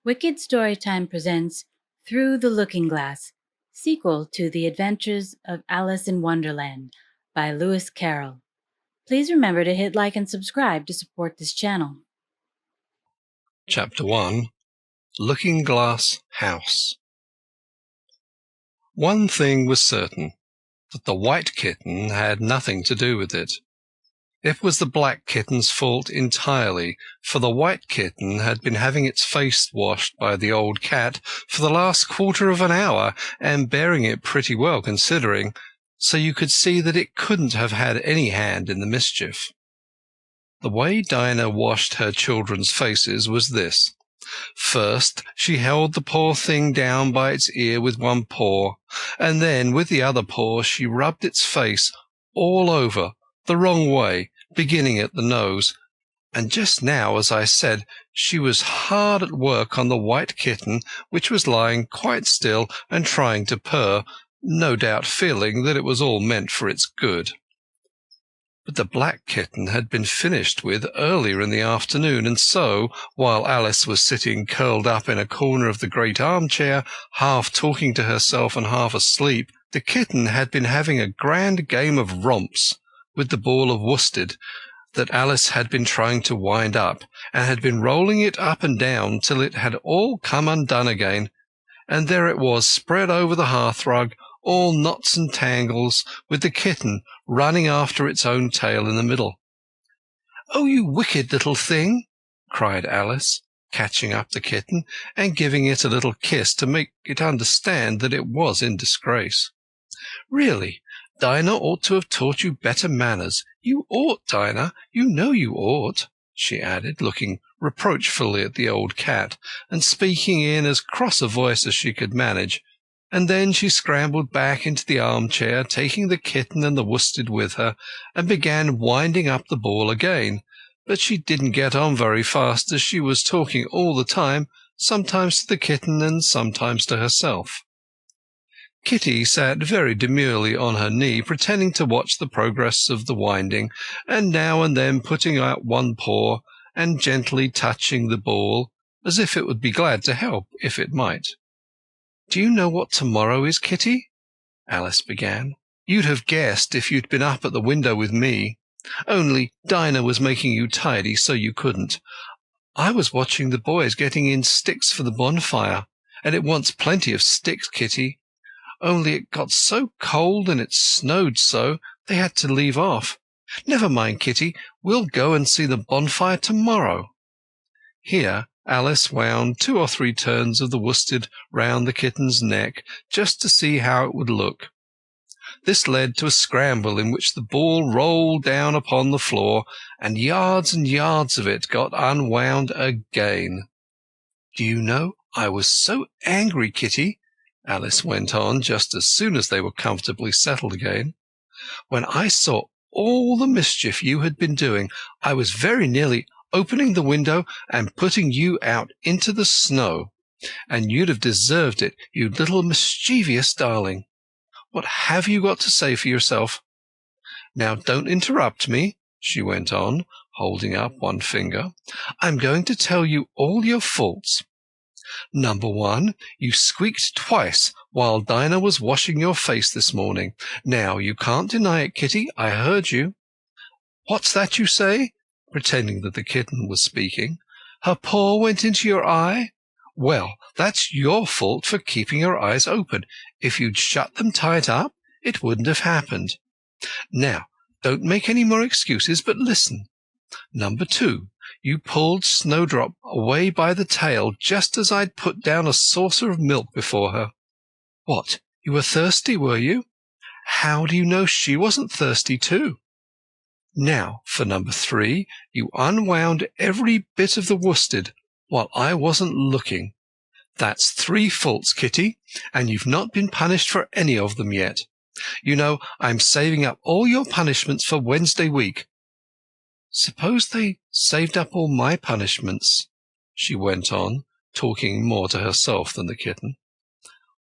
Wicked Storytime presents Through the Looking Glass, sequel to The Adventures of Alice in Wonderland by Lewis Carroll. Please remember to hit like and subscribe to support this channel. Chapter 1 Looking Glass House. One thing was certain, that the white kitten had nothing to do with it. It was the black kitten's fault entirely, for the white kitten had been having its face washed by the old cat for the last quarter of an hour, and bearing it pretty well considering, so you could see that it couldn't have had any hand in the mischief. The way Dinah washed her children's faces was this. First, she held the poor thing down by its ear with one paw, and then with the other paw she rubbed its face all over, the wrong way, beginning at the nose. And just now, as I said, she was hard at work on the white kitten, which was lying quite still and trying to purr, no doubt feeling that it was all meant for its good. But the black kitten had been finished with earlier in the afternoon, and so, while Alice was sitting curled up in a corner of the great armchair, half talking to herself and half asleep, the kitten had been having a grand game of romps with the ball of worsted that Alice had been trying to wind up, and had been rolling it up and down till it had all come undone again, and there it was spread over the hearthrug, all knots and tangles, with the kitten running after its own tail in the middle. "Oh, you wicked little thing!" cried Alice, catching up the kitten and giving it a little kiss to make it understand that it was in disgrace. "Really, Dinah ought to have taught you better manners. You ought, Dinah, you know you ought," she added, looking reproachfully at the old cat, and speaking in as cross a voice as she could manage. And then she scrambled back into the armchair, taking the kitten and the worsted with her, and began winding up the ball again. But she didn't get on very fast, as she was talking all the time, sometimes to the kitten and sometimes to herself. Kitty sat very demurely on her knee, pretending to watch the progress of the winding, and now and then putting out one paw and gently touching the ball, as if it would be glad to help if it might. "Do you know what tomorrow is, Kitty?" Alice began. "You'd have guessed if you'd been up at the window with me. Only Dinah was making you tidy, so you couldn't. I was watching the boys getting in sticks for the bonfire, and it wants plenty of sticks, Kitty. Only it got so cold and it snowed so, they had to leave off. Never mind, Kitty, we'll go and see the bonfire tomorrow." Here Alice wound 2 or 3 turns of the worsted round the kitten's neck, just to see how it would look. This led to a scramble in which the ball rolled down upon the floor, and yards of it got unwound again. "Do you know, I was so angry, Kitty," Alice went on, just as soon as they were comfortably settled again. "When I saw all the mischief you had been doing, I was very nearly opening the window and putting you out into the snow, and you'd have deserved it, you little mischievous darling. What have you got to say for yourself? Now don't interrupt me," she went on, holding up one finger. "I'm going to tell you all your faults. Number 1, you squeaked twice while Dinah was washing your face this morning. Now, you can't deny it, Kitty, I heard you. What's that you say?" pretending that the kitten was speaking. "Her paw went into your eye? Well, that's your fault for keeping your eyes open. If you'd shut them tight up, it wouldn't have happened. Now, don't make any more excuses, but listen. Number 2, you pulled Snowdrop away by the tail just as I'd put down a saucer of milk before her. What, you were thirsty, were you? How do you know she wasn't thirsty too? Now, for number 3, you unwound every bit of the worsted while I wasn't looking. That's 3 faults, Kitty, and you've not been punished for any of them yet. You know, I'm saving up all your punishments for Wednesday week." "Suppose they saved up all my punishments," she went on, talking more to herself than the kitten.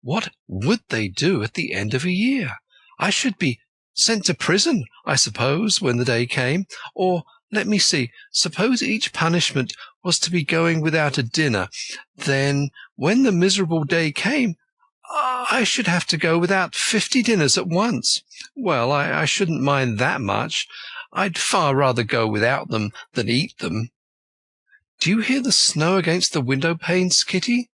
"What would they do at the end of a year? I should be sent to prison, I suppose, when the day came, or let me see. Suppose each punishment was to be going without a dinner. Then, when the miserable day came, I should have to go without 50 dinners at once. Well, I shouldn't mind that much. I'd far rather go without them than eat them. Do you hear the snow against the window panes, Kitty?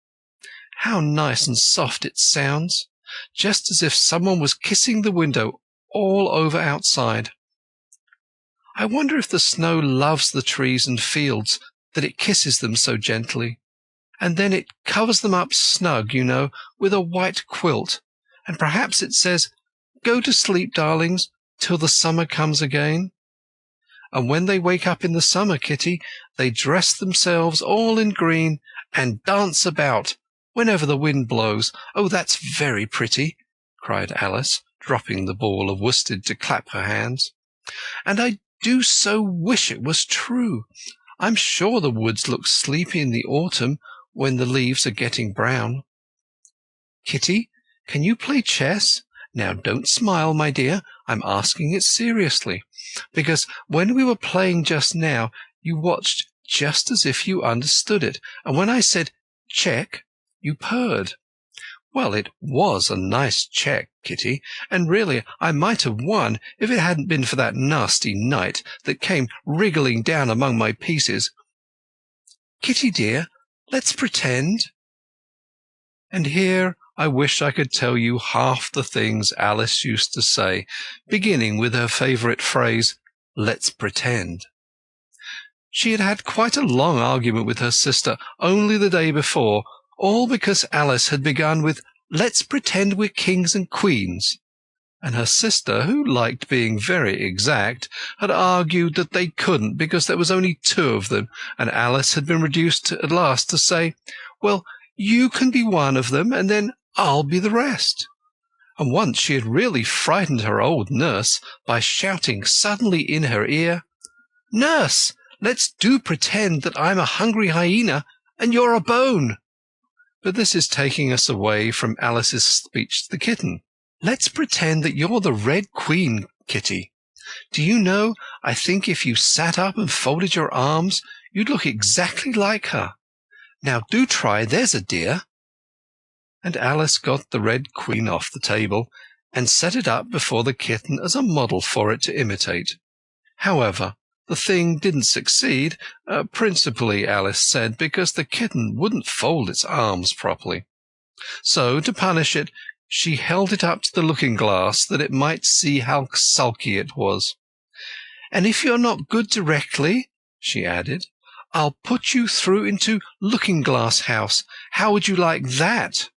How nice and soft it sounds, just as if someone was kissing the window all over outside. I wonder if the snow loves the trees and fields, that it kisses them so gently. And then it covers them up snug, you know, with a white quilt, and perhaps it says, "Go to sleep, darlings, till the summer comes again." And when they wake up in the summer, Kitty, they dress themselves all in green and dance about whenever the wind blows. Oh, that's very pretty, cried Alice, dropping the ball of worsted to clap her hands. And I do so wish it was true. I'm sure the woods look sleepy in the autumn when the leaves are getting brown. Kitty, can you play chess? Now, don't smile, my dear. I'm asking it seriously, because when we were playing just now, you watched just as if you understood it, and when I said check, you purred. Well, it was a nice check, Kitty, and really I might have won if it hadn't been for that nasty knight that came wriggling down among my pieces. Kitty, dear, let's pretend. And here I wish I could tell you half the things Alice used to say, beginning with her favourite phrase, "Let's pretend." She had had quite a long argument with her sister only the day before, all because Alice had begun with, "Let's pretend we're kings and queens," and her sister, who liked being very exact, had argued that they couldn't because there was only 2 of them, and Alice had been reduced at last to say, "Well, you can be one of them, and then I'll be the rest." And once she had really frightened her old nurse by shouting suddenly in her ear, "Nurse, let's do pretend that I'm a hungry hyena and you're a bone." But this is taking us away from Alice's speech to the kitten. Let's pretend that you're the Red Queen, Kitty. Do you know, I think if you sat up and folded your arms, you'd look exactly like her. Now do try, there's a dear. And Alice got the Red Queen off the table and set it up before the kitten as a model for it to imitate. However, the thing didn't succeed, principally, Alice said, because the kitten wouldn't fold its arms properly. So, to punish it, she held it up to the looking-glass that it might see how sulky it was. "And if you're not good directly," she added, "I'll put you through into Looking-Glass House. How would you like that?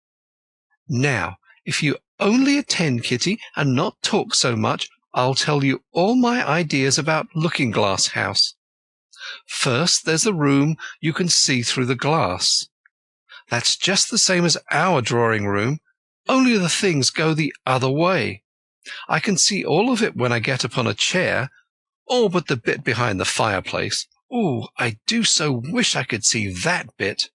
Now, if you only attend, Kitty, and not talk so much, I'll tell you all my ideas about Looking-Glass House. First, there's a room you can see through the glass. That's just the same as our drawing-room, only the things go the other way. I can see all of it when I get upon a chair, all but the bit behind the fireplace. Ooh, I do so wish I could see that bit.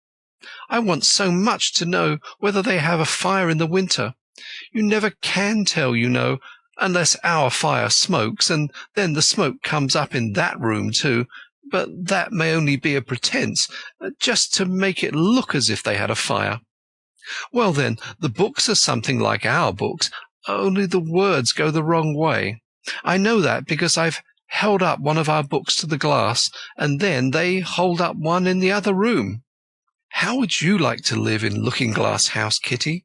I want so much to know whether they have a fire in the winter. You never can tell, you know, unless our fire smokes, and then the smoke comes up in that room too, but that may only be a pretence, just to make it look as if they had a fire. Well then, the books are something like our books, only the words go the wrong way. I know that because I've held up one of our books to the glass, and then they hold up one in the other room. How would you like to live in Looking-Glass House, Kitty?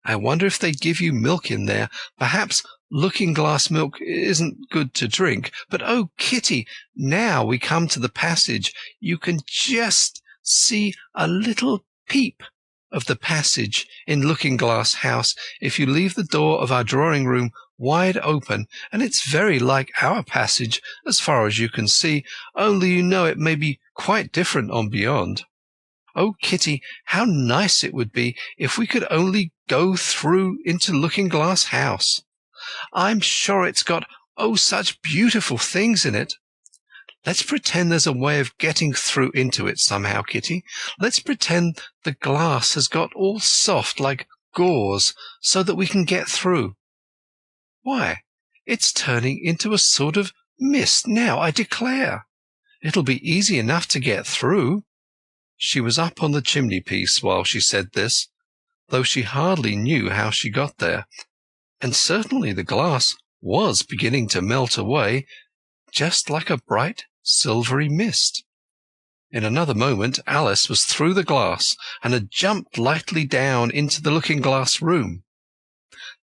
I wonder if they'd give you milk in there. Perhaps looking-glass milk isn't good to drink, but oh, Kitty, now we come to the passage. You can just see a little peep of the passage in Looking-Glass House if you leave the door of our drawing-room wide open, and it's very like our passage as far as you can see, only you know it may be quite different on beyond. Oh, Kitty, how nice it would be if we could only go through into Looking-Glass House. I'm sure it's got, oh, such beautiful things in it. Let's pretend there's a way of getting through into it somehow, Kitty. Let's pretend the glass has got all soft like gauze so that we can get through. Why, it's turning into a sort of mist now, I declare. It'll be easy enough to get through." She was up on the chimney-piece while she said this, though she hardly knew how she got there, and certainly the glass was beginning to melt away, just like a bright silvery mist. In another moment Alice was through the glass and had jumped lightly down into the looking-glass room.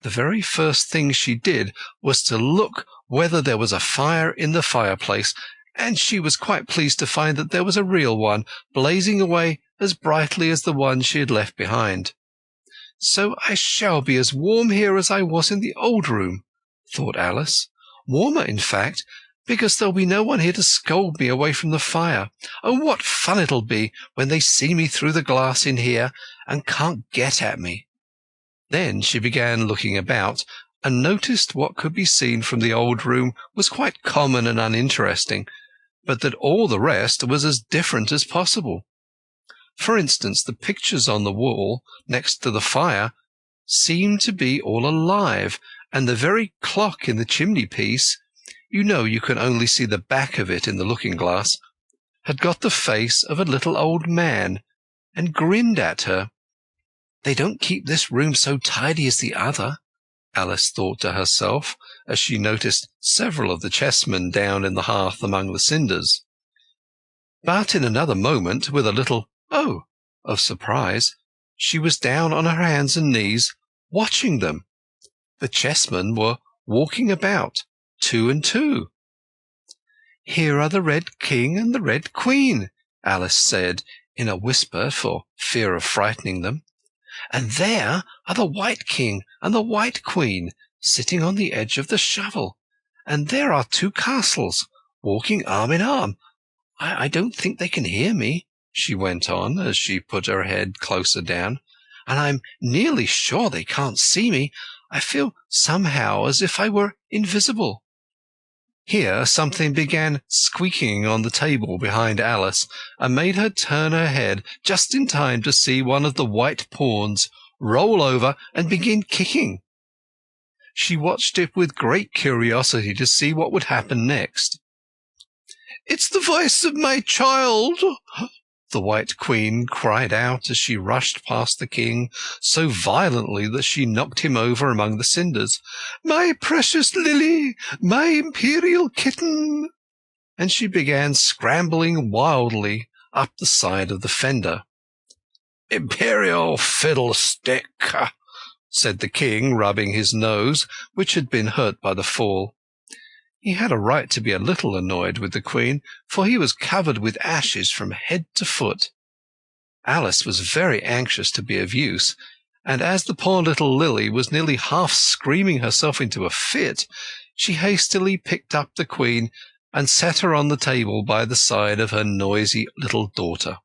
The very first thing she did was to look whether there was a fire in the fireplace, and she was quite pleased to find that there was a real one, blazing away as brightly as the one she had left behind. "So I shall be as warm here as I was in the old room," thought Alice. "Warmer, in fact, because there'll be no one here to scold me away from the fire. Oh, what fun it'll be when they see me through the glass in here and can't get at me." Then she began looking about, and noticed what could be seen from the old room was quite common and uninteresting, but that all the rest was as different as possible. For instance, the pictures on the wall next to the fire seemed to be all alive, and the very clock in the chimney-piece, you know you can only see the back of it in the looking-glass, had got the face of a little old man, and grinned at her. "They don't keep this room so tidy as the other," Alice thought to herself, as she noticed several of the chessmen down in the hearth among the cinders. But in another moment, with a little "oh" of surprise, she was down on her hands and knees, watching them. The chessmen were walking about, 2 and 2. "Here are the Red King and the Red Queen," Alice said in a whisper for fear of frightening them. "And there are the White King and the White Queen, sitting on the edge of the shovel. And there are 2 castles, walking arm in arm. I don't think they can hear me," she went on, as she put her head closer down, "and I'm nearly sure they can't see me. I feel somehow as if I were invisible." Here something began squeaking on the table behind Alice, and made her turn her head just in time to see one of the white pawns roll over and begin kicking. She watched it with great curiosity to see what would happen next. "It's the voice of my child," the White Queen cried out as she rushed past the king so violently that she knocked him over among the cinders. "My precious Lily, my imperial kitten!" And she began scrambling wildly up the side of the fender. "Imperial fiddlestick," said the king, rubbing his nose, which had been hurt by the fall. He had a right to be a little annoyed with the Queen, for he was covered with ashes from head to foot. Alice was very anxious to be of use, and as the poor little Lily was nearly half screaming herself into a fit, she hastily picked up the Queen and set her on the table by the side of her noisy little daughter.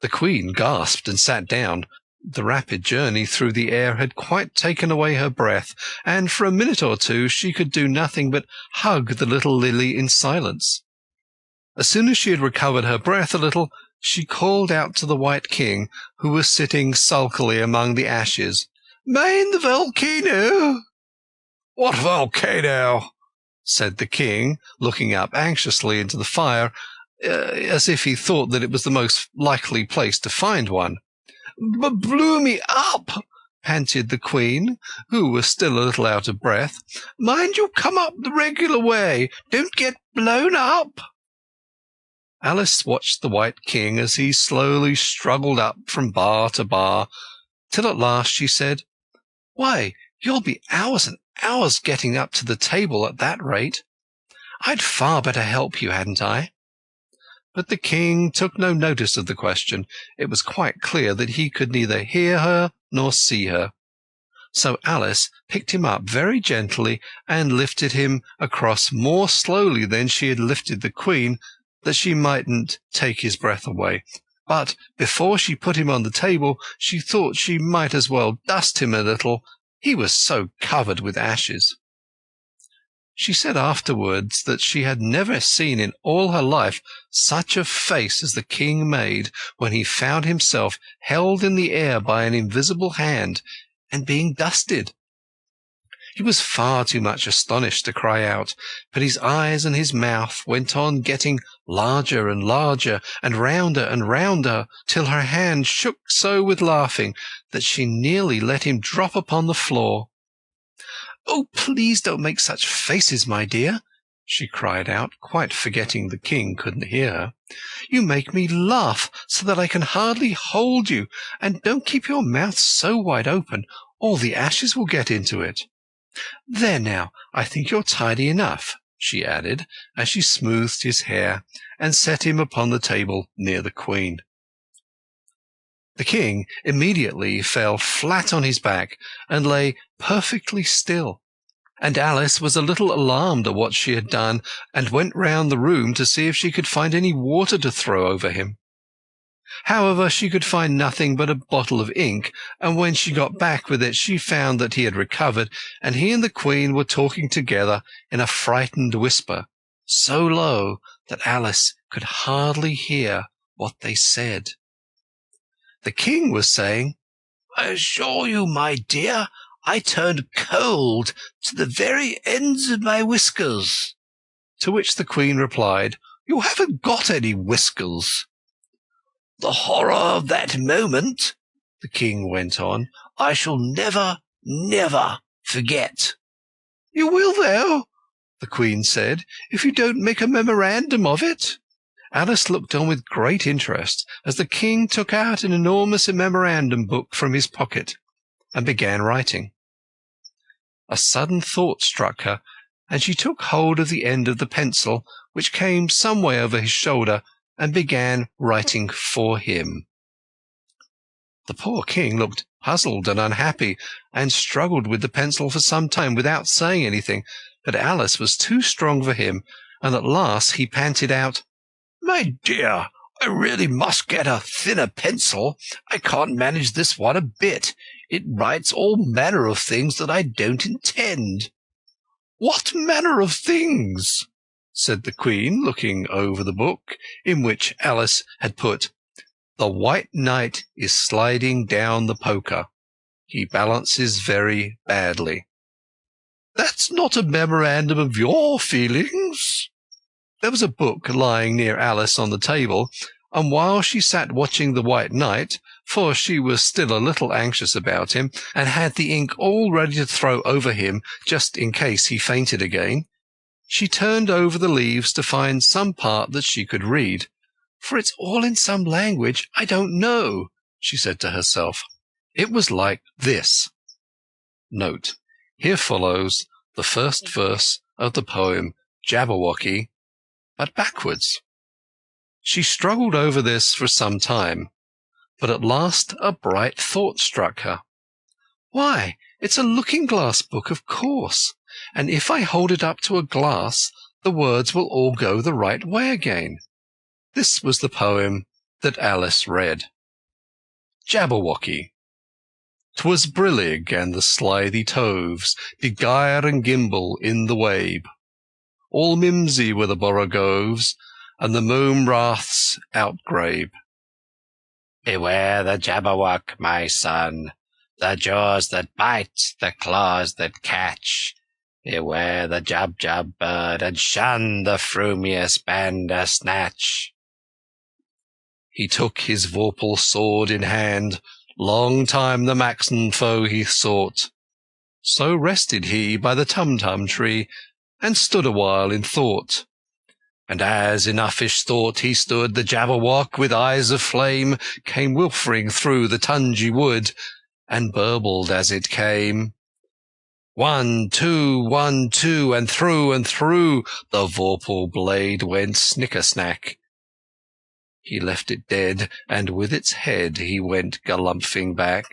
The Queen gasped and sat down. The rapid journey through the air had quite taken away her breath, and for a minute or two she could do nothing but hug the little Lily in silence. As soon as she had recovered her breath a little, she called out to the White King, who was sitting sulkily among the ashes, "Mind the volcano!" "What volcano?" said the king, looking up anxiously into the fire, as if he thought that it was the most likely place to find one. "Blew me up," panted the Queen, who was still a little out of breath. "Mind you come up the regular way. Don't get blown up." Alice watched the White King as he slowly struggled up from bar to bar, till at last she said, "Why, you'll be hours and hours getting up to the table at that rate. I'd far better help you, hadn't I?" But the king took no notice of the question. It was quite clear that he could neither hear her nor see her. So Alice picked him up very gently and lifted him across more slowly than she had lifted the Queen, that she mightn't take his breath away. But before she put him on the table, she thought she might as well dust him a little, he was so covered with ashes. She said afterwards that she had never seen in all her life such a face as the king made when he found himself held in the air by an invisible hand and being dusted. He was far too much astonished to cry out, but his eyes and his mouth went on getting larger and larger, and rounder, till her hand shook so with laughing that she nearly let him drop upon the floor. "Oh, please don't make such faces, my dear," she cried out, quite forgetting the king couldn't hear her. "You make me laugh so that I can hardly hold you, and don't keep your mouth so wide open. All the ashes will get into it. There now, I think you're tidy enough," she added, as she smoothed his hair and set him upon the table near the Queen. The king immediately fell flat on his back and lay perfectly still, and Alice was a little alarmed at what she had done, and went round the room to see if she could find any water to throw over him. However, she could find nothing but a bottle of ink, and when she got back with it she found that he had recovered, and he and the Queen were talking together in a frightened whisper, so low that Alice could hardly hear what they said. The king was saying, "I assure you, my dear, I turned cold to the very ends of my whiskers." To which the Queen replied, "You haven't got any whiskers." "The horror of that moment," the king went on, "I shall never, never forget." "You will, though," the Queen said, "if you don't make a memorandum of it." Alice looked on with great interest as the king took out an enormous memorandum book from his pocket and began writing. A sudden thought struck her, and she took hold of the end of the pencil, which came some way over his shoulder, and began writing for him. The poor king looked puzzled and unhappy, and struggled with the pencil for some time without saying anything, but Alice was too strong for him, and at last he panted out, "My dear, I really must get a thinner pencil. I can't manage this one a bit. It writes all manner of things that I don't intend." "What manner of things?" said the Queen, looking over the book, in which Alice had put, "The White Knight is sliding down the poker. He balances very badly." "That's not a memorandum of your feelings." There was a book lying near Alice on the table, and while she sat watching the White Knight, for she was still a little anxious about him, and had the ink all ready to throw over him just in case he fainted again, she turned over the leaves to find some part that she could read. "For it's all in some language I don't know," she said to herself. It was like this. Note: here follows the first verse of the poem Jabberwocky, but backwards. She struggled over this for some time, but at last a bright thought struck her. "Why, it's a looking-glass book, of course, and if I hold it up to a glass, the words will all go the right way again." This was the poem that Alice read. Jabberwocky. 'Twas brillig, and the slithy toves did gyre and gimble in the wabe. All mimsy were the borogoves, and the mome raths outgrabe. Beware the Jabberwock, my son, the jaws that bite, the claws that catch. Beware the Jubjub bird, and shun the frumious Bandersnatch. He took his vorpal sword in hand, long time the Maxon foe he sought. So rested he by the Tumtum tree, and stood awhile in thought. And as in uffish thought he stood, the Jabberwock with eyes of flame came wilfering through the tungy wood, and burbled as it came. 1, 2, 1, 2, and through the vorpal blade went snicker-snack. He left it dead, and with its head he went galumphing back.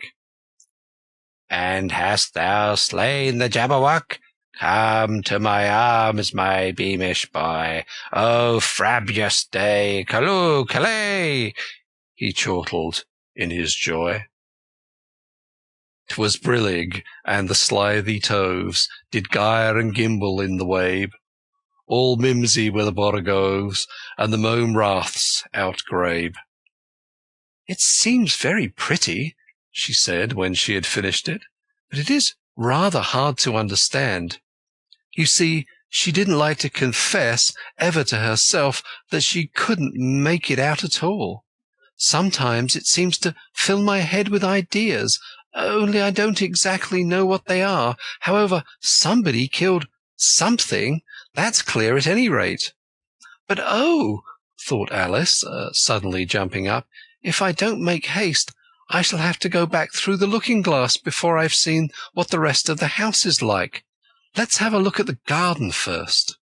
"And hast thou slain the Jabberwock? Come to my arms, my beamish boy. Oh, frabbulous day, callooh, callay!" he chortled in his joy. 'Twas brillig, and the slithy toves did gyre and gimble in the wabe. All mimsy were the borogoves, and the mome raths outgrabe. "It seems very pretty," she said when she had finished it, "but it is rather hard to understand. You see, she didn't like to confess ever to herself that she couldn't make it out at all. Sometimes it seems to fill my head with ideas, only I don't exactly know what they are. However, somebody killed something, that's clear at any rate. But oh, thought Alice, suddenly jumping up, if I don't make haste, I shall have to go back through the looking-glass before I've seen what the rest of the house is like. Let's have a look at the garden first.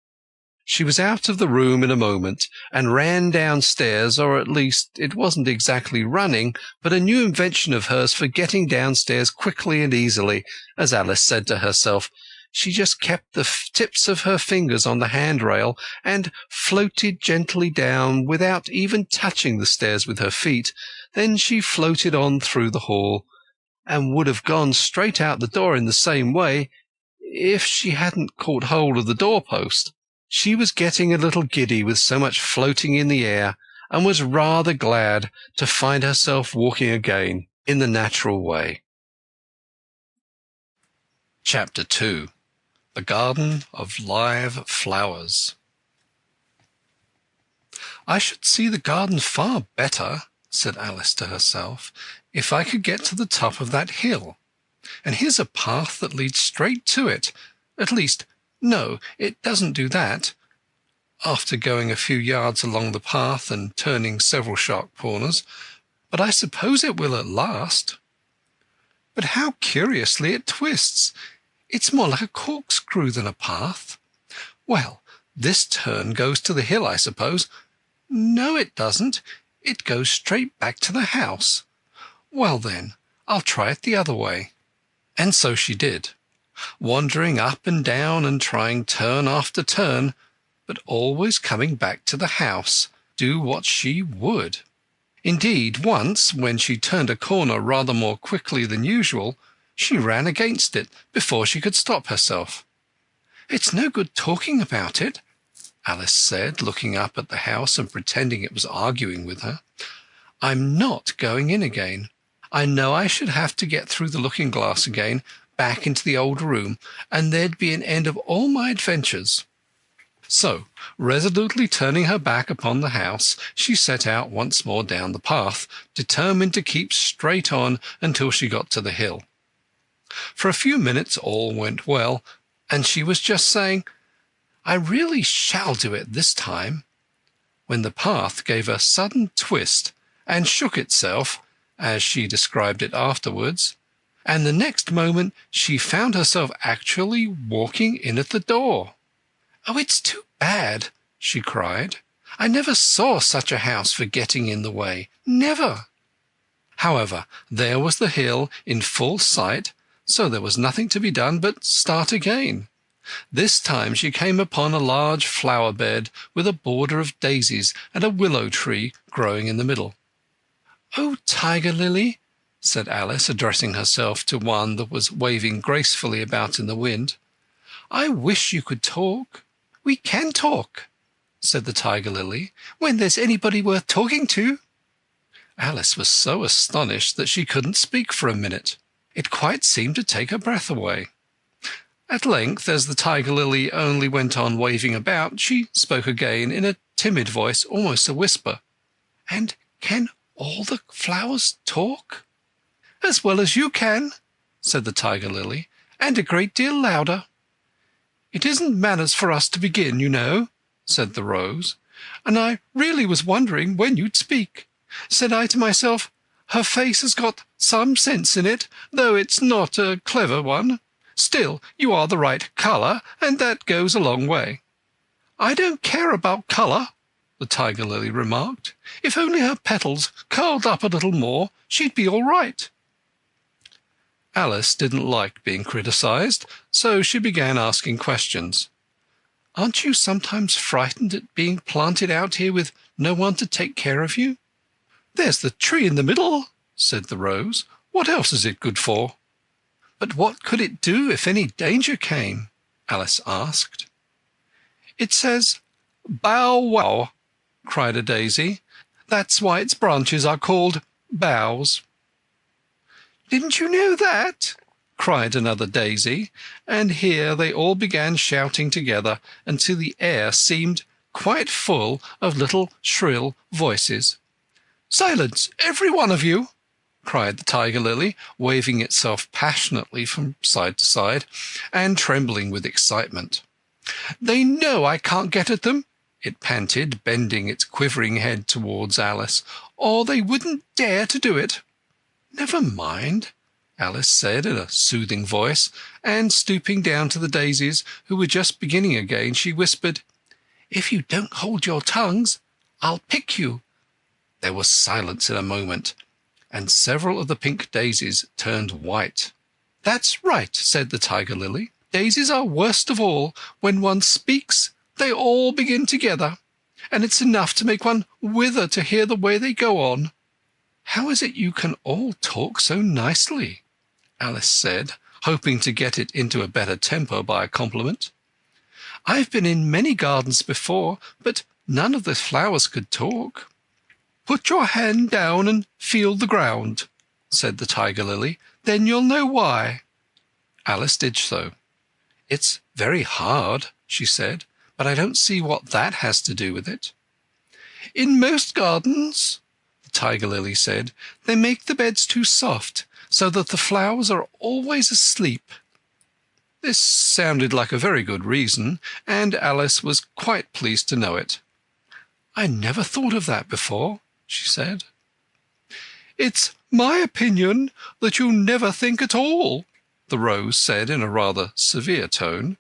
She was out of the room in a moment and ran downstairs, or at least it wasn't exactly running, but a new invention of hers for getting downstairs quickly and easily, as Alice said to herself. She just kept the tips of her fingers on the handrail and floated gently down without even touching the stairs with her feet. Then she floated on through the hall, and would have gone straight out the door in the same way if she hadn't caught hold of the doorpost. She was getting a little giddy with so much floating in the air, and was rather glad to find herself walking again in the natural way. Chapter 2. The Garden of Live Flowers. I should see the garden far better, said Alice to herself, if I could get to the top of that hill. And here's a path that leads straight to it. At least, no, it doesn't do that. After going a few yards along the path and turning several sharp corners, but I suppose it will at last. But how curiously it twists! It's more like a corkscrew than a path. Well, this turn goes to the hill, I suppose. No, it doesn't. It goes straight back to the house. Well, then, I'll try it the other way. And so she did, wandering up and down and trying turn after turn, but always coming back to the house, do what she would. Indeed, once, when she turned a corner rather more quickly than usual, she ran against it before she could stop herself. "It's no good talking about it," Alice said, looking up at the house and pretending it was arguing with her. "I'm not going in again. I know I should have to get through the looking-glass again, back into the old room, and there'd be an end of all my adventures." So, resolutely turning her back upon the house, she set out once more down the path, determined to keep straight on until she got to the hill. For a few minutes all went well, and she was just saying, "I really shall do it this time," when the path gave a sudden twist and shook itself, as she described it afterwards, and the next moment she found herself actually walking in at the door. "Oh, it's too bad," she cried. "I never saw such a house for getting in the way. Never." However, there was the hill in full sight, so there was nothing to be done but start again. This time she came upon a large flower bed with a border of daisies and a willow tree growing in the middle. "Oh, Tiger Lily," said Alice, addressing herself to one that was waving gracefully about in the wind, "I wish you could talk." "We can talk," said the Tiger Lily, "when there's anybody worth talking to." Alice was so astonished that she couldn't speak for a minute. It quite seemed to take her breath away. At length, as the Tiger Lily only went on waving about, she spoke again in a timid voice, almost a whisper. "And can all the flowers talk?" "As well as you can," said the Tiger Lily, "and a great deal louder." "It isn't manners for us to begin, you know," said the Rose, "and I really was wondering when you'd speak. Said I to myself, her face has got some sense in it, though it's not a clever one. Still, you are the right colour, and that goes a long way." "I don't care about colour," the Tiger Lily remarked. "If only her petals curled up a little more, she'd be all right." Alice didn't like being criticised, so she began asking questions. "Aren't you sometimes frightened at being planted out here with no one to take care of you?" "There's the tree in the middle," said the Rose. "What else is it good for?" "But what could it do if any danger came?" Alice asked. "It says, 'Bow wow,'" cried a daisy. "That's why its branches are called boughs." "Didn't you know that?" cried another daisy, and here they all began shouting together until the air seemed quite full of little shrill voices. "Silence, every one of you!" cried the tiger-lily, waving itself passionately from side to side, and trembling with excitement. "They know I can't get at them," it panted, bending its quivering head towards Alice, "or they wouldn't dare to do it." "Never mind," Alice said in a soothing voice, and stooping down to the daisies, who were just beginning again, she whispered, "If you don't hold your tongues, I'll pick you." There was silence in a moment, and several of the pink daisies turned white. "That's right," said the tiger-lily. "Daisies are worst of all. When one speaks, they all begin together, and it's enough to make one wither to hear the way they go on." "How is it you can all talk so nicely?" Alice said, hoping to get it into a better temper by a compliment. "I've been in many gardens before, but none of the flowers could talk." "Put your hand down and feel the ground," said the tiger-lily. "Then you'll know why." Alice did so. "It's very hard," she said, "but I don't see what that has to do with it." "In most gardens," the tiger-lily said, "they make the beds too soft, so that the flowers are always asleep." This sounded like a very good reason, and Alice was quite pleased to know it. "I never thought of that before," she said. "It's my opinion that you never think at all," the rose said in a rather severe tone.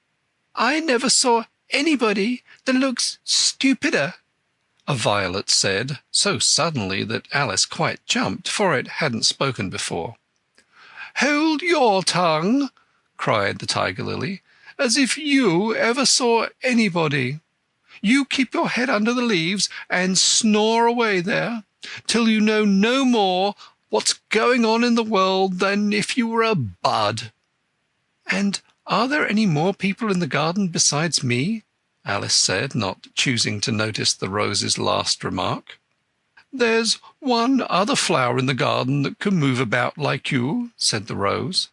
"I never saw anybody that looks stupider," a violet said, so suddenly that Alice quite jumped, for it hadn't spoken before. "Hold your tongue," cried the tiger-lily, "as if you ever saw anybody. You keep your head under the leaves and snore away there, till you know no more what's going on in the world than if you were a bud." "And are there any more people in the garden besides me?" Alice said, not choosing to notice the rose's last remark. "There's one other flower in the garden that can move about like you," said the rose.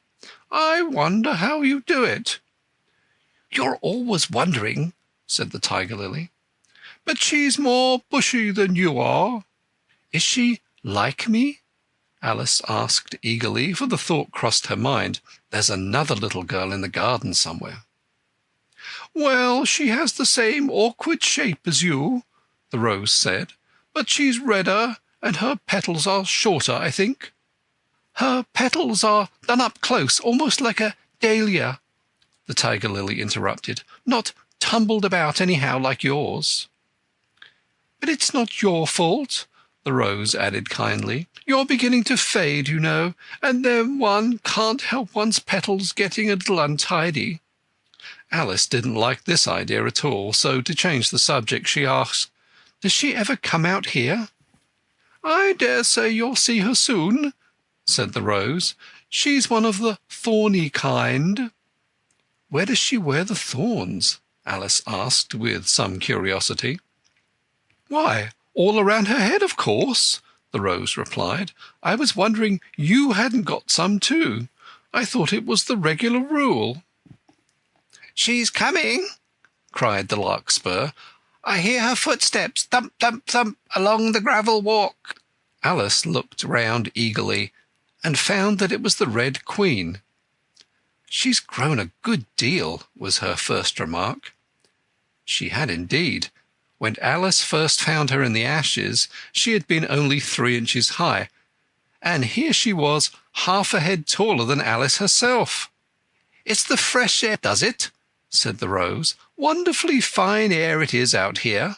"I wonder how you do it." "You're always wondering," said the tiger-lily. "But she's more bushy than you are." "Is she like me?" Alice asked eagerly, for the thought crossed her mind, "There's another little girl in the garden somewhere." "Well, she has the same awkward shape as you," the rose said, "but she's redder, and her petals are shorter, I think." "Her petals are done up close, almost like a dahlia," the tiger-lily interrupted, "not tumbled about anyhow like yours." "But it's not your fault," the rose added kindly. "You're beginning to fade, you know, and then one can't help one's petals getting a little untidy." Alice didn't like this idea at all, so to change the subject she asked, "Does she ever come out here?" "I dare say you'll see her soon," said the rose. "She's one of the thorny kind." "Where does she wear the thorns?" Alice asked with some curiosity. "Why, all around her head, of course," the rose replied. "I was wondering you hadn't got some too. I thought it was the regular rule." "She's coming," cried the larkspur. "I hear her footsteps, thump, thump, thump, along the gravel walk." Alice looked round eagerly, and found that it was the Red Queen. "She's grown a good deal," was her first remark. She had indeed. When Alice first found her in the ashes, she had been only 3 inches high, and here she was half a head taller than Alice herself. "It's the fresh air does it," said the rose. "Wonderfully fine air it is out here."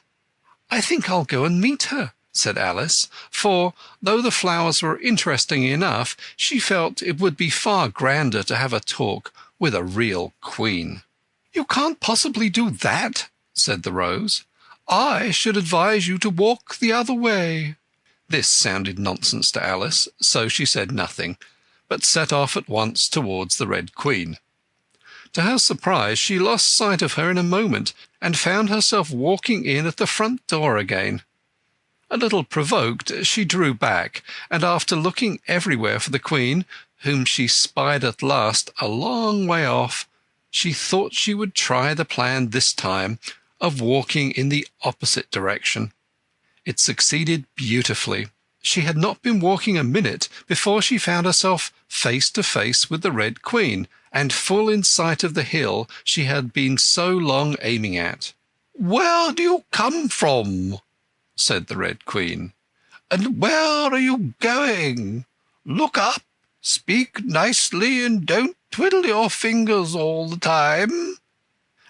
"I think I'll go and meet her," said Alice, for, though the flowers were interesting enough, she felt it would be far grander to have a talk with a real queen. "You can't possibly do that," said the rose. "I should advise you to walk the other way." This sounded nonsense to Alice, so she said nothing, but set off at once towards the Red Queen. To her surprise, she lost sight of her in a moment, and found herself walking in at the front door again. A little provoked, she drew back, and after looking everywhere for the Queen, whom she spied at last a long way off, she thought she would try the plan this time of walking in the opposite direction. It succeeded beautifully. She had not been walking a minute before she found herself face to face with the Red Queen, and full in sight of the hill she had been so long aiming at. "Where do you come from?" said the Red Queen. "And where are you going? Look up, speak nicely, and don't twiddle your fingers all the time."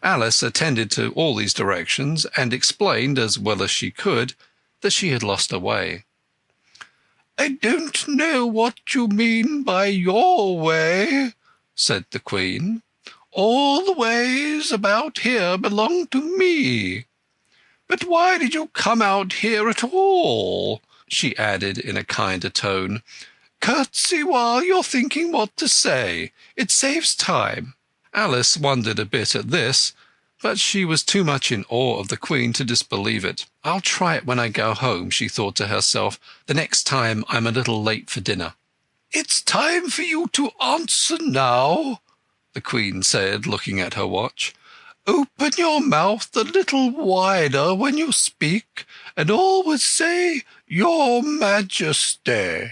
Alice attended to all these directions, and explained, as well as she could, that she had lost her way. "I don't know what you mean by your way," said the Queen. "All the ways about here belong to me. But why did you come out here at all?" she added in a kinder tone. "Curtsy while you're thinking what to say. It saves time." Alice wondered a bit at this, but she was too much in awe of the Queen to disbelieve it. "I'll try it when I go home," she thought to herself, "the next time I'm a little late for dinner." "It's time for you to answer now," the Queen said, looking at her watch. "Open your mouth a little wider when you speak, and always say 'Your Majesty.'"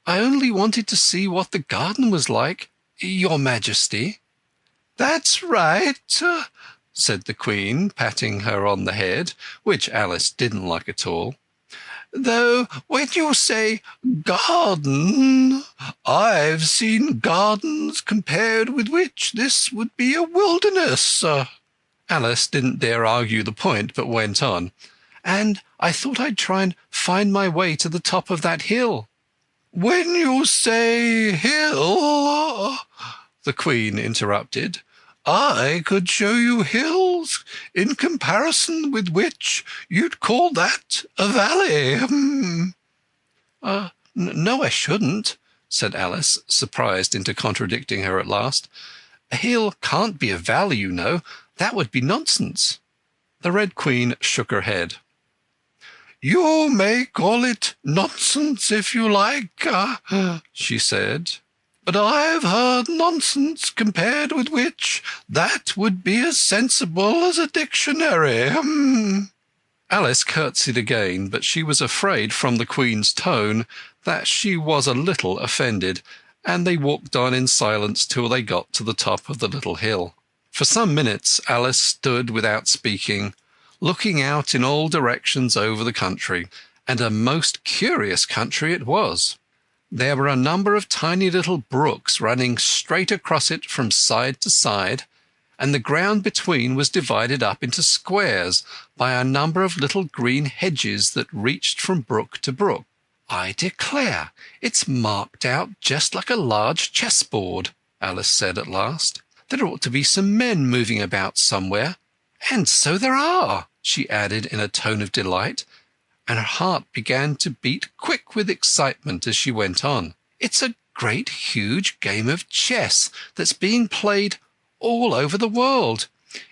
"I only wanted to see what the garden was like, Your Majesty." "That's right," said the Queen, patting her on the head, which Alice didn't like at all. "Though when you say 'garden,' I've seen gardens compared with which this would be a wilderness." Alice didn't dare argue the point, but went on. "And I thought I'd try and find my way to the top of that hill." "When you say hill," the Queen interrupted, "I could show you hills in comparison with which you'd call that a valley." "No, I shouldn't," said Alice, surprised into contradicting her at last. "A hill can't be a valley, you know. That would be nonsense." The Red Queen shook her head. "You may call it nonsense if you like," she said, "but I've heard nonsense compared with which that would be as sensible as a dictionary." Alice curtsied again, but she was afraid from the Queen's tone that she was a little offended, and they walked on in silence till they got to the top of the little hill. For some minutes Alice stood without speaking, looking out in all directions over the country, and a most curious country it was. There were a number of tiny little brooks running straight across it from side to side, and the ground between was divided up into squares by a number of little green hedges that reached from brook to brook. "I declare, it's marked out just like a large chessboard," Alice said at last. "There ought to be some men moving about somewhere. And so there are," she added in a tone of delight, and her heart began to beat quick with excitement as she went on. "It's a great huge game of chess that's being played all over the world,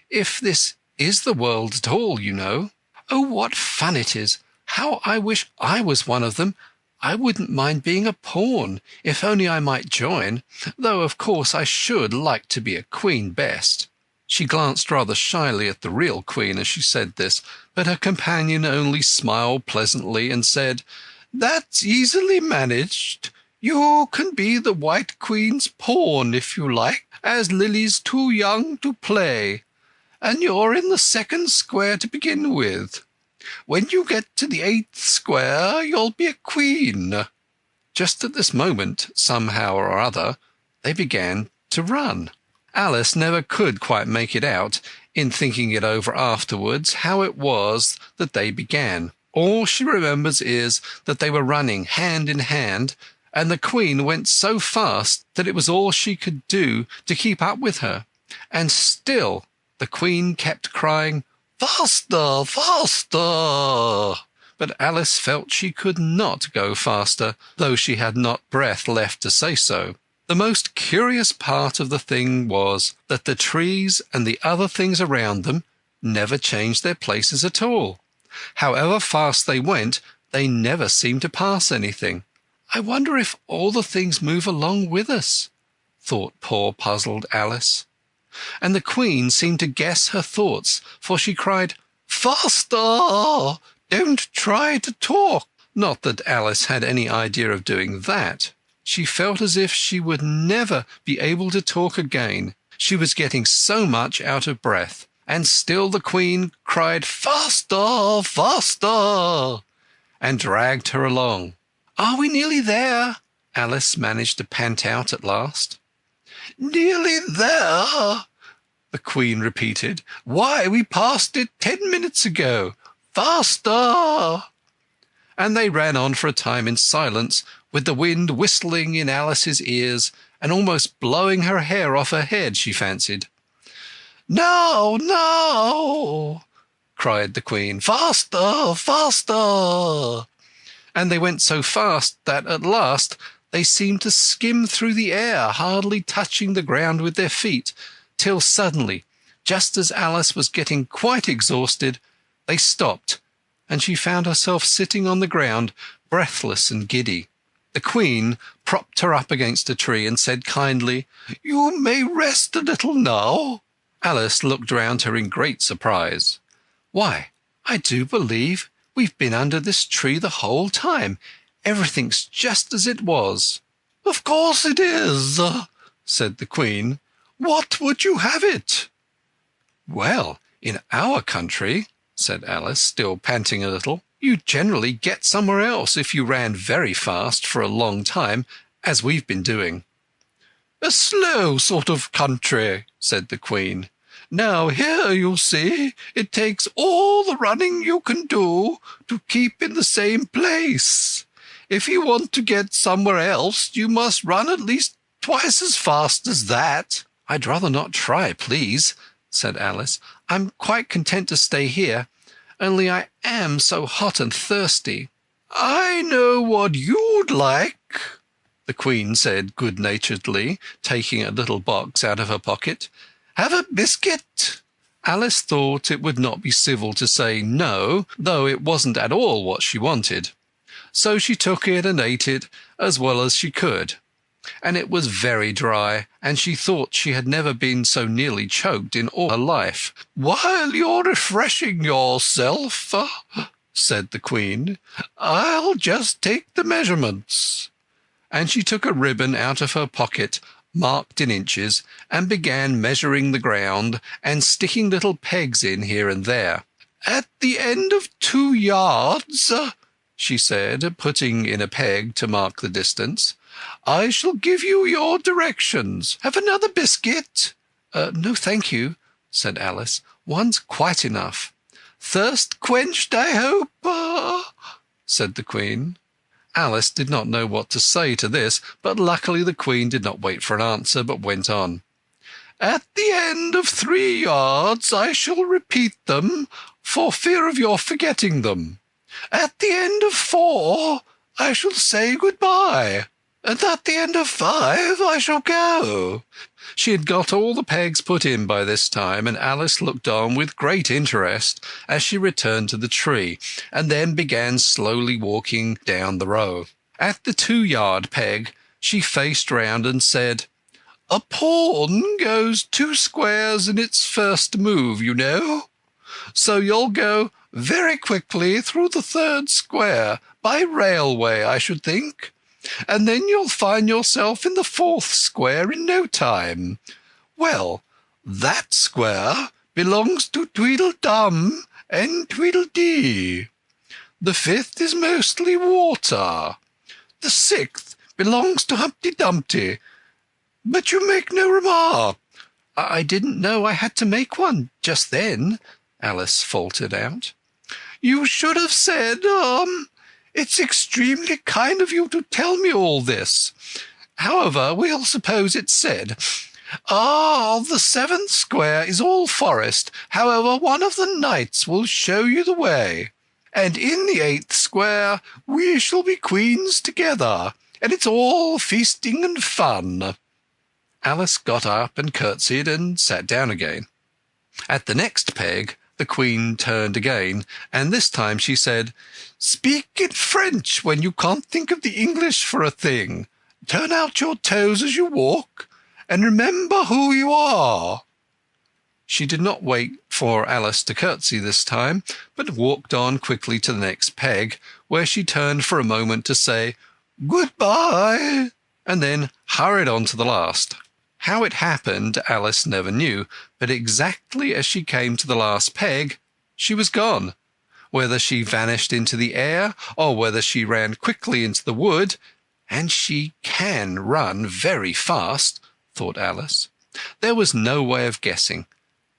if this is the world at all, you know. Oh, what fun it is! How I wish I was one of them. I wouldn't mind being a pawn, if only I might join, though of course I should like to be a queen best." She glanced rather shyly at the real Queen as she said this, but her companion only smiled pleasantly and said, "That's easily managed. You can be the White Queen's pawn if you like, as Lily's too young to play, and you're in the second square to begin with. When you get to the 8th square you'll be a queen." Just at this moment, somehow or other, they began to run. Alice never could quite make it out, in thinking it over afterwards, how it was that they began. All she remembers is that they were running hand in hand, and the Queen went so fast that it was all she could do to keep up with her. And still the Queen kept crying, "Faster, faster!" But Alice felt she could not go faster, though she had not breath left to say so. The most curious part of the thing was that the trees and the other things around them never changed their places at all. However fast they went, they never seem to pass anything. I wonder if all the things move along with us, thought poor puzzled Alice. And the Queen seemed to guess her thoughts, for she cried, "Faster! Don't try to talk!" Not that Alice had any idea of doing that. She felt as if she would never be able to talk again. She was getting so much out of breath. And still the Queen cried, "Faster! Faster!" and dragged her along. "Are we nearly there?" Alice managed to pant out at last. "Nearly there," the Queen repeated. "Why, we passed it 10 minutes ago. Faster!" And they ran on for a time in silence, with the wind whistling in Alice's ears and almost blowing her hair off her head, she fancied. "Now, now!" cried the Queen. "Faster, faster!" And they went so fast that at last they seemed to skim through the air, hardly touching the ground with their feet, till suddenly, just as Alice was getting quite exhausted, they stopped, and she found herself sitting on the ground, breathless and giddy. The Queen propped her up against a tree and said kindly, "You may rest a little now." Alice looked round her in great surprise. "Why, I do believe we've been under this tree the whole time. Everything's just as it was." "Of course it is," said the Queen. "What would you have it?" "Well, in our country," said Alice, still panting a little, "you generally get somewhere else if you ran very fast for a long time, as we've been doing." "A slow sort of country," said the Queen. "Now here, you see, it takes all the running you can do to keep in the same place. If you want to get somewhere else, you must run at least twice as fast as that." "I'd rather not try, please," said Alice. "I'm quite content to stay here, only I am so hot and thirsty." "I know what you'd like," the Queen said good-naturedly, taking a little box out of her pocket. "Have a biscuit?" Alice thought it would not be civil to say no, though it wasn't at all what she wanted. So she took it and ate it as well as she could. And it was very dry, and she thought she had never been so nearly choked in all her life. "While you're refreshing yourself," said the Queen, "I'll just take the measurements." And she took a ribbon out of her pocket, marked in inches, and began measuring the ground and sticking little pegs in here and there. "At the end of 2 yards," she said, putting in a peg to mark the distance, "I shall give you your directions. Have another biscuit?" "No, thank you," said Alice. "One's quite enough." "Thirst quenched, I hope," said the Queen. Alice did not know what to say to this, but luckily the Queen did not wait for an answer, but went on. "At the end of 3 yards I shall repeat them, for fear of your forgetting them. At the end of 4 I shall say good-bye, and at the end of 5 I shall go." She had got all the pegs put in by this time, and Alice looked on with great interest as she returned to the tree, and then began slowly walking down the row. At the 2-yard peg she faced round and said, "A pawn goes 2 squares in its first move, you know. So you'll go very quickly through the 3rd square, by railway, I should think. And then you'll find yourself in the 4th square in no time. Well, that square belongs to Tweedledum and Tweedledee. The 5th is mostly water. The 6th belongs to Humpty Dumpty. But you make no remark." "I didn't know I had to make one just then," Alice faltered out. "You should have said, it's extremely kind of you to tell me all this. However, we'll suppose it's said. The 7th square is all forest. However, one of the knights will show you the way. And in the 8th square we shall be queens together, and it's all feasting and fun." Alice got up and curtsied and sat down again. At the next peg The Queen turned again, and this time she said, "Speak in French when you can't think of the English for a thing. Turn out your toes as you walk, and remember who you are." She did not wait for Alice to curtsy this time, but walked on quickly to the next peg, where she turned for a moment to say, "Goodbye," and then hurried on to the last. How it happened Alice never knew, but exactly as she came to the last peg, she was gone. Whether she vanished into the air, or whether she ran quickly into the wood, and she can run very fast, thought Alice. There was no way of guessing,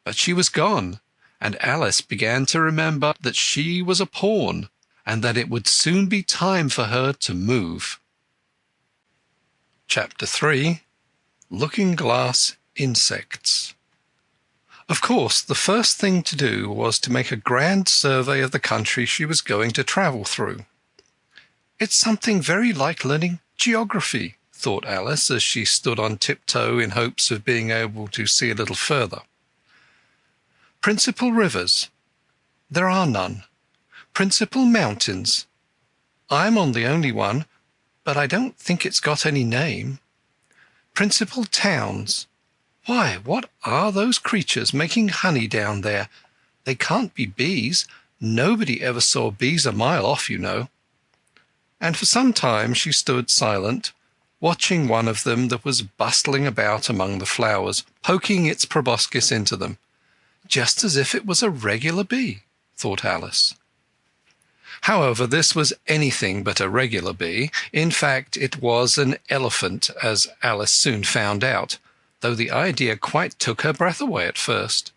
but she was gone, and Alice began to remember that she was a pawn, and that it would soon be time for her to move. Chapter 3. Looking-glass insects. Of course, the first thing to do was to make a grand survey of the country she was going to travel through. "It's something very like learning geography," thought Alice as she stood on tiptoe in hopes of being able to see a little further. Principal rivers. There are none. Principal mountains. I'm on the only one, but I don't think it's got any name. Principal towns. Why, what are those creatures making honey down there? They can't be bees. Nobody ever saw bees a mile off, you know. And for some time she stood silent, watching one of them that was bustling about among the flowers, poking its proboscis into them, just as if it was a regular bee, thought Alice. However, this was anything but a regular bee. In fact, it was an elephant, as Alice soon found out, though the idea quite took her breath away at first.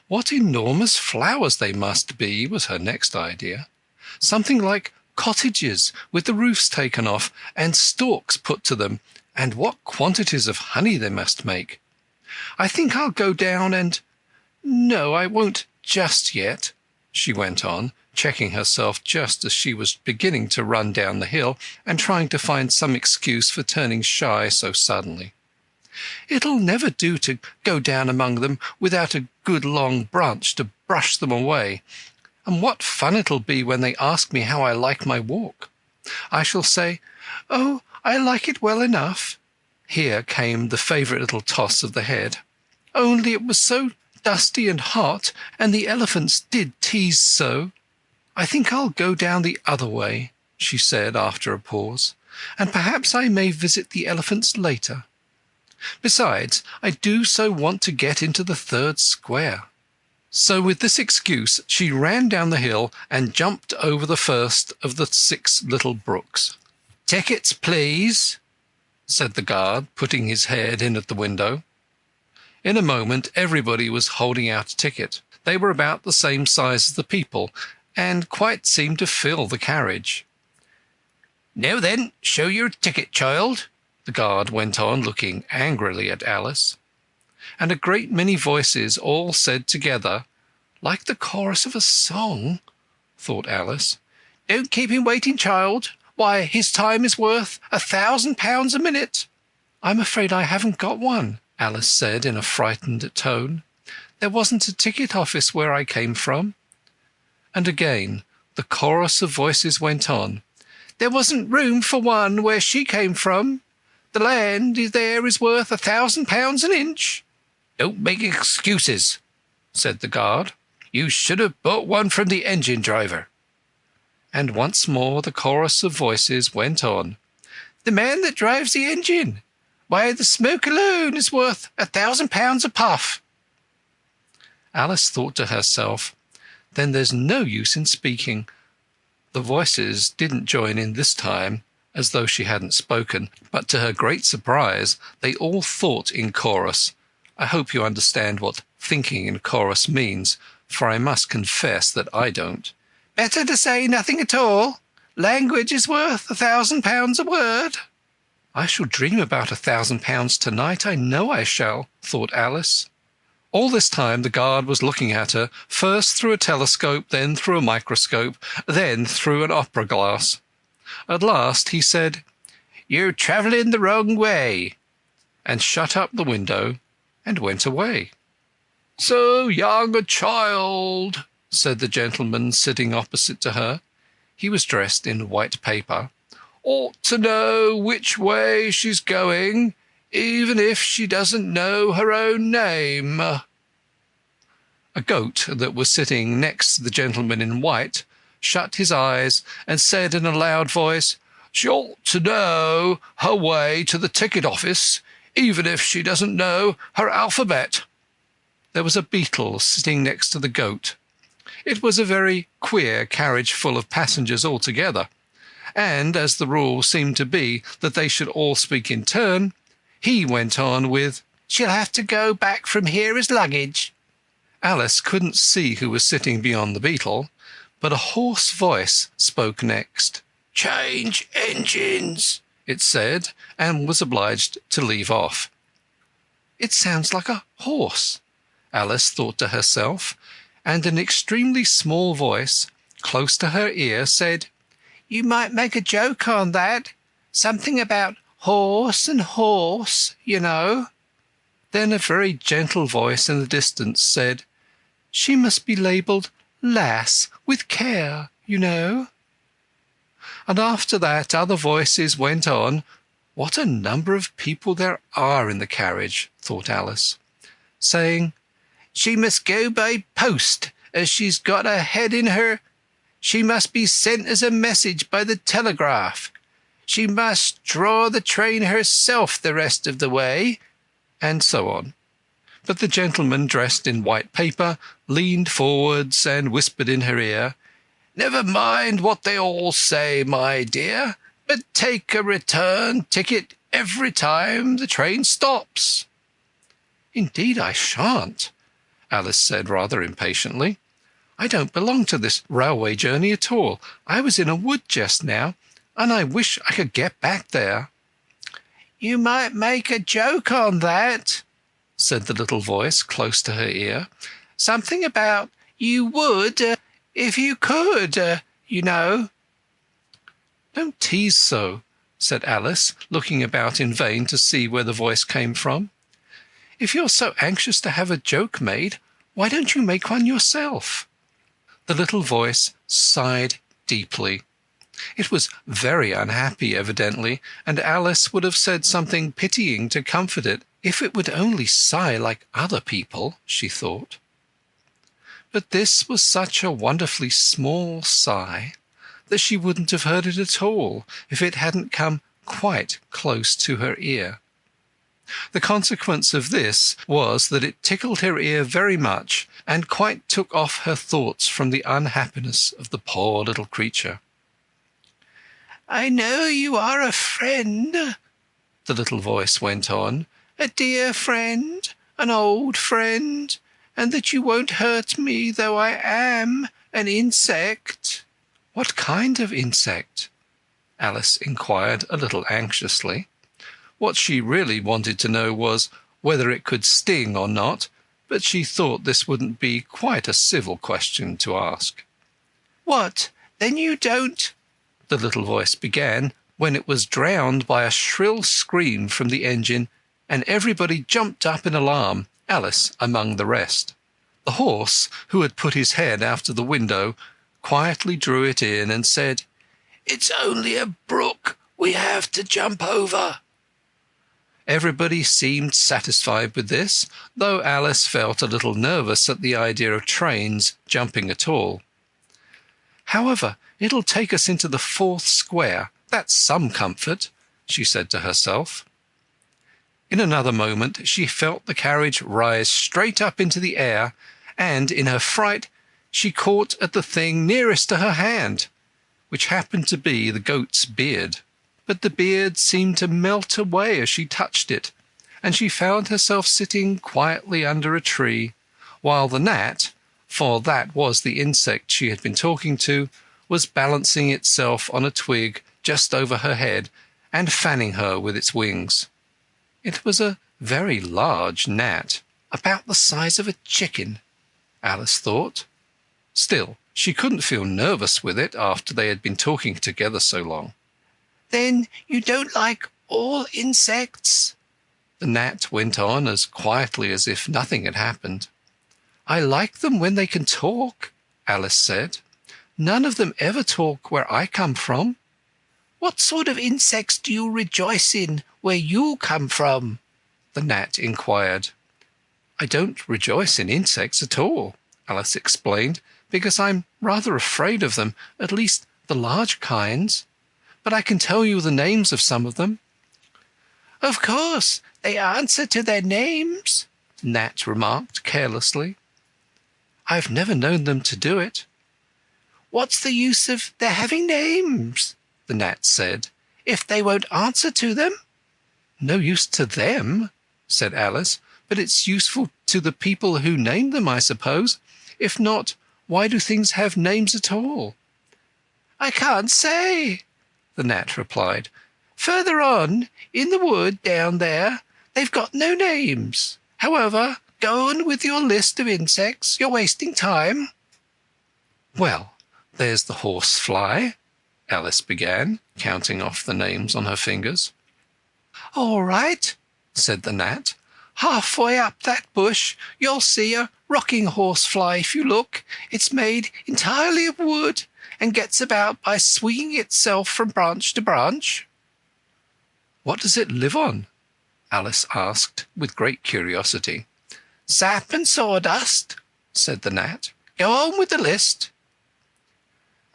What enormous flowers they must be, was her next idea. Something like cottages with the roofs taken off and stalks put to them, and what quantities of honey they must make. "I think I'll go down and— No, I won't just yet," she went on, checking herself just as she was beginning to run down the hill and trying to find some excuse for turning shy so suddenly. "It'll never do to go down among them without a good long branch to brush them away. And what fun it'll be when they ask me how I like my walk. I shall say, 'Oh, I like it well enough.'" Here came the favourite little toss of the head. "Only it was so dusty and hot, and the elephants did tease so. I think I'll go down the other way," she said after a pause, "and perhaps I may visit the elephants later. Besides, I do so want to get into the third square." So with this excuse she ran down the hill and jumped over the first of the 6 little brooks. "Tickets, please," said the guard, putting his head in at the window. In a moment everybody was holding out a ticket. They were about the same size as the people, and quite seemed to fill the carriage. "Now then, show your ticket, child," the guard went on, looking angrily at Alice. And a great many voices all said together, like the chorus of a song, thought Alice, "Don't keep him waiting, child. Why, his time is worth £1,000 a minute." "I'm afraid I haven't got one," Alice said in a frightened tone. "There wasn't a ticket office where I came from." And again the chorus of voices went on. "There wasn't room for one where she came from. The land there is worth £1,000 an inch." "Don't make excuses," said the guard. "You should have bought one from the engine driver." And once more the chorus of voices went on. "The man that drives the engine. Why, the smoke alone is worth £1,000 a puff." Alice thought to herself, then there's no use in speaking. The voices didn't join in this time, as though she hadn't spoken, but to her great surprise they all thought in chorus. I hope you understand what thinking in chorus means, for I must confess that I don't. "Better to say nothing at all. Language is worth £1,000 a word." "I shall dream about £1,000 tonight, I know I shall," thought Alice. All this time the guard was looking at her, first through a telescope, then through a microscope, then through an opera glass. At last he said, "You're travelling the wrong way," and shut up the window and went away. "So young a child," said the gentleman sitting opposite to her. He was dressed in white paper. "Ought to know which way she's going, even if she doesn't know her own name." A goat that was sitting next to the gentleman in white shut his eyes and said in a loud voice, "She ought to know her way to the ticket office, even if she doesn't know her alphabet." There was a beetle sitting next to the goat. It was a very queer carriage full of passengers altogether, and as the rule seemed to be that they should all speak in turn, he went on with, "She'll have to go back from here as luggage." Alice couldn't see who was sitting beyond the beetle, but a hoarse voice spoke next. "Change engines," it said, and was obliged to leave off. "It sounds like a horse," Alice thought to herself, and an extremely small voice, close to her ear, said, "You might make a joke on that. Something about horse and horse, you know." Then a very gentle voice in the distance said, "She must be labelled Lass with care, you know." And after that other voices went on. What a number of people there are in the carriage, thought Alice, saying, "She must go by post, as she's got a head in her. She must be sent as a message by the telegraph. She must draw the train herself the rest of the way," and so on. But the gentleman dressed in white paper leaned forwards and whispered in her ear, "Never mind what they all say, my dear, but take a return ticket every time the train stops." "Indeed I shan't," Alice said rather impatiently. "I don't belong to this railway journey at all. I was in a wood just now, and I wish I could get back there." "You might make a joke on that," said the little voice close to her ear. "Something about you would if you could, you know." "Don't tease so," said Alice, looking about in vain to see where the voice came from. "If you're so anxious to have a joke made, why don't you make one yourself?" The little voice sighed deeply. It was very unhappy, evidently, and Alice would have said something pitying to comfort it if it would only sigh like other people, she thought. But this was such a wonderfully small sigh that she wouldn't have heard it at all if it hadn't come quite close to her ear. The consequence of this was that it tickled her ear very much and quite took off her thoughts from the unhappiness of the poor little creature. "I know you are a friend," the little voice went on, "a dear friend, an old friend, and that you won't hurt me though I am an insect." "What kind of insect?" Alice inquired a little anxiously. What she really wanted to know was whether it could sting or not, but she thought this wouldn't be quite a civil question to ask. "What, then you don't—" the little voice began, when it was drowned by a shrill scream from the engine, and everybody jumped up in alarm, Alice among the rest. The horse, who had put his head out of the window, quietly drew it in and said, "It's only a brook we have to jump over." Everybody seemed satisfied with this, though Alice felt a little nervous at the idea of trains jumping at all. "However, it'll take us into the 4th square. That's some comfort," she said to herself. In another moment she felt the carriage rise straight up into the air, and in her fright she caught at the thing nearest to her hand, which happened to be the goat's beard. But the beard seemed to melt away as she touched it, and she found herself sitting quietly under a tree, while the gnat, for that was the insect she had been talking to, was balancing itself on a twig just over her head and fanning her with its wings. It was a very large gnat, about the size of a chicken, Alice thought. Still, she couldn't feel nervous with it after they had been talking together so long. "Then you don't like all insects?" the gnat went on as quietly as if nothing had happened. "I like them when they can talk," Alice said. "None of them ever talk where I come from." "What sort of insects do you rejoice in where you come from?" the gnat inquired. "I don't rejoice in insects at all," Alice explained, "because I'm rather afraid of them, at least the large kinds. But I can tell you the names of some of them." "Of course, they answer to their names," the gnat remarked carelessly. "I've never known them to do it." "What's the use of their having names," the gnat said, "if they won't answer to them?" "No use to them," said Alice, "but it's useful to the people who name them, I suppose. If not, why do things have names at all?" "I can't say," the gnat replied. "Further on, in the wood down there, they've got no names. However, go on with your list of insects. You're wasting time." "Well, there's the horsefly," Alice began, counting off the names on her fingers. "All right," said the gnat. "Halfway up that bush you'll see a rocking horsefly if you look. It's made entirely of wood and gets about by swinging itself from branch to branch." "What does it live on?" Alice asked with great curiosity. "Sap and sawdust," said the gnat. "Go on with the list."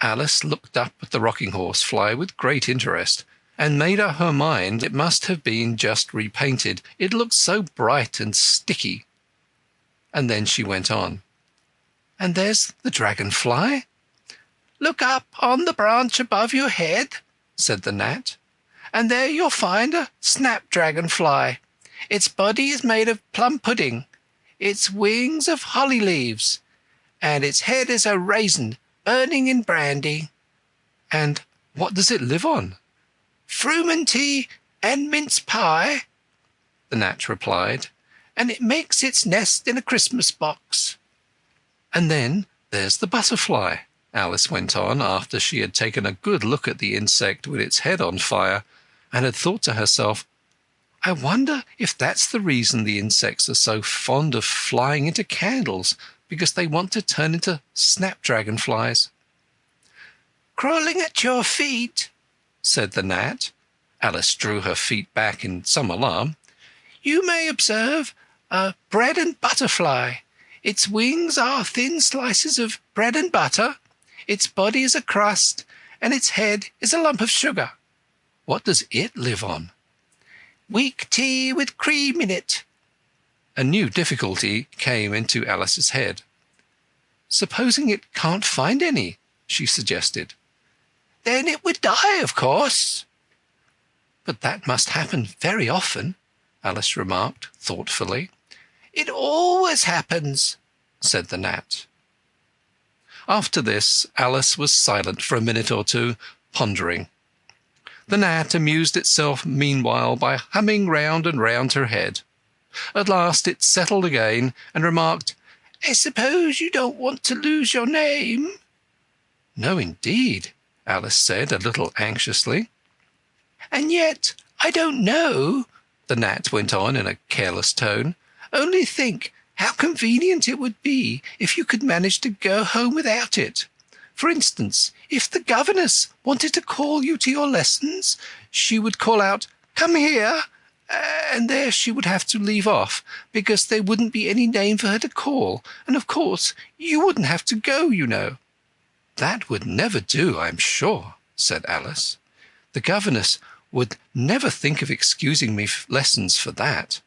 Alice looked up at the rocking horsefly with great interest, and made up her mind it must have been just repainted, it looked so bright and sticky. And then she went on. "And there's the dragonfly." "Look up on the branch above your head," said the gnat, "and there you'll find a snapdragonfly. Its body is made of plum pudding, its wings of holly leaves, and its head is a raisin burning in brandy." "And what does it live on?" "Frumenty and mince pie," the gnat replied, "and it makes its nest in a Christmas box." "And then there's the butterfly," Alice went on, after she had taken a good look at the insect with its head on fire, and had thought to herself, "I wonder if that's the reason the insects are so fond of flying into candles, because they want to turn into snapdragonflies." "Crawling at your feet," said the gnat. Alice drew her feet back in some alarm. "You may observe a bread and butterfly. Its wings are thin slices of bread and butter, its body is a crust, and its head is a lump of sugar." "What does it live on?" "Weak tea with cream in it." A new difficulty came into Alice's head. "Supposing it can't find any?" she suggested. "Then it would die, of course." "But that must happen very often," Alice remarked thoughtfully. "It always happens," said the gnat. After this, Alice was silent for a minute or two, pondering. The gnat amused itself meanwhile by humming round and round her head. At last it settled again and remarked, "I suppose you don't want to lose your name?" "No, indeed," Alice said, a little anxiously. "And yet I don't know," the gnat went on in a careless tone. "Only think how convenient it would be if you could manage to go home without it. For instance, if the governess wanted to call you to your lessons, she would call out, 'Come here,' and there she would have to leave off, because there wouldn't be any name for her to call, and of course you wouldn't have to go, you know." "That would never do, I'm sure," said Alice. "The governess would never think of excusing me lessons for that.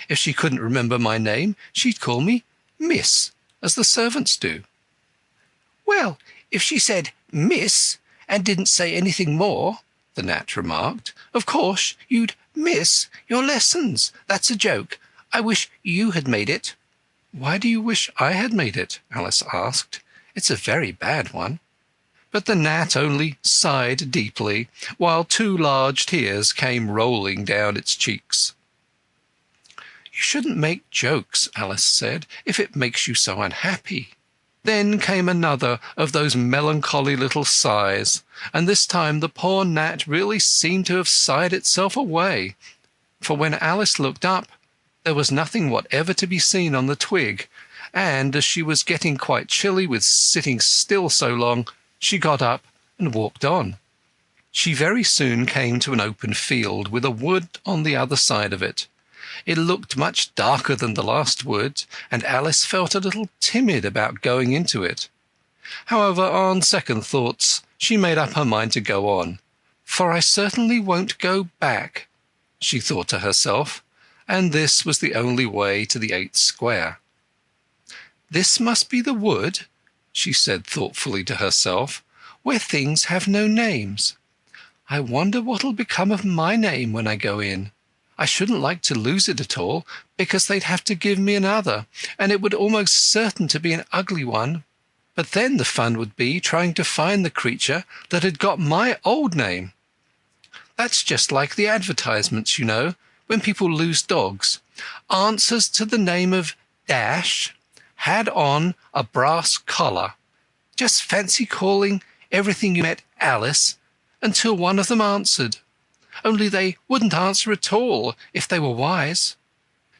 If she couldn't remember my name, she'd call me Miss, as the servants do." "Well, if she said Miss and didn't say anything more," the gnat remarked, "of course you'd miss your lessons. That's a joke. I wish you had made it." "Why do you wish I had made it?" Alice asked. "It's a very bad one." But the gnat only sighed deeply, while 2 large tears came rolling down its cheeks. "You shouldn't make jokes," Alice said, "if it makes you so unhappy." Then came another of those melancholy little sighs, and this time the poor gnat really seemed to have sighed itself away, for when Alice looked up there was nothing whatever to be seen on the twig, and as she was getting quite chilly with sitting still so long, she got up and walked on. She very soon came to an open field with a wood on the other side of it. It looked much darker than the last wood, and Alice felt a little timid about going into it. However, on second thoughts, she made up her mind to go on. "For I certainly won't go back," she thought to herself, and this was the only way to the 8th square. "This must be the wood," she said thoughtfully to herself, "where things have no names. I wonder what'll become of my name when I go in. I shouldn't like to lose it at all, because they'd have to give me another, and it would almost certain to be an ugly one. But then the fun would be trying to find the creature that had got my old name. That's just like the advertisements, you know, when people lose dogs. Answers to the name of Dash, had on a brass collar. Just fancy calling everything you met Alice until one of them answered. Only they wouldn't answer at all if they were wise."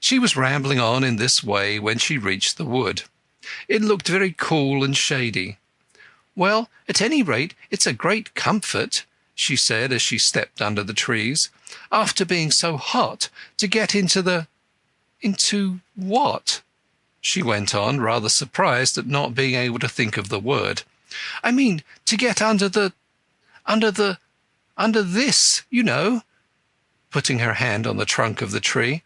She was rambling on in this way when she reached the wood. It looked very cool and shady. "Well, at any rate, it's a great comfort," she said as she stepped under the trees, "after being so hot, to get into what?" she went on, rather surprised at not being able to think of the word. "I mean, to get under this, you know," putting her hand on the trunk of the tree.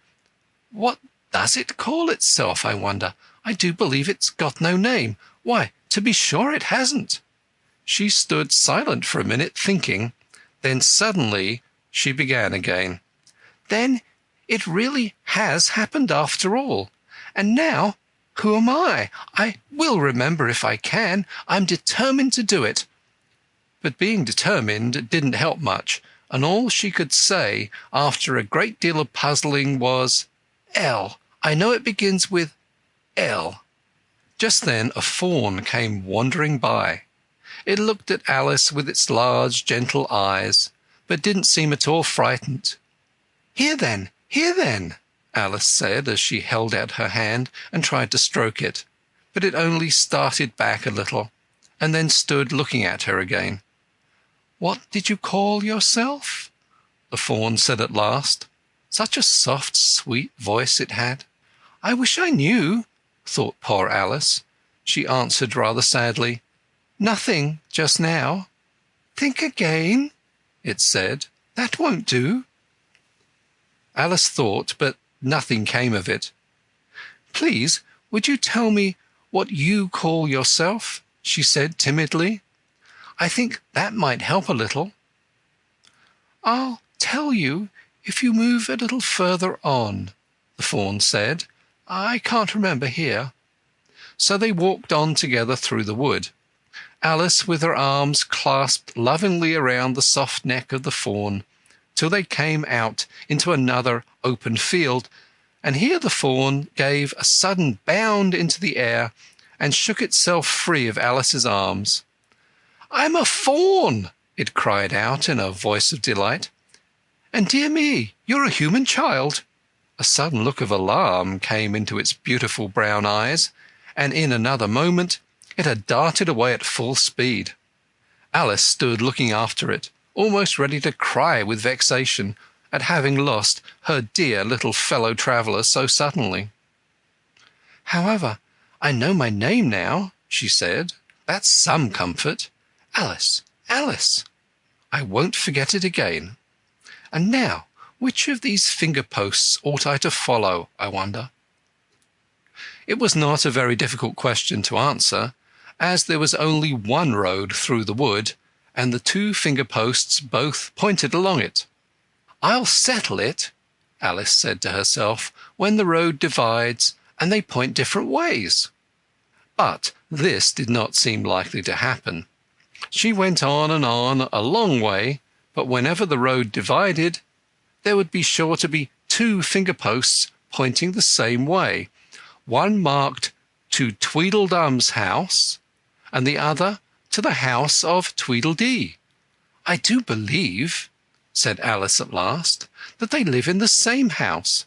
"What does it call itself, I wonder? I do believe it's got no name. Why, to be sure it hasn't." She stood silent for a minute, thinking. Then suddenly she began again. "Then it really has happened after all. And now, who am I? I will remember if I can. I'm determined to do it." But being determined didn't help much, and all she could say, after a great deal of puzzling, was, "L. I know it begins with L." Just then a fawn came wandering by. It looked at Alice with its large, gentle eyes, but didn't seem at all frightened. Here then, Alice said as she held out her hand and tried to stroke it, but it only started back a little, and then stood looking at her again. "What did you call yourself?" the fawn said at last. Such a soft, sweet voice it had. "I wish I knew," thought poor Alice. She answered rather sadly, "Nothing just now." "Think again," it said. "That won't do." Alice thought, but nothing came of it. "Please, would you tell me what you call yourself?" she said timidly. "I think that might help a little." "I'll tell you if you move a little further on," the fawn said. "I can't remember here." So they walked on together through the wood, Alice with her arms clasped lovingly around the soft neck of the fawn, till they came out into another open field, and here the fawn gave a sudden bound into the air and shook itself free of Alice's arms. "I'm a fawn!" it cried out in a voice of delight. "And dear me, you're a human child!" A sudden look of alarm came into its beautiful brown eyes, and in another moment it had darted away at full speed. Alice stood looking after it, almost ready to cry with vexation at having lost her dear little fellow traveller so suddenly. "However, I know my name now," she said. "That's some comfort. Alice, Alice. I won't forget it again. And now, which of these finger-posts ought I to follow, I wonder?" It was not a very difficult question to answer, as there was only one road through the wood, and the 2 finger-posts both pointed along it. "I'll settle it," Alice said to herself, "when the road divides and they point different ways." But this did not seem likely to happen. She went on and on a long way, but whenever the road divided, there would be sure to be 2 finger-posts pointing the same way, one marked to Tweedledum's house, and the other to the house of Tweedledee. "I do believe," said Alice at last, "that they live in the same house.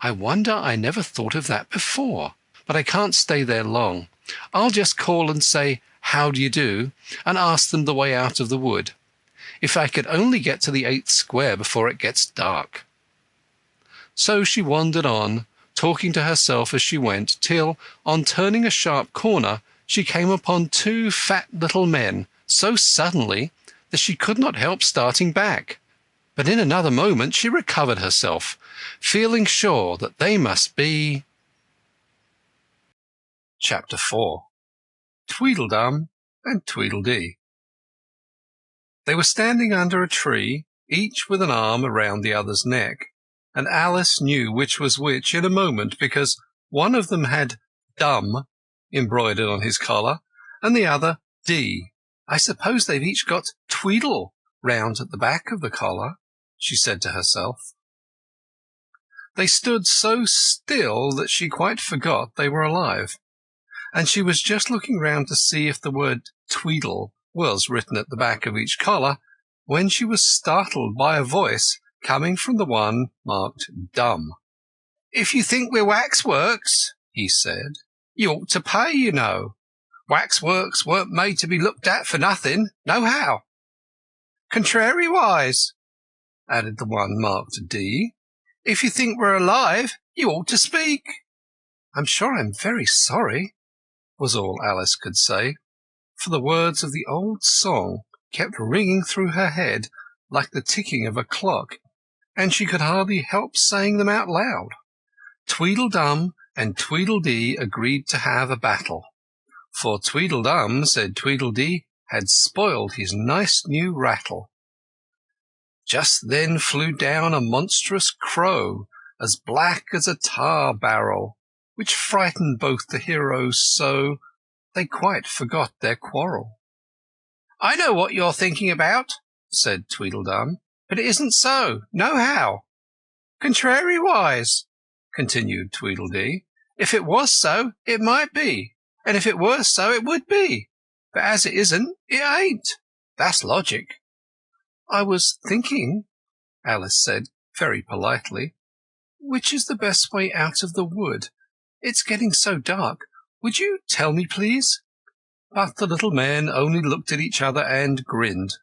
I wonder I never thought of that before, but I can't stay there long. I'll just call and say, 'How do you do?' and ask them the way out of the wood. If I could only get to the 8th square before it gets dark." So she wandered on, talking to herself as she went, till, on turning a sharp corner, she came upon 2 fat little men so suddenly that she could not help starting back. But in another moment she recovered herself, feeling sure that they must be— Chapter 4. Tweedledum and Tweedledee. They were standing under a tree, each with an arm around the other's neck, and Alice knew which was which in a moment, because one of them had "Dumb" embroidered on his collar, and the other "D." "I suppose they've each got Tweedle round at the back of the collar," she said to herself. They stood so still that she quite forgot they were alive, and she was just looking round to see if the word Tweedle was written at the back of each collar, when she was startled by a voice coming from the one marked Dumb. "If you think we're waxworks," he said, "you ought to pay, you know. Waxworks weren't made to be looked at for nothing, nohow. Contrariwise," added the one marked D, "if you think we're alive, you ought to speak." "I'm sure I'm very sorry," was all Alice could say, for the words of the old song kept ringing through her head like the ticking of a clock, and she could hardly help saying them out loud. Tweedledum and Tweedledee agreed to have a battle, for Tweedledum said Tweedledee had spoiled his nice new rattle. Just then flew down a monstrous crow, as black as a tar barrel, which frightened both the heroes so they quite forgot their quarrel. "I know what you're thinking about," said Tweedledum, "but it isn't so, nohow." "Contrariwise," continued Tweedledee, "if it was so, it might be, and if it were so, it would be. But as it isn't, it ain't. That's logic." "I was thinking," Alice said very politely, "which is the best way out of the wood? It's getting so dark. Would you tell me, please?" But the little men only looked at each other and grinned.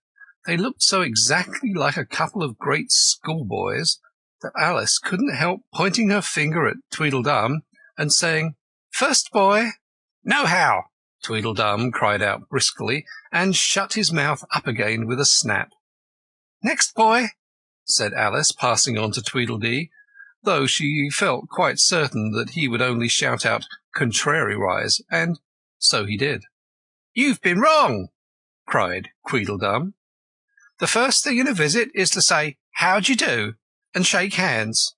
They looked so exactly like a couple of great schoolboys that Alice couldn't help pointing her finger at Tweedledum and saying, "First boy." "Nohow!" Tweedledum cried out briskly, and shut his mouth up again with a snap. "Next boy," said Alice, passing on to Tweedledee, though she felt quite certain that he would only shout out "Contrariwise," and so he did. "You've been wrong," cried Tweedledum. "The first thing in a visit is to say 'How d'ye do?' and shake hands."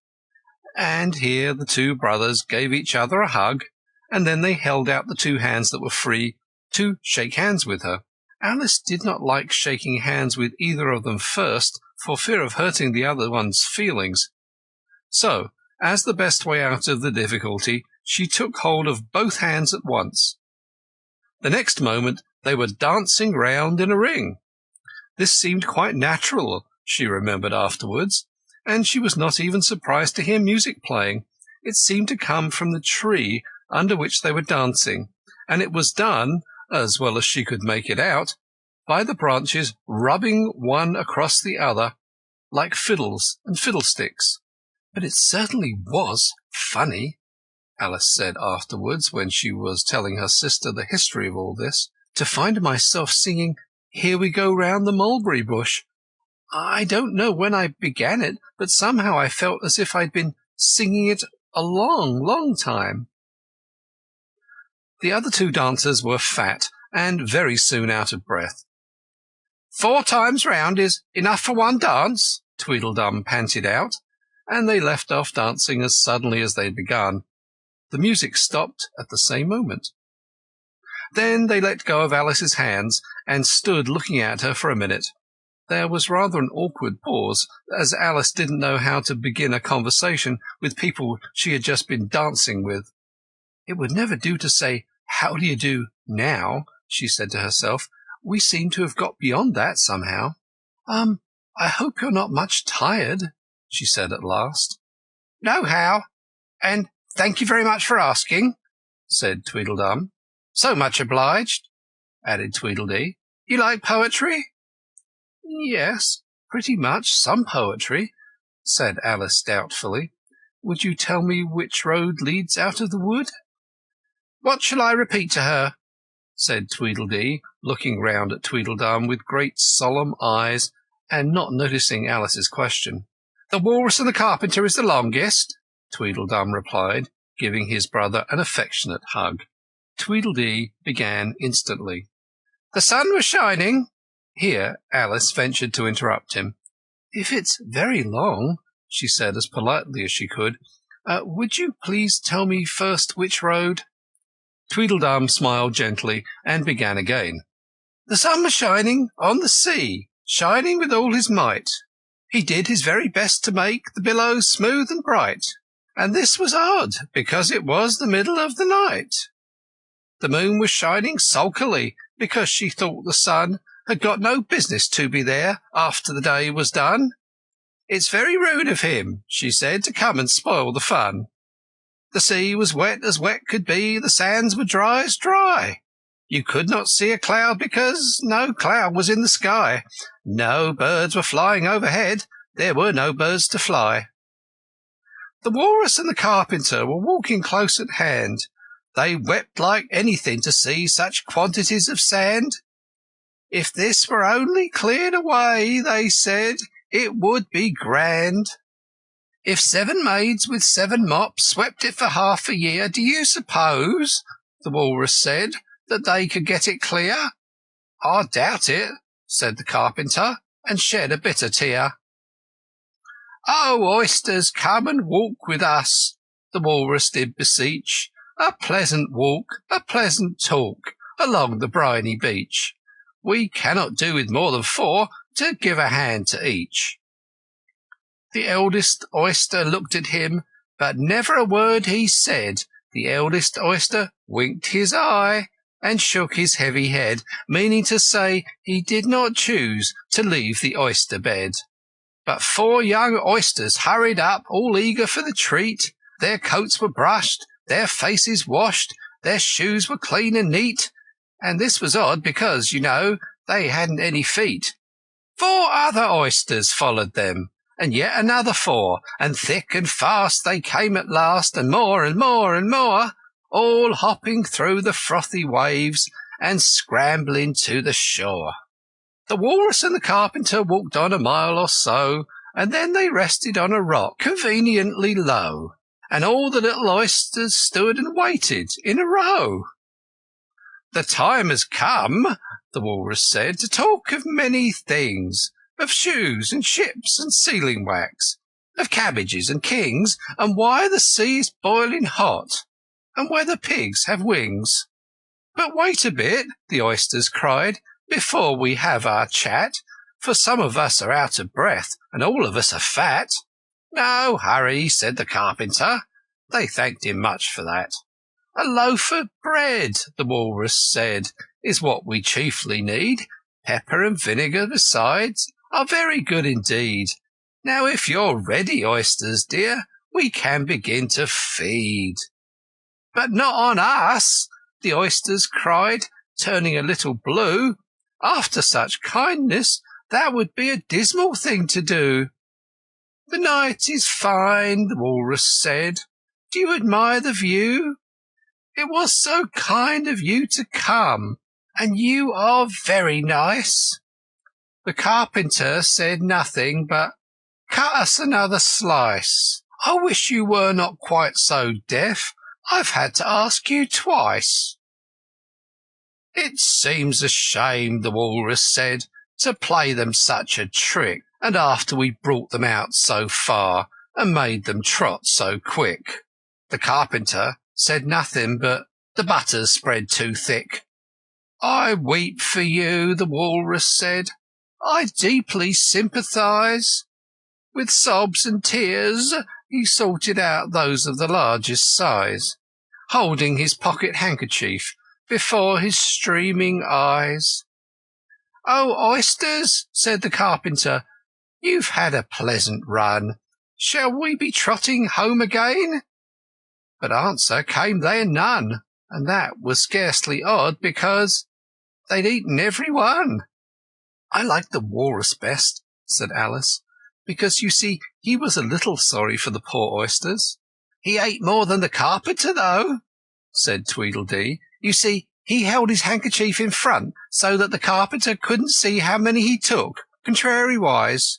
And here the 2 brothers gave each other a hug, and then they held out the 2 hands that were free to shake hands with her. Alice did not like shaking hands with either of them first, for fear of hurting the other one's feelings. So, as the best way out of the difficulty, she took hold of both hands at once. The next moment they were dancing round in a ring. This seemed quite natural, she remembered afterwards, and she was not even surprised to hear music playing. It seemed to come from the tree under which they were dancing, and it was done, as well as she could make it out, by the branches rubbing one across the other like fiddles and fiddlesticks. "But it certainly was funny," Alice said afterwards, when she was telling her sister the history of all this, "to find myself singing 'Here we go round the mulberry bush.' I don't know when I began it, but somehow I felt as if I'd been singing it a long, long time." The other 2 dancers were fat, and very soon out of breath. "4 times round is enough for one dance," Tweedledum panted out, and they left off dancing as suddenly as they'd begun. The music stopped at the same moment. Then they let go of Alice's hands and stood looking at her for a minute. There was rather an awkward pause, as Alice didn't know how to begin a conversation with people she had just been dancing with. "It would never do to say 'How do you do?' now," she said to herself. "We seem to have got beyond that somehow." I hope you're not much tired," she said at last. "Nohow, and thank you very much for asking," said Tweedledum. "So much obliged," added Tweedledee. "You like poetry?" "Yes, pretty much some poetry," said Alice doubtfully. "Would you tell me which road leads out of the wood?" "What shall I repeat to her?" said Tweedledee, looking round at Tweedledum with great solemn eyes and not noticing Alice's question. "The Walrus and the Carpenter is the longest," Tweedledum replied, giving his brother an affectionate hug. Tweedledee began instantly. "The sun was shining—" Here Alice ventured to interrupt him. "If it's very long," she said as politely as she could, "would you please tell me first which road?" Tweedledum smiled gently and began again. "The sun was shining on the sea, shining with all his might. He did his very best to make the billows smooth and bright, and this was odd, because it was the middle of the night. The moon was shining sulkily, because she thought the sun had got no business to be there after the day was done. It's very rude of him, she said, to come and spoil the fun. The sea was wet as wet could be, the sands were dry as dry. You could not see a cloud because no cloud was in the sky. No birds were flying overhead, there were no birds to fly. The Walrus and the Carpenter were walking close at hand. They wept like anything to see such quantities of sand. If this were only cleared away, they said, it would be grand. If 7 maids with 7 mops swept it for half a year, do you suppose, the Walrus said, that they could get it clear? I doubt it, said the Carpenter, and shed a bitter tear. Oh, oysters, come and walk with us, the Walrus did beseech. A pleasant walk, a pleasant talk, along the briny beach. We cannot do with more than 4 to give a hand to each. The eldest oyster looked at him, but never a word he said. The eldest oyster winked his eye and shook his heavy head, meaning to say he did not choose to leave the oyster bed. But 4 young oysters hurried up, all eager for the treat. Their coats were brushed, their faces washed, their shoes were clean and neat, and this was odd because, you know, they hadn't any feet. 4 other oysters followed them, and yet another 4, and thick and fast they came at last, and more and more and more, all hopping through the frothy waves and scrambling to the shore. The Walrus and the Carpenter walked on a mile or so, and then they rested on a rock conveniently low, and all the little oysters stood and waited in a row. The time has come, the Walrus said, to talk of many things, of shoes and ships and sealing wax, of cabbages and kings, and why the sea is boiling hot, and whether pigs have wings. But wait a bit, the oysters cried, before we have our chat, for some of us are out of breath, and all of us are fat. No hurry, said the Carpenter. They thanked him much for that. A loaf of bread, the Walrus said, is what we chiefly need. Pepper and vinegar besides are very good indeed. Now if you're ready, oysters dear, we can begin to feed. But not on us, the oysters cried, turning a little blue. After such kindness, that would be a dismal thing to do. The night is fine, the Walrus said. Do you admire the view? It was so kind of you to come, and you are very nice. The Carpenter said nothing but, cut us another slice. I wish you were not quite so deaf. I've had to ask you twice. It seems a shame, the Walrus said, to play them such a trick, and after we brought them out so far and made them trot so quick. The Carpenter said nothing, but the butter's spread too thick. I weep for you, the Walrus said. I deeply sympathise. With sobs and tears he sorted out those of the largest size, holding his pocket handkerchief before his streaming eyes. Oh, oysters, said the Carpenter, you've had a pleasant run. Shall we be trotting home again? But answer came there none. and that was scarcely odd because they'd eaten every one. I liked the walrus best, said Alice, because, you see, he was a little sorry for the poor oysters. He ate more than the carpenter, though, said Tweedledee. You see, he held his handkerchief in front so that the carpenter couldn't see how many he took, contrariwise.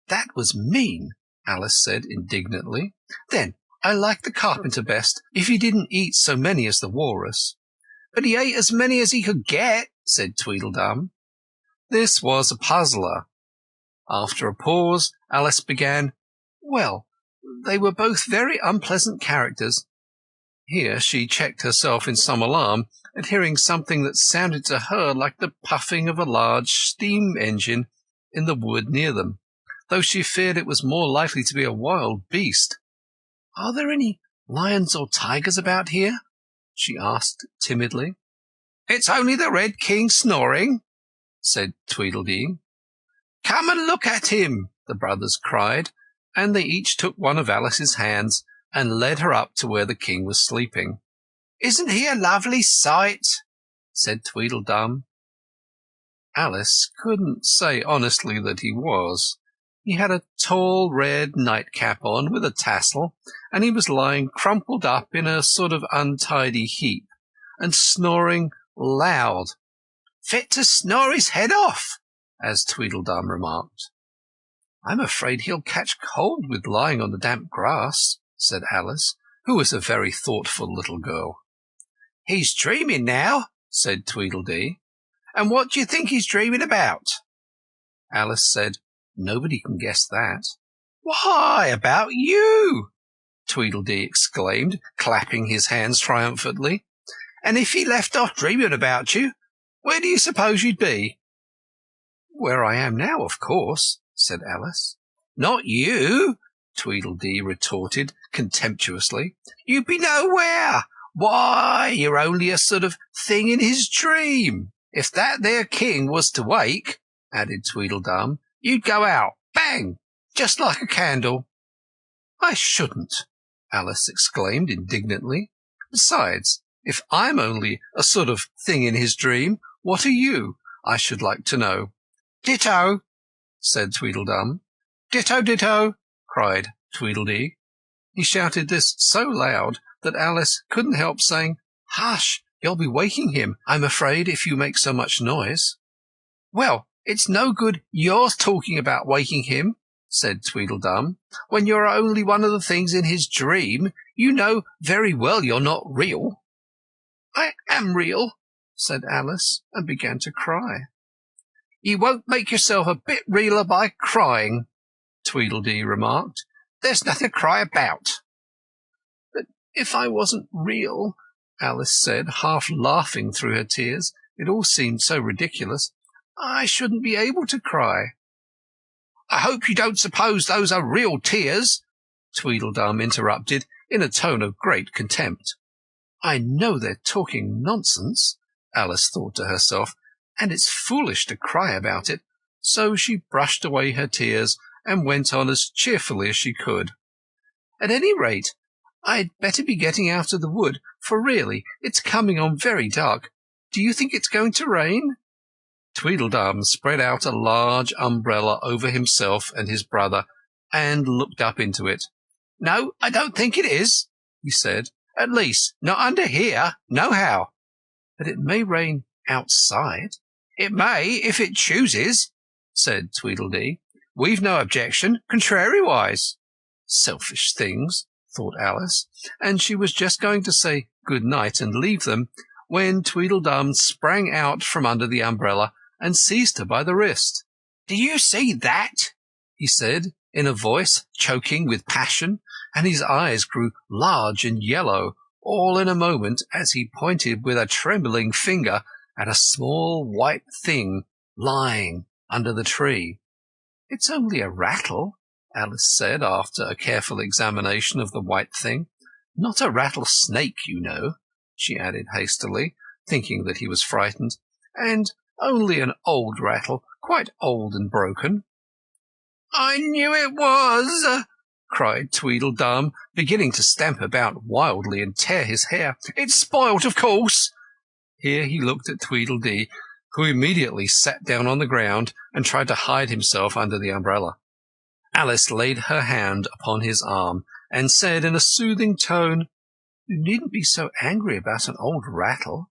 That was mean, Alice said indignantly. Then I liked the carpenter best if he didn't eat so many as the walrus. But he ate as many as he could get, said Tweedledum. This was a puzzler. After a pause, Alice began, Well, they were both very unpleasant characters. Here she checked herself in some alarm at hearing something that sounded to her like the puffing of a large steam engine in the wood near them, though she feared it was more likely to be a wild beast. Are there any lions or tigers about here? She asked timidly. It's only the Red King snoring, said Tweedledee. Come and look at him, the brothers cried, and they each took one of Alice's hands and led her up to where the king was sleeping. Isn't he a lovely sight? Said Tweedledum. Alice couldn't say honestly that he was. He had a tall red nightcap on with a tassel, and he was lying crumpled up in a sort of untidy heap, and snoring loud. Fit to snore his head off, as Tweedledum remarked. I'm afraid he'll catch cold with lying on the damp grass, said Alice, who was a very thoughtful little girl. He's dreaming now, said Tweedledee. And what do you think he's dreaming about? Alice said, Nobody can guess that. Why, about you, Tweedledee exclaimed, clapping his hands triumphantly. And if he left off dreaming about you, where do you suppose you'd be? Where I am now, of course, said Alice. Not you, Tweedledee retorted contemptuously. You'd be nowhere. Why, you're only a sort of thing in his dream. If that there king was to wake, added Tweedledum, you'd go out, bang, just like a candle. I shouldn't, Alice exclaimed indignantly. Besides, if I'm only a sort of thing in his dream, what are you, I should like to know? Ditto, said Tweedledum. Ditto, ditto, cried Tweedledee. He shouted this so loud that Alice couldn't help saying, Hush, you'll be waking him, I'm afraid, if you make so much noise. Well, it's no good yours talking about waking him, said Tweedledum. When you're only one of the things in his dream, you know very well you're not real. I am real, said Alice, and began to cry. You won't make yourself a bit realer by crying, Tweedledee remarked. There's nothing to cry about. But if I wasn't real, Alice said, half laughing through her tears, it all seemed so ridiculous, I shouldn't be able to cry. I hope you don't suppose those are real tears, Tweedledum interrupted in a tone of great contempt. I know they're talking nonsense, Alice thought to herself, and it's foolish to cry about it, so she brushed away her tears and went on as cheerfully as she could. At any rate, I'd better be getting out of the wood, for really it's coming on very dark. Do you think it's going to rain? Tweedledum spread out a large umbrella over himself and his brother, and looked up into it. No, I don't think it is, he said. At least, not under here, nohow. But it may rain outside. It may, if it chooses, said Tweedledee. We've no objection, contrariwise. Selfish things, thought Alice, and she was just going to say good night and leave them, when Tweedledum sprang out from under the umbrella and seized her by the wrist. Do you see that? He said, in a voice choking with passion, and his eyes grew large and yellow, all in a moment, as he pointed with a trembling finger at a small white thing lying under the tree. It's only a rattle, Alice said, after a careful examination of the white thing. Not a rattlesnake, you know, she added hastily, thinking that he was frightened, and only an old rattle, quite old and broken. I knew it was, cried Tweedledum, beginning to stamp about wildly and tear his hair. "It's spoilt, of course." Here he looked at Tweedledee, who immediately sat down on the ground and tried to hide himself under the umbrella. Alice laid her hand upon his arm and said in a soothing tone, "You needn't be so angry about an old rattle."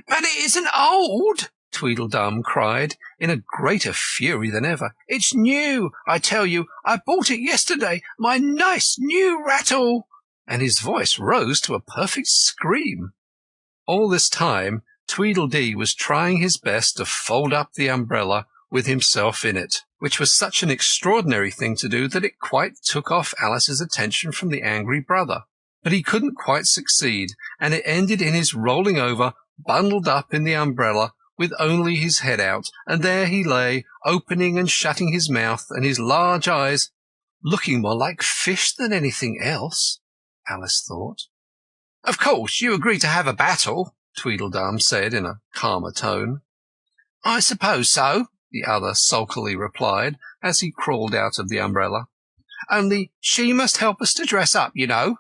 "But it isn't old!" Tweedledum cried, in a greater fury than ever. "It's new, I tell you. I bought it yesterday. My nice new rattle!" And his voice rose to a perfect scream. All this time Tweedledee was trying his best to fold up the umbrella with himself in it, which was such an extraordinary thing to do that it quite took off Alice's attention from the angry brother. But he couldn't quite succeed, and it ended in his rolling over, bundled up in the umbrella, with only his head out, and there he lay, opening and shutting his mouth, and his large eyes looking more like fish than anything else, Alice thought. "Of course you agree to have a battle," Tweedledum said in a calmer tone. "I suppose so," the other sulkily replied, as he crawled out of the umbrella. "Only she must help us to dress up, you know."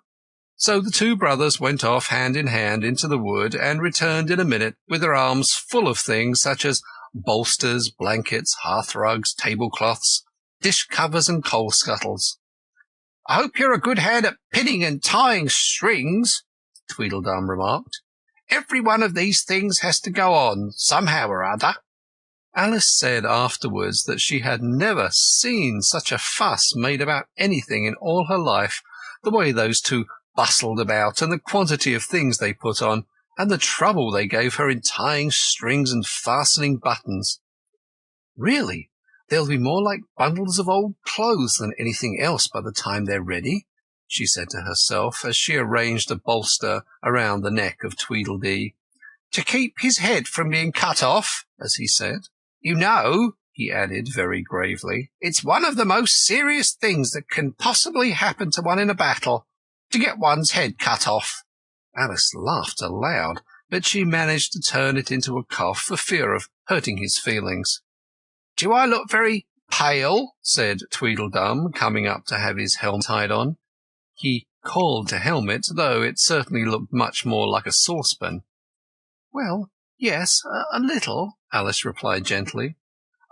So the two brothers went off hand in hand into the wood, and returned in a minute with their arms full of things such as bolsters, blankets, hearthrugs, tablecloths, dish covers, and coal scuttles. "I hope you're a good hand at pinning and tying strings," Tweedledum remarked. "Every one of these things has to go on, somehow or other." Alice said afterwards that she had never seen such a fuss made about anything in all her life, the way those two bustled about, and the quantity of things they put on, and the trouble they gave her in tying strings and fastening buttons. "Really, they'll be more like bundles of old clothes than anything else by the time they're ready," she said to herself, as she arranged a bolster around the neck of Tweedledee. "To keep his head from being cut off," as he said. "You know," he added very gravely, "it's one of the most serious things that can possibly happen to one in a battle, to get one's head cut off." Alice laughed aloud, but she managed to turn it into a cough for fear of hurting his feelings. "Do I look very pale?" said Tweedledum, coming up to have his helmet tied on. He called a helmet, though it certainly looked much more like a saucepan. "Well, yes, a little," Alice replied gently.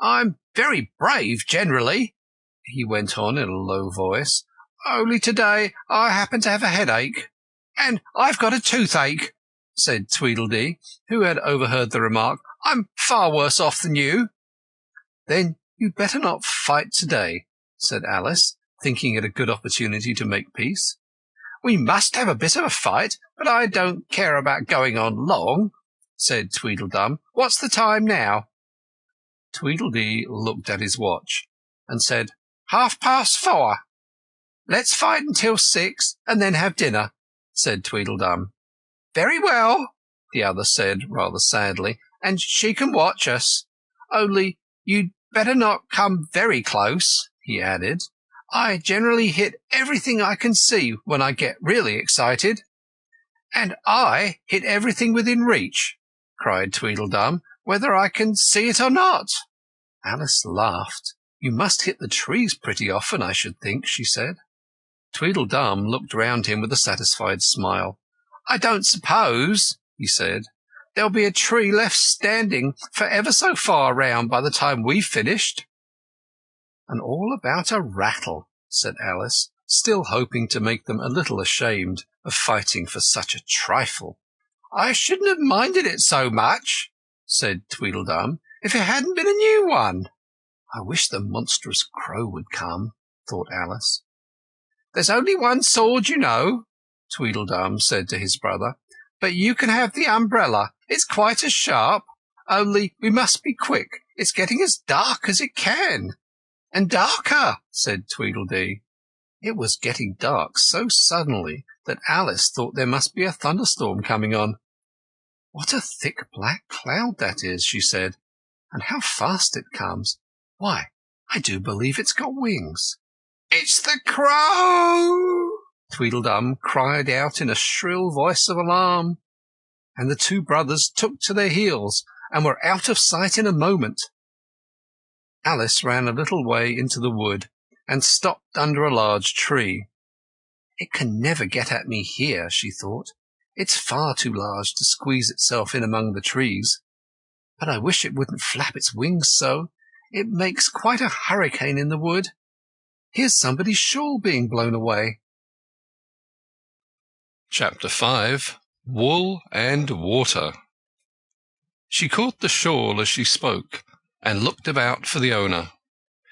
"I'm very brave generally," he went on in a low voice. "Only today I happen to have a headache." "And I've got a toothache," said Tweedledee, who had overheard the remark. "I'm far worse off than you." "Then you'd better not fight today," said Alice, thinking it a good opportunity to make peace. "We must have a bit of a fight, but I don't care about going on long," said Tweedledum. "What's the time now?" Tweedledee looked at his watch and said, 4:30. "Let's fight until 6, and then have dinner," said Tweedledum. "Very well," the other said rather sadly, "and she can watch us. Only you'd better not come very close," he added. "I generally hit everything I can see when I get really excited." "And I hit everything within reach," cried Tweedledum, "whether I can see it or not." Alice laughed. "You must hit the trees pretty often, I should think," she said. Tweedledum looked round him with a satisfied smile. "I don't suppose," he said, "there'll be a tree left standing for ever so far round by the time we've finished." "And all about a rattle," said Alice, still hoping to make them a little ashamed of fighting for such a trifle. "I shouldn't have minded it so much," said Tweedledum, "if it hadn't been a new one." "I wish the monstrous crow would come," thought Alice. "There's only one sword, you know," Tweedledum said to his brother, "but you can have the umbrella. It's quite as sharp. Only we must be quick. It's getting as dark as it can." "And darker," said Tweedledee. It was getting dark so suddenly that Alice thought there must be a thunderstorm coming on. "What a thick black cloud that is," she said, "and how fast it comes. Why, I do believe it's got wings." "It's the crow!" Tweedledum cried out in a shrill voice of alarm, and the two brothers took to their heels and were out of sight in a moment. Alice ran a little way into the wood, and stopped under a large tree. "It can never get at me here," she thought. "It's far too large to squeeze itself in among the trees. But I wish it wouldn't flap its wings so. It makes quite a hurricane in the wood. Here's somebody's shawl being blown away." Chapter 5. Wool and Water. She caught the shawl as she spoke, and looked about for the owner.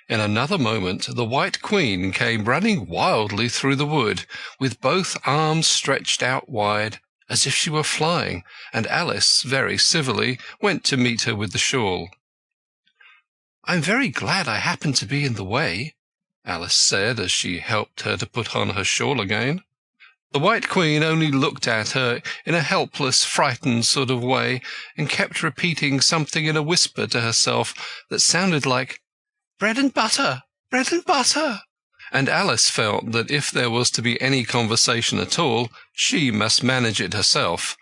In another moment the White Queen came running wildly through the wood, with both arms stretched out wide, as if she were flying, and Alice, very civilly, went to meet her with the shawl. "I'm very glad I happened to be in the way," Alice said, as she helped her to put on her shawl again. The White Queen only looked at her in a helpless, frightened sort of way, and kept repeating something in a whisper to herself that sounded like "bread and butter, bread and butter," and Alice felt that if there was to be any conversation at all, she must manage it herself.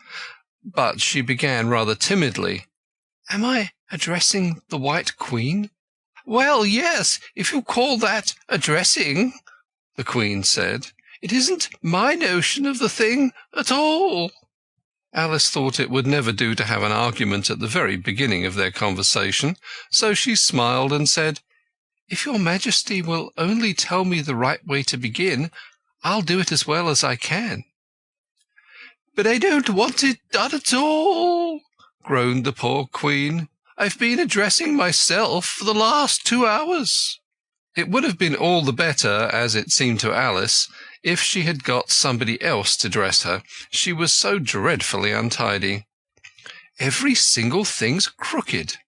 But she began rather timidly. "Am I addressing the White Queen?" "Well, yes, if you call that addressing," the Queen said. "It isn't my notion of the thing at all." Alice thought it would never do to have an argument at the very beginning of their conversation, so she smiled and said, "If your Majesty will only tell me the right way to begin, I'll do it as well as I can." "But I don't want it done at all," groaned the poor Queen. "I've been addressing myself for the last 2 hours." It would have been all the better, as it seemed to Alice, if she had got somebody else to dress her. She was so dreadfully untidy. "Every single thing's crooked,"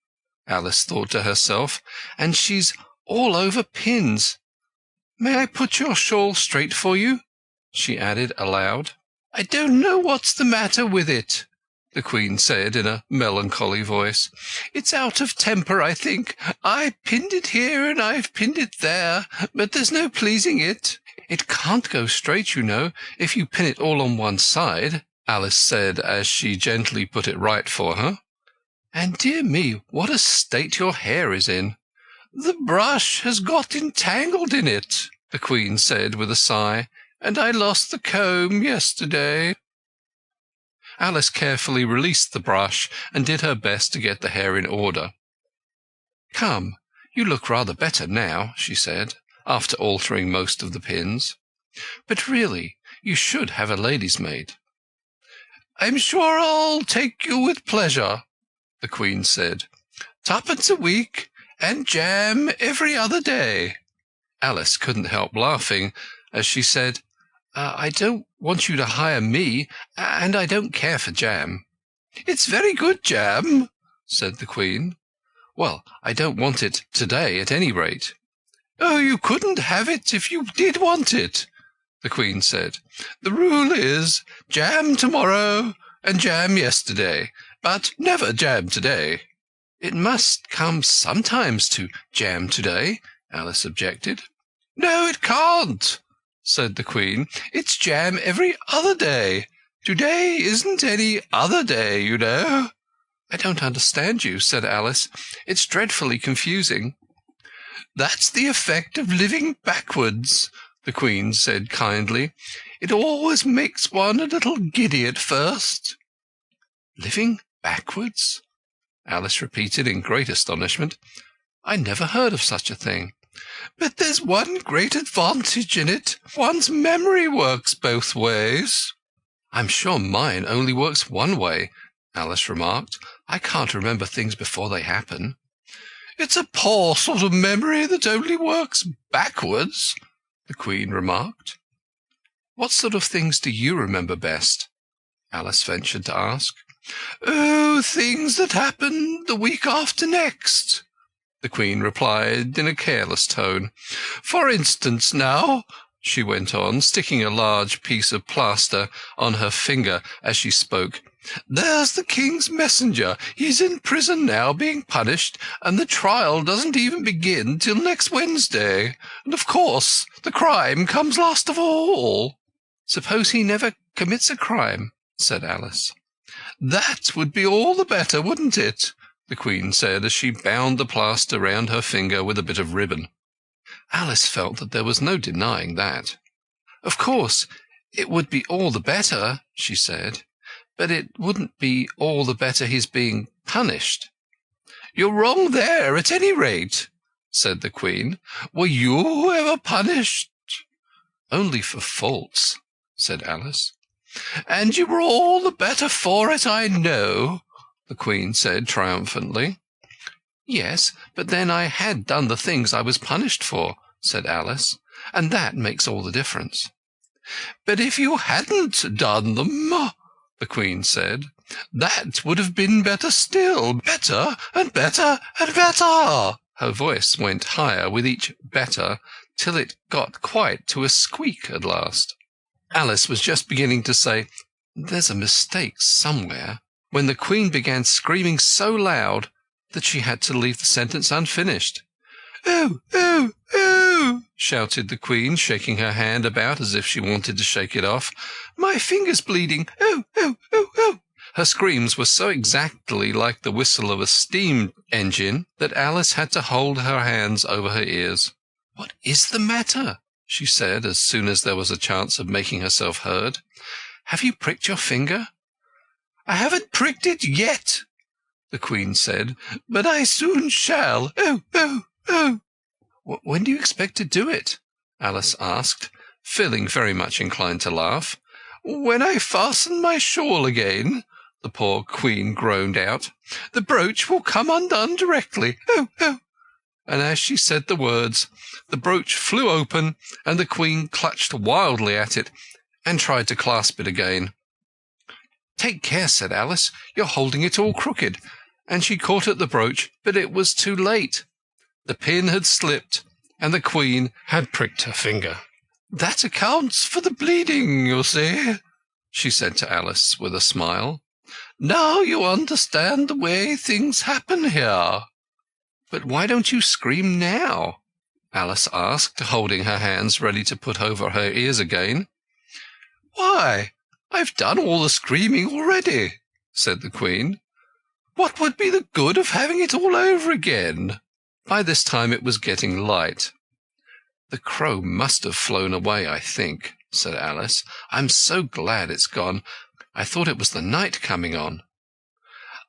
Alice thought to herself, "and she's all over pins. May I put your shawl straight for you?" she added aloud. "I don't know what's the matter with it," the Queen said in a melancholy voice. "It's out of temper, I think. I pinned it here and I've pinned it there, but there's no pleasing it." "It can't go straight, you know, if you pin it all on one side," Alice said as she gently put it right for her. "And dear me, what a state your hair is in!" "The brush has got entangled in it," the Queen said with a sigh, "and I lost the comb yesterday." Alice carefully released the brush and did her best to get the hair in order. "Come, you look rather better now," she said, after altering most of the pins. "But really, you should have a lady's maid." "I'm sure I'll take you with pleasure," the Queen said. "Twopence a week, and jam every other day." Alice couldn't help laughing as she said, "I don't want you to hire me, and I don't care for jam." "It's very good jam," said the Queen. "Well, I don't want it today, at any rate." "Oh, you couldn't have it if you did want it," the Queen said. "The rule is jam tomorrow and jam yesterday, but never jam today." "It must come sometimes to jam today," Alice objected. "No, it can't," said the Queen. "It's jam every other day. Today isn't any other day, you know." "I don't understand you," said Alice. "It's dreadfully confusing." "That's the effect of living backwards," the Queen said kindly. "It always makes one a little giddy at first." "Living backwards?" Alice repeated in great astonishment. "I never heard of such a thing." "But there's one great advantage in it. One's memory works both ways." "I'm sure mine only works one way," Alice remarked. "I can't remember things before they happen." "It's a poor sort of memory that only works backwards," the Queen remarked. "What sort of things do you remember best?" Alice ventured to ask. "Oh, things that happen the week after next," the Queen replied in a careless tone. "For instance, now," she went on, sticking a large piece of plaster on her finger as she spoke, "there's the King's messenger. He's in prison now, being punished, and the trial doesn't even begin till next Wednesday. And, of course, the crime comes last of all." "Suppose he never commits a crime?" said Alice. "That would be all the better, wouldn't it?" the Queen said as she bound the plaster round her finger with a bit of ribbon. Alice felt that there was no denying that. "Of course, it would be all the better," she said, "but it wouldn't be all the better his being punished." "You're wrong there, at any rate," said the Queen. "Were you ever punished?" "Only for faults," said Alice. "And you were all the better for it, I know," the Queen said triumphantly. "Yes, but then I had done the things I was punished for," said Alice, "and that makes all the difference." "But if you hadn't done them," the Queen said, "that would have been better still, better and better and better." Her voice went higher with each better, till it got quite to a squeak at last. Alice was just beginning to say, "There's a mistake somewhere," when the Queen began screaming so loud that she had to leave the sentence unfinished. "Oh, oh, oh!" shouted the Queen, shaking her hand about as if she wanted to shake it off. "My finger's bleeding! Oh, oh, oh, oh!" Her screams were so exactly like the whistle of a steam engine that Alice had to hold her hands over her ears. "What is the matter?" she said as soon as there was a chance of making herself heard. "Have you pricked your finger?" "I haven't pricked it yet," the Queen said, "but I soon shall. Oh, oh, oh!" "When do you expect to do it?" Alice asked, feeling very much inclined to laugh. "When I fasten my shawl again," the poor Queen groaned out. "The brooch will come undone directly. Oh, oh!" And as she said the words, the brooch flew open, and the Queen clutched wildly at it and tried to clasp it again. "Take care," said Alice, "you're holding it all crooked." And she caught at the brooch, but it was too late. The pin had slipped, and the Queen had pricked her finger. "That accounts for the bleeding, you see," she said to Alice with a smile. "Now you understand the way things happen here." "But why don't you scream now?" Alice asked, holding her hands ready to put over her ears again. "Why, I've done all the screaming already," said the Queen. "What would be the good of having it all over again?" By this time it was getting light. "The crow must have flown away, I think," said Alice. "I'm so glad it's gone. I thought it was the night coming on."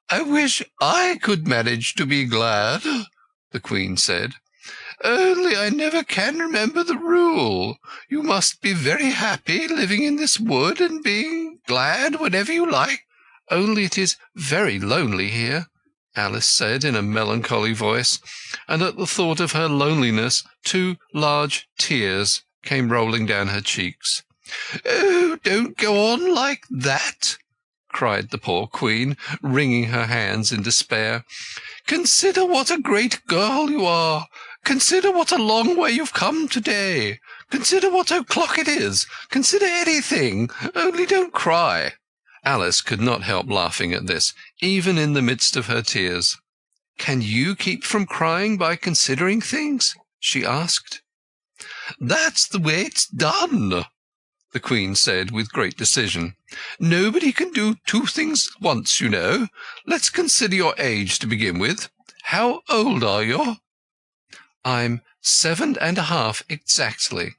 "I wish I could manage to be glad," the Queen said. "Only I never can remember the rule. You must be very happy living in this wood and being glad whenever you like." "Only it is very lonely here," Alice said in a melancholy voice, and at the thought of her loneliness 2 large tears came rolling down her cheeks. "Oh, don't go on like that," cried the poor Queen, wringing her hands in despair. "Consider what a great girl you are. Consider what a long way you've come today. Consider what o'clock it is. Consider anything, only don't cry." Alice could not help laughing at this, even in the midst of her tears. "Can you keep from crying by considering things?" she asked. "That's the way it's done," the Queen said with great decision. "Nobody can do 2 things at once, you know. Let's consider your age to begin with. How old are you?" "I'm 7½ exactly."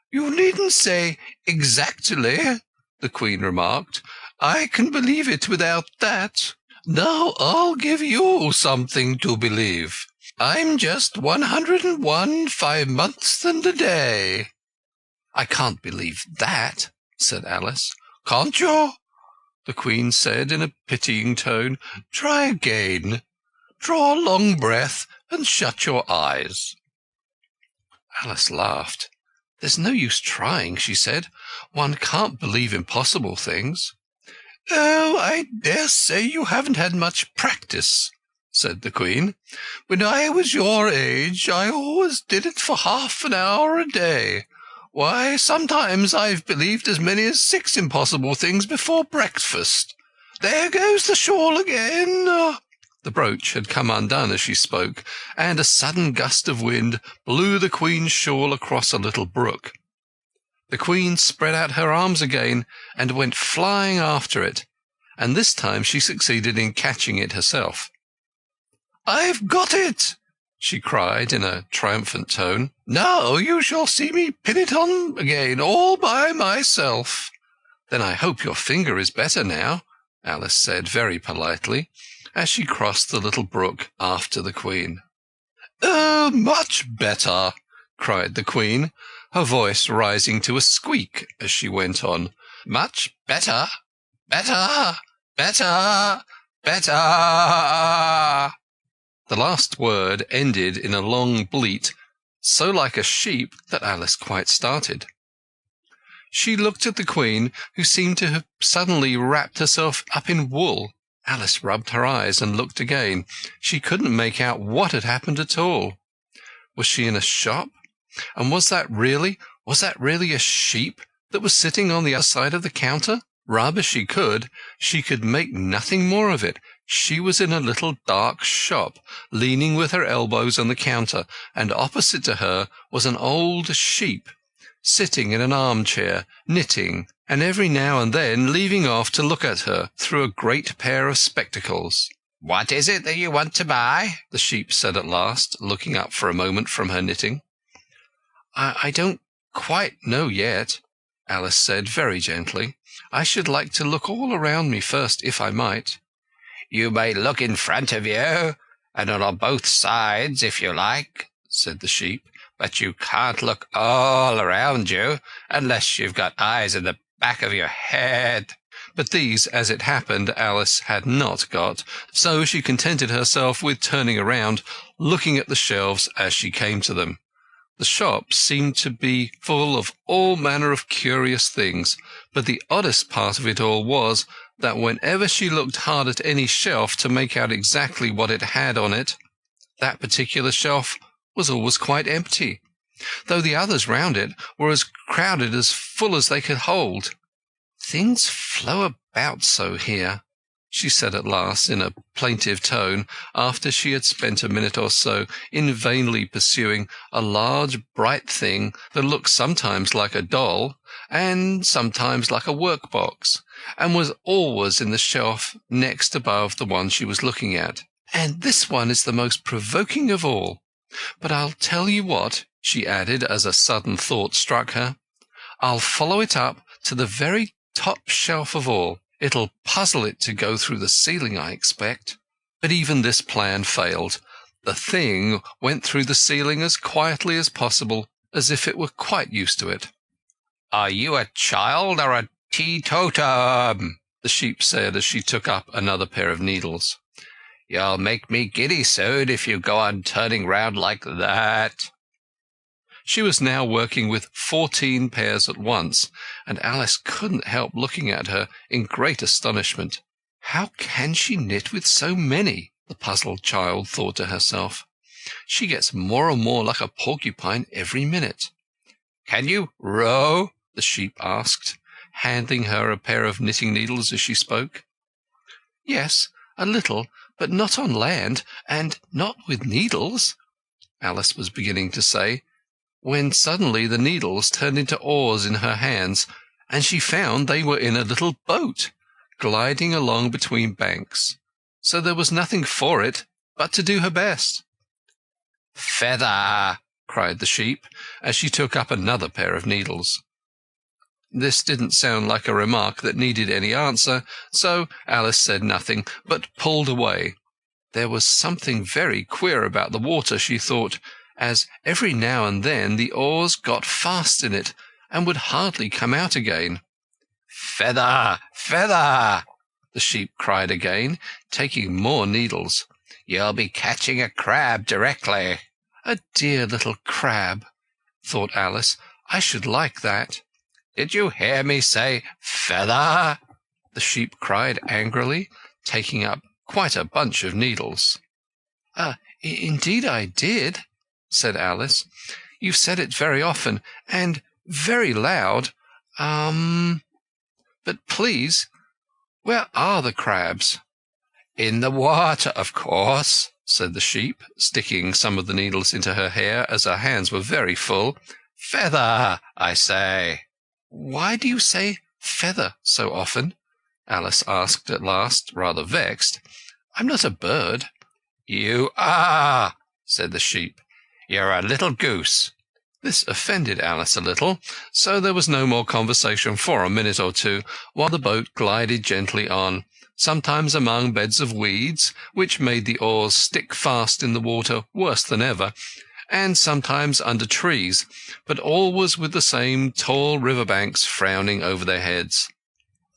"You needn't say exactly," the Queen remarked. "I can believe it without that. Now I'll give you something to believe. I'm just 101 5 months and a day." "I can't believe that," said Alice. "Can't you?" the Queen said in a pitying tone. "Try again. Draw a long breath and shut your eyes." Alice laughed. "There's no use trying," she said. "One can't believe impossible things." "Oh, I dare say you haven't had much practice," said the Queen. "When I was your age, I always did it for half an hour a day. Why, sometimes I've believed as many as 6 impossible things before breakfast. There goes the shawl again." The brooch had come undone as she spoke, and a sudden gust of wind blew the Queen's shawl across a little brook. The Queen spread out her arms again and went flying after it, and this time she succeeded in catching it herself. "I've got it!" she cried in a triumphant tone. "Now you shall see me pin it on again all by myself." "Then I hope your finger is better now," Alice said very politely, as she crossed the little brook after the Queen. "Oh, much better," cried the Queen, her voice rising to a squeak as she went on. "Much better, better, better, better." The last word ended in a long bleat, so like a sheep that Alice quite started. She looked at the Queen, who seemed to have suddenly wrapped herself up in wool. Alice rubbed her eyes and looked again. She couldn't make out what had happened at all. Was she in a shop? And was that really a sheep that was sitting on the other side of the counter? Rub as she could make nothing more of it. She was in a little dark shop, leaning with her elbows on the counter, and opposite to her was an old sheep, sitting in an armchair, knitting, and every now and then leaving off to look at her through a great pair of spectacles. "What is it that you want to buy?" the sheep said at last, looking up for a moment from her knitting. I don't quite know yet," Alice said very gently. "I should like to look all around me first, if I might." "You may look in front of you, and on both sides, if you like," said the sheep, "but you can't look all around you unless you've got eyes in the back of your head." But these, as it happened, Alice had not got, so she contented herself with turning around, looking at the shelves as she came to them. The shop seemed to be full of all manner of curious things, but the oddest part of it all was that whenever she looked hard at any shelf to make out exactly what it had on it, that particular shelf was always quite empty, though the others round it were as crowded as full as they could hold. "Things flow about so here," she said at last in a plaintive tone, after she had spent a minute or so in vainly pursuing a large bright thing that looked sometimes like a doll and sometimes like a work-box, and was always in the shelf next above the one she was looking at. "And this one is the most provoking of all. But I'll tell you what," she added as a sudden thought struck her, "I'll follow it up to the very top shelf of all. It'll puzzle it to go through the ceiling, I expect." But even this plan failed. The thing went through the ceiling as quietly as possible, as if it were quite used to it. "Are you a child or a teetotum?" the sheep said as she took up another pair of needles. "You'll make me giddy soon if you go on turning round like that." She was now working with 14 pairs at once, and Alice couldn't help looking at her in great astonishment. How can she knit with so many? The puzzled child thought to herself. She gets more and more like a porcupine every minute. "Can you row?" the sheep asked, handing her a pair of knitting needles as she spoke. "Yes, a little, but not on land, and not with needles," Alice was beginning to say, when suddenly the needles turned into oars in her hands, and she found they were in a little boat, gliding along between banks. So there was nothing for it but to do her best. "Feather!" cried the sheep, as she took up another pair of needles. This didn't sound like a remark that needed any answer, so Alice said nothing, but pulled away. There was something very queer about the water, she thought, as every now and then the oars got fast in it and would hardly come out again. "Feather! Feather!" the sheep cried again, taking more needles. "You'll be catching a crab directly." A dear little crab, thought Alice. I should like that. "Did you hear me say feather?" the sheep cried angrily, taking up quite a bunch of needles. Indeed I did," said Alice. "You've said it very often, and very loud. But please, where are the crabs?" "In the water, of course," said the sheep, sticking some of the needles into her hair, as her hands were very full. "Feather, I say." "Why do you say feather so often?" Alice asked at last, rather vexed. "I'm not a bird." "You are," said the sheep. "You're a little goose." This offended Alice a little, so there was no more conversation for a minute or two, while the boat glided gently on, sometimes among beds of weeds, which made the oars stick fast in the water worse than ever, and sometimes under trees, but always with the same tall river banks frowning over their heads.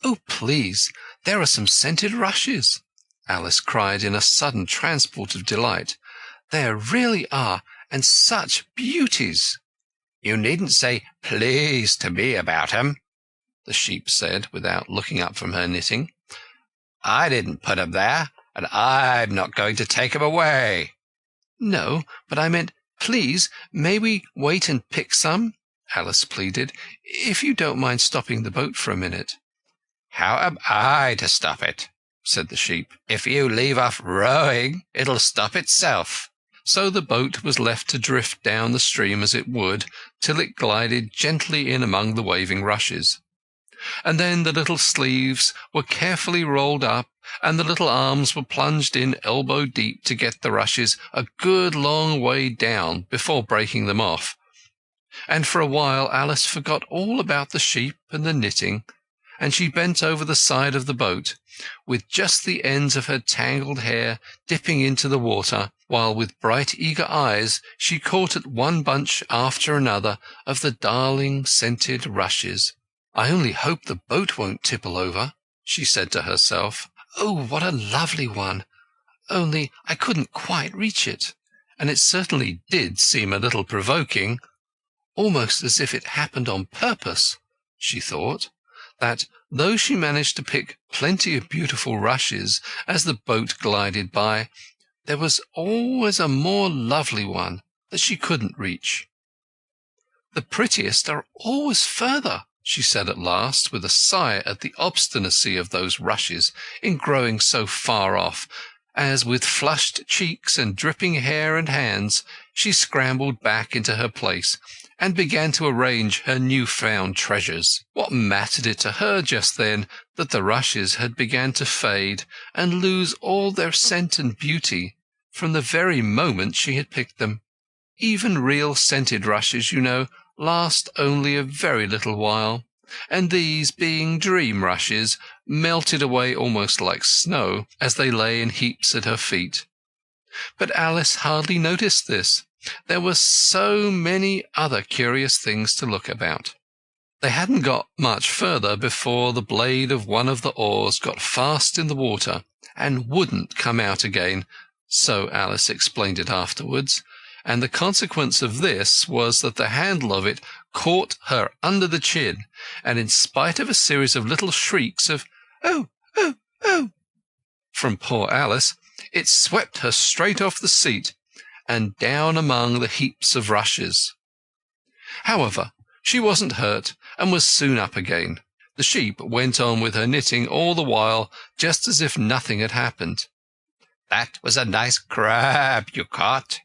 "Oh, please, there are some scented rushes!" Alice cried in a sudden transport of delight. "There really are, and such beauties!" "You needn't say 'please' to me about 'em," the sheep said, without looking up from her knitting. "I didn't put 'em there, and I'm not going to take 'em away." "No, but I meant, please, may we wait and pick some?" Alice pleaded, "if you don't mind stopping the boat for a minute." "How am I to stop it?" said the sheep. "If you leave off rowing, it'll stop itself." So the boat was left to drift down the stream as it would, till it glided gently in among the waving rushes. And then the little sleeves were carefully rolled up, and the little arms were plunged in elbow deep to get the rushes a good long way down before breaking them off. And for a while Alice forgot all about the sheep and the knitting, and she bent over the side of the boat, with just the ends of her tangled hair dipping into the water, while with bright eager eyes she caught at one bunch after another of the darling scented rushes. "I only hope the boat won't tipple over," she said to herself. "Oh, what a lovely one! Only I couldn't quite reach it, and it certainly did seem a little provoking, almost as if it happened on purpose," she thought, that though she managed to pick plenty of beautiful rushes as the boat glided by, there was always a more lovely one that she couldn't reach. "The prettiest are always further," she said at last, with a sigh at the obstinacy of those rushes in growing so far off, as with flushed cheeks and dripping hair and hands she scrambled back into her place and began to arrange her new-found treasures. What mattered it to her just then that the rushes had begun to fade and lose all their scent and beauty from the very moment she had picked them? Even real scented rushes, you know, last only a very little while, and these, being dream rushes, melted away almost like snow as they lay in heaps at her feet. But Alice hardly noticed this. There were so many other curious things to look about. They hadn't got much further before the blade of one of the oars got fast in the water and wouldn't come out again, so Alice explained it afterwards, and the consequence of this was that the handle of it caught her under the chin, and in spite of a series of little shrieks of "Oh, oh, oh!" from poor Alice, it swept her straight off the seat and down among the heaps of rushes. However, she wasn't hurt, and was soon up again. The sheep went on with her knitting all the while, just as if nothing had happened. "That was a nice crab you caught,"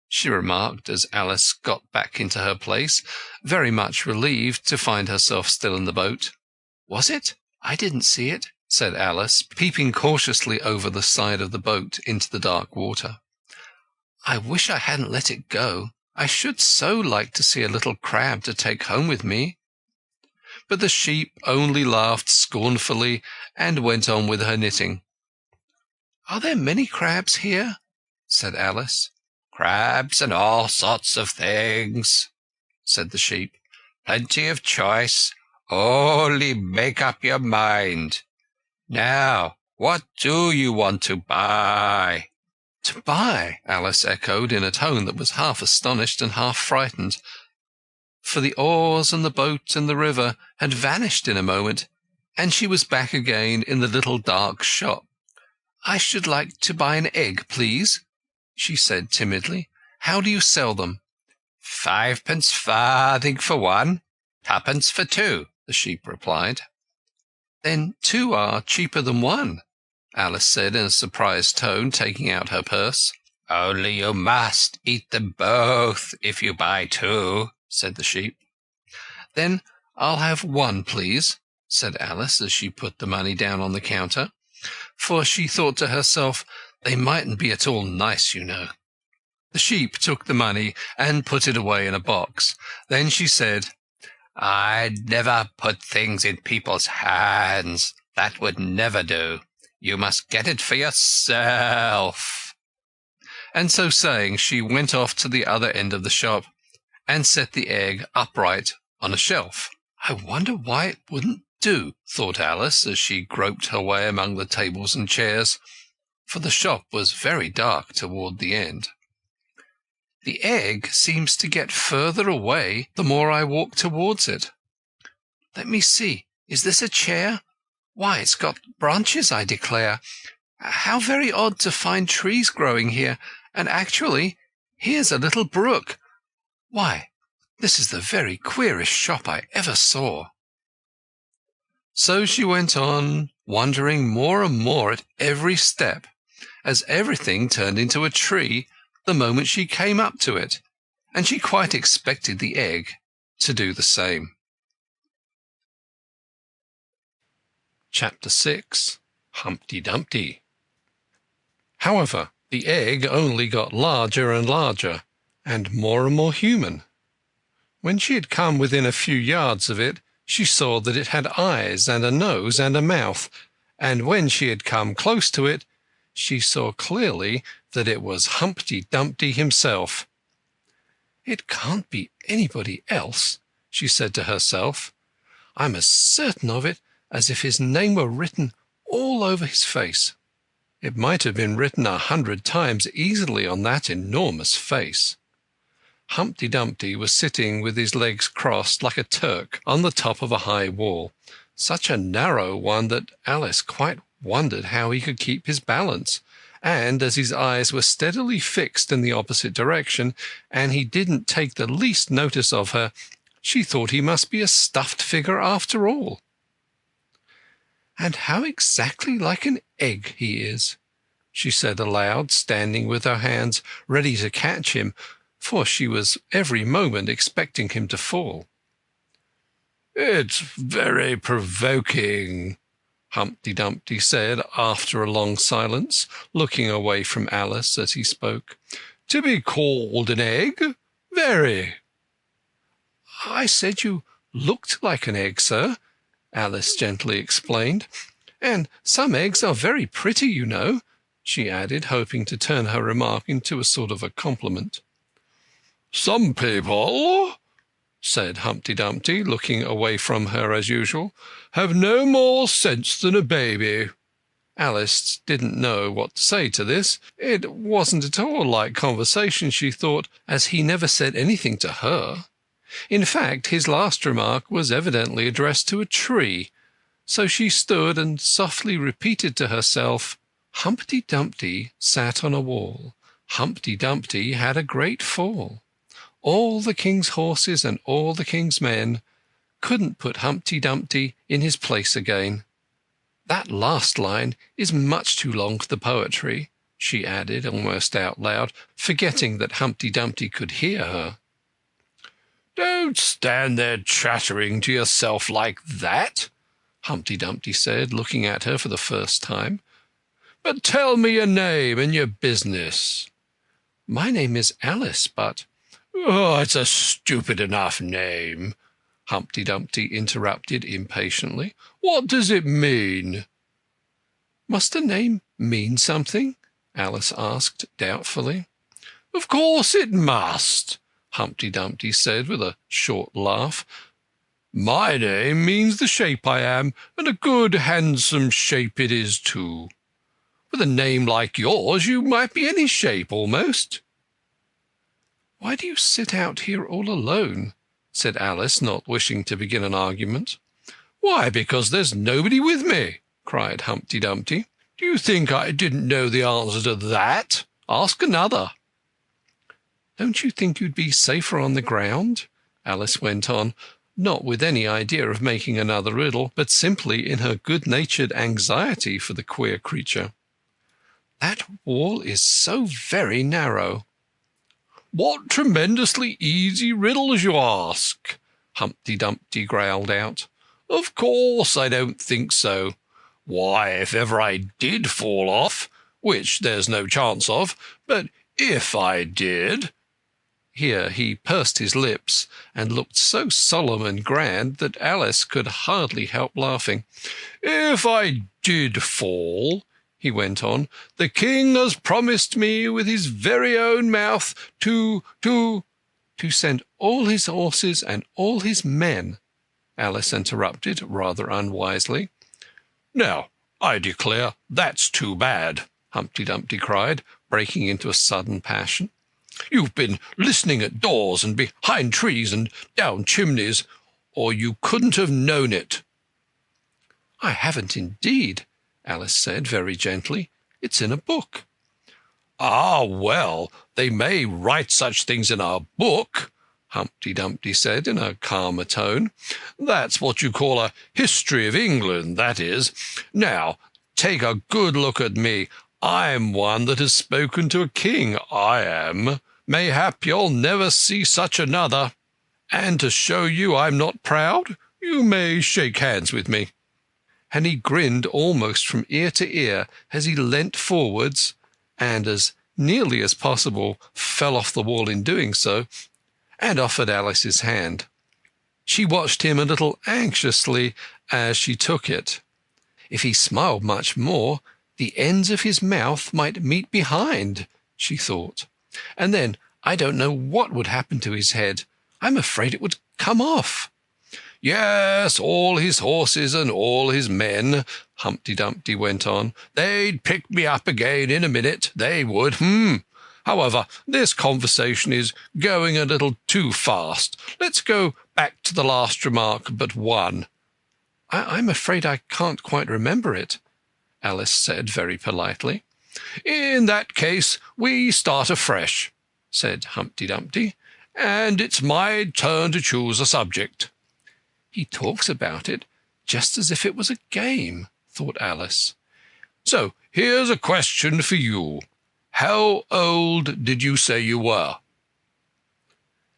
she remarked as Alice got back into her place, very much relieved to find herself still in the boat. "Was it? I didn't see it," said Alice, peeping cautiously over the side of the boat into the dark water. "I wish I hadn't let it go. I should so like to see a little crab to take home with me." But the sheep only laughed scornfully and went on with her knitting. "Are there many crabs here?" said Alice. "Crabs and all sorts of things," said the sheep. "Plenty of choice. Only make up your mind. Now, what do you want to buy?" "To buy?" Alice echoed in a tone that was half astonished and half frightened, for the oars and the boat and the river had vanished in a moment, and she was back again in the little dark shop. "I should like to buy an egg, please," she said timidly. "How do you sell them?" "5 farthing for one, 2 for 2, the sheep replied. "Then 2 are cheaper than 1, Alice said in a surprised tone, taking out her purse. "Only you must eat them both if you buy 2, said the sheep. "Then I'll have 1, please," said Alice as she put the money down on the counter, for she thought to herself, they mightn't be at all nice, you know. The sheep took the money and put it away in a box. Then she said, "I'd never put things in people's hands. That would never do. You must get it for yourself." And so saying, she went off to the other end of the shop and set the egg upright on a shelf. "I wonder why it wouldn't do," thought Alice as she groped her way among the tables and chairs, for the shop was very dark toward the end. "The egg seems to get further away the more I walk towards it. Let me see, is this a chair? Why, it's got branches, I declare. How very odd to find trees growing here, and actually, here's a little brook. Why, this is the very queerest shop I ever saw." So she went on, wondering more and more at every step, as everything turned into a tree the moment she came up to it, and she quite expected the egg to do the same. Chapter 6. Humpty Dumpty. However, the egg only got larger and larger, and more human. When she had come within a few yards of it, she saw that it had eyes and a nose and a mouth, and when she had come close to it, she saw clearly that it was Humpty Dumpty himself. "It can't be anybody else," she said to herself. "I'm as certain of it as if his name were written all over his face." It might have been written 100 times easily on that enormous face. Humpty Dumpty was sitting with his legs crossed like a Turk on the top of a high wall, such a narrow one that Alice quite wondered how he could keep his balance, and as his eyes were steadily fixed in the opposite direction, and he didn't take the least notice of her, she thought he must be a stuffed figure after all. "And how exactly like an egg he is," she said aloud, standing with her hands ready to catch him, for she was every moment expecting him to fall. "It's very provoking," Humpty Dumpty said after a long silence, looking away from Alice as he spoke. "To be called an egg? Very." "I said you looked like an egg, sir," Alice gently explained. "And some eggs are very pretty, you know," she added, hoping to turn her remark into a sort of a compliment. "Some people," said Humpty Dumpty, looking away from her as usual, "have no more sense than a baby." Alice didn't know what to say to this. It wasn't at all like conversation, she thought, as he never said anything to her. In fact, his last remark was evidently addressed to a tree, so she stood and softly repeated to herself, "Humpty Dumpty sat on a wall. Humpty Dumpty had a great fall. All the king's horses and all the king's men couldn't put Humpty Dumpty in his place again. That last line is much too long for the poetry," she added almost out loud, forgetting that Humpty Dumpty could hear her. "Don't stand there chattering to yourself like that," Humpty Dumpty said, looking at her for the first time. "But tell me your name and your business." "My name is Alice, but—" "Oh, it's a stupid enough name," Humpty Dumpty interrupted impatiently. "What does it mean?" "Must a name mean something?" Alice asked doubtfully. "Of course it must," Humpty Dumpty said with a short laugh. "My name means the shape I am, and a good handsome shape it is too. With a name like yours you might be any shape almost." "Why do you sit out here all alone?" said Alice, not wishing to begin an argument. "Why, because there's nobody with me," cried Humpty Dumpty. "Do you think I didn't know the answer to that? Ask another." "Don't you think you'd be safer on the ground?" Alice went on, not with any idea of making another riddle, but simply in her good-natured anxiety for the queer creature. "That wall is so very narrow." "What tremendously easy riddles you ask!" Humpty Dumpty growled out. "Of course I don't think so. Why, if ever I did fall off, which there's no chance of, but If I did." Here he pursed his lips and looked so solemn and grand that Alice could hardly help laughing. "If I did fall," he went on, "the king has promised me with his very own mouth to send all his horses and all his men," Alice interrupted rather unwisely. "Now, I declare that's too bad," Humpty Dumpty cried, breaking into a sudden passion. "You've been listening at doors and behind trees and down chimneys, or you couldn't have known it." "I haven't indeed," Alice said very gently. "It's in a book." "Ah, well, they may write such things in a book," Humpty Dumpty said in a calmer tone. "That's what you call a history of England, that is. Now, take a good look at me. I'm one that has spoken to a king, I am. Mayhap you'll never see such another. And to show you I'm not proud, you may shake hands with me." And he grinned almost from ear to ear as he leant forwards, and as nearly as possible fell off the wall in doing so, and offered Alice his hand. She watched him a little anxiously as she took it. If he smiled much more, the ends of his mouth might meet behind, she thought, and then I don't know what would happen to his head. I'm afraid it would come off. "Yes, all his horses and all his men," Humpty Dumpty went on. "They'd pick me up again in a minute, they would. However, this conversation is going a little too fast. Let's go back to the last remark but one." I'm afraid I can't quite remember it," Alice said very politely. "In that case we start afresh," said Humpty Dumpty, "and it's my turn to choose a subject." "He talks about it just as if it was a game," thought Alice. "So here's a question for you. How old did you say you were?"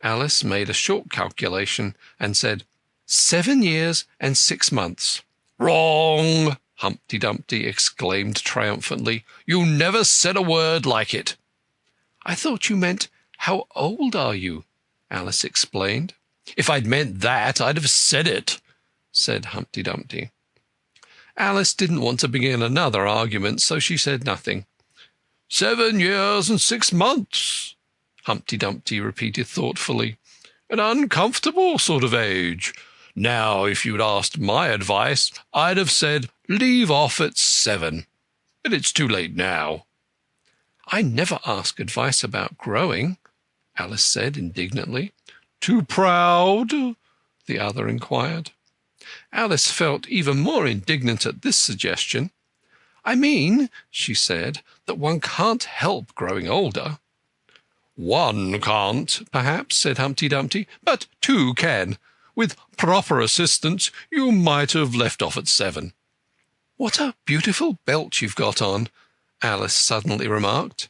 Alice made a short calculation and said, 7 years and 6 months. "Wrong!" Humpty Dumpty exclaimed triumphantly. "You never said a word like it." "I thought you meant, how old are you?" Alice explained. "If I'd meant that, I'd have said it," said Humpty Dumpty. Alice didn't want to begin another argument, so she said nothing. 7 years and 6 months, Humpty Dumpty repeated thoughtfully. "An uncomfortable sort of age. Now, if you'd asked my advice, I'd have said leave off at 7. But it's too late now." "I never ask advice about growing," Alice said indignantly. "Too proud?" the other inquired. Alice felt even more indignant at this suggestion. "I mean," she said, "that one can't help growing older." "One can't, perhaps," said Humpty Dumpty, "but 2 can. With proper assistance, you might have left off at 7. "What a beautiful belt you've got on," Alice suddenly remarked.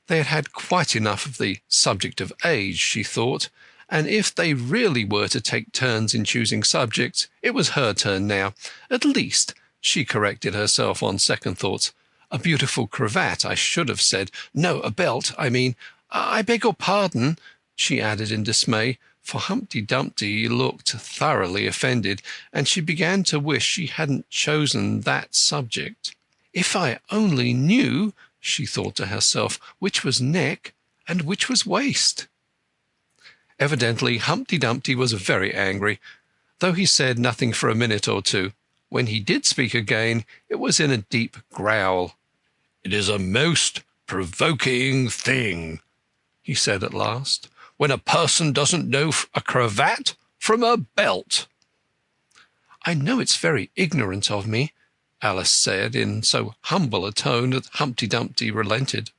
They had had quite enough of the subject of age, she thought, and if they really were to take turns in choosing subjects, it was her turn now. At least, she corrected herself on second thoughts. A beautiful cravat, I should have said. No, a belt, I mean. I beg your pardon, she added in dismay, for Humpty Dumpty looked thoroughly offended, and she began to wish she hadn't chosen that subject. If I only knew, she thought to herself, which was neck and which was waist. Evidently Humpty Dumpty was very angry, though he said nothing for a minute or two. When he did speak again, it was in a deep growl. "It is a most provoking thing," he said at last, "when a person doesn't know a cravat from a belt." "I know it's very ignorant of me," Alice said in so humble a tone that Humpty Dumpty relented.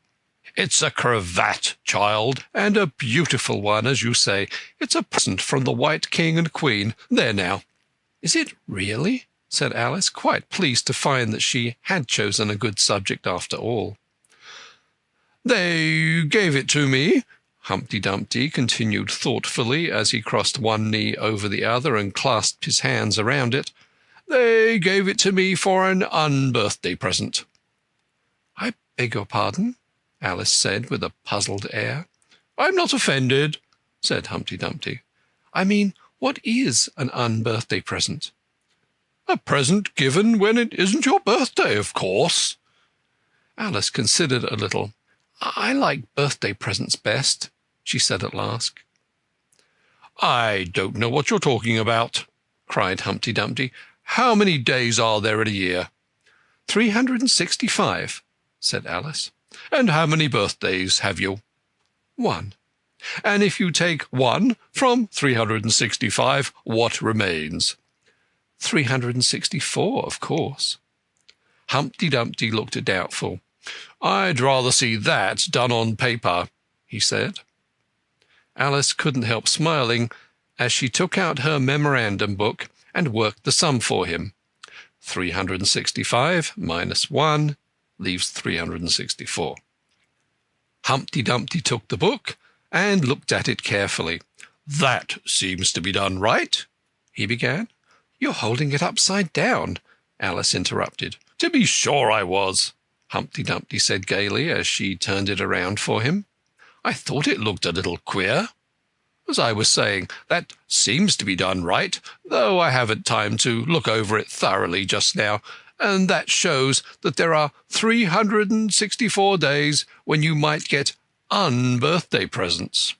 "It's a cravat, child, and a beautiful one, as you say. It's a present from the White King and Queen. There now." "Is it really?" said Alice, quite pleased to find that she had chosen a good subject after all. "They gave it to me," Humpty Dumpty continued thoughtfully as he crossed one knee over the other and clasped his hands around it. "They gave it to me for an unbirthday present." "I beg your pardon?" Alice said with a puzzled air. "I'm not offended," said Humpty Dumpty. "I mean, what is an unbirthday present?" "A present given when it isn't your birthday, of course." Alice considered a little. "I like birthday presents best," she said at last. "I don't know what you're talking about," cried Humpty Dumpty. "How many days are there in a year?" 365, said Alice. "And how many birthdays have you?" 1. "And if you take 1 from 365, what remains?" 364, of course. Humpty Dumpty looked doubtful. "I'd rather see that done on paper," he said. Alice couldn't help smiling as she took out her memorandum book and worked the sum for him. 365 minus 1 leaves 364. Humpty Dumpty took the book and looked at it carefully. "That seems to be done right," he began. "You're holding it upside down," Alice interrupted. "To be sure I was," Humpty Dumpty said gaily as she turned it around for him. "I thought it looked a little queer. As I was saying, that seems to be done right, though I haven't time to look over it thoroughly just now, and that shows that there are 364 days when you might get unbirthday presents."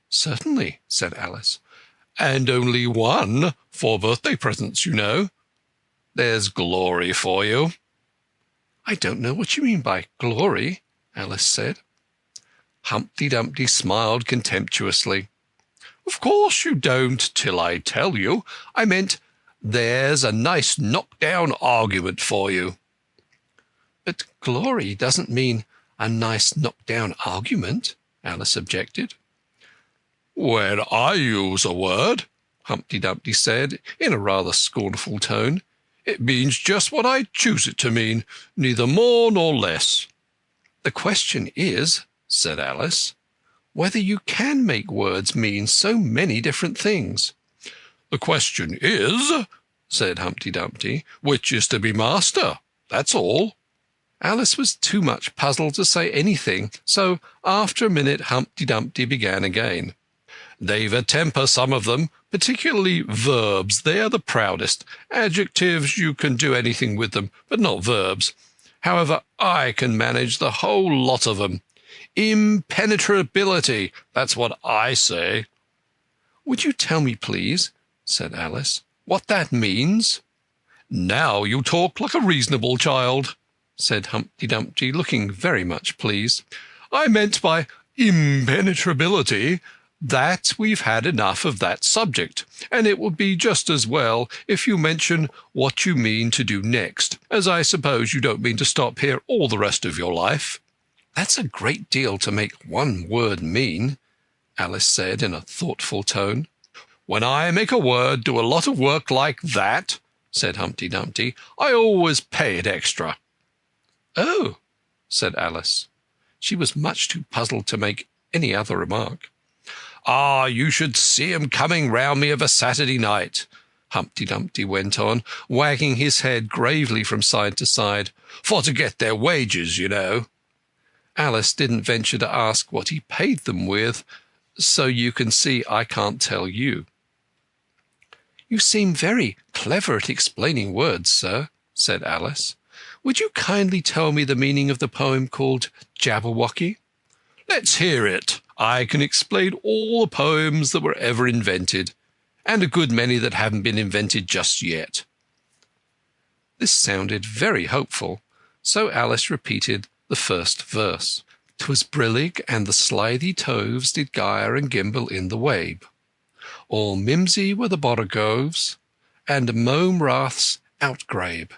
"Certainly," said Alice. "And only 1 for birthday presents, you know. There's glory for you." "I don't know what you mean by glory," Alice said. Humpty Dumpty smiled contemptuously. "Of course you don't till I tell you. I meant there's a nice knock-down argument for you." "But glory doesn't mean a nice knock-down argument," Alice objected. "When I use a word," Humpty Dumpty said in a rather scornful tone, "it means just what I choose it to mean, neither more nor less." "The question is," said Alice, "whether you can make words mean so many different things." "The question is," said Humpty Dumpty, "which is to be master, that's all." Alice was too much puzzled to say anything, so after a minute Humpty Dumpty began again. "They've a temper, some of them, particularly verbs. They're the proudest. Adjectives, you can do anything with them, but not verbs. However, I can manage the whole lot of them. Impenetrability, that's what I say." "Would you tell me, please," said Alice, "what that means?" "Now you talk like a reasonable child," said Humpty Dumpty, looking very much pleased. "I meant by impenetrability that we've had enough of that subject, and it would be just as well if you mention what you mean to do next, as I suppose you don't mean to stop here all the rest of your life." "That's a great deal to make one word mean," Alice said in a thoughtful tone. "When I make a word do a lot of work like that," said Humpty Dumpty, "I always pay it extra." "Oh," said Alice. She was much too puzzled to make any other remark. "Ah, you should see 'em coming round me of a Saturday night," Humpty Dumpty went on, wagging his head gravely from side to side, "for to get their wages, you know." Alice didn't venture to ask what he paid them with, so you can see I can't tell you. "You seem very clever at explaining words, sir," said Alice. "Would you kindly tell me the meaning of the poem called Jabberwocky?" "Let's hear it. I can explain all the poems that were ever invented, and a good many that haven't been invented just yet." This sounded very hopeful, so Alice repeated the first verse. "'Twas brillig, and the slithy toves did gyre and gimble in the wabe. All mimsy were the borogoves, and mome raths outgrabe."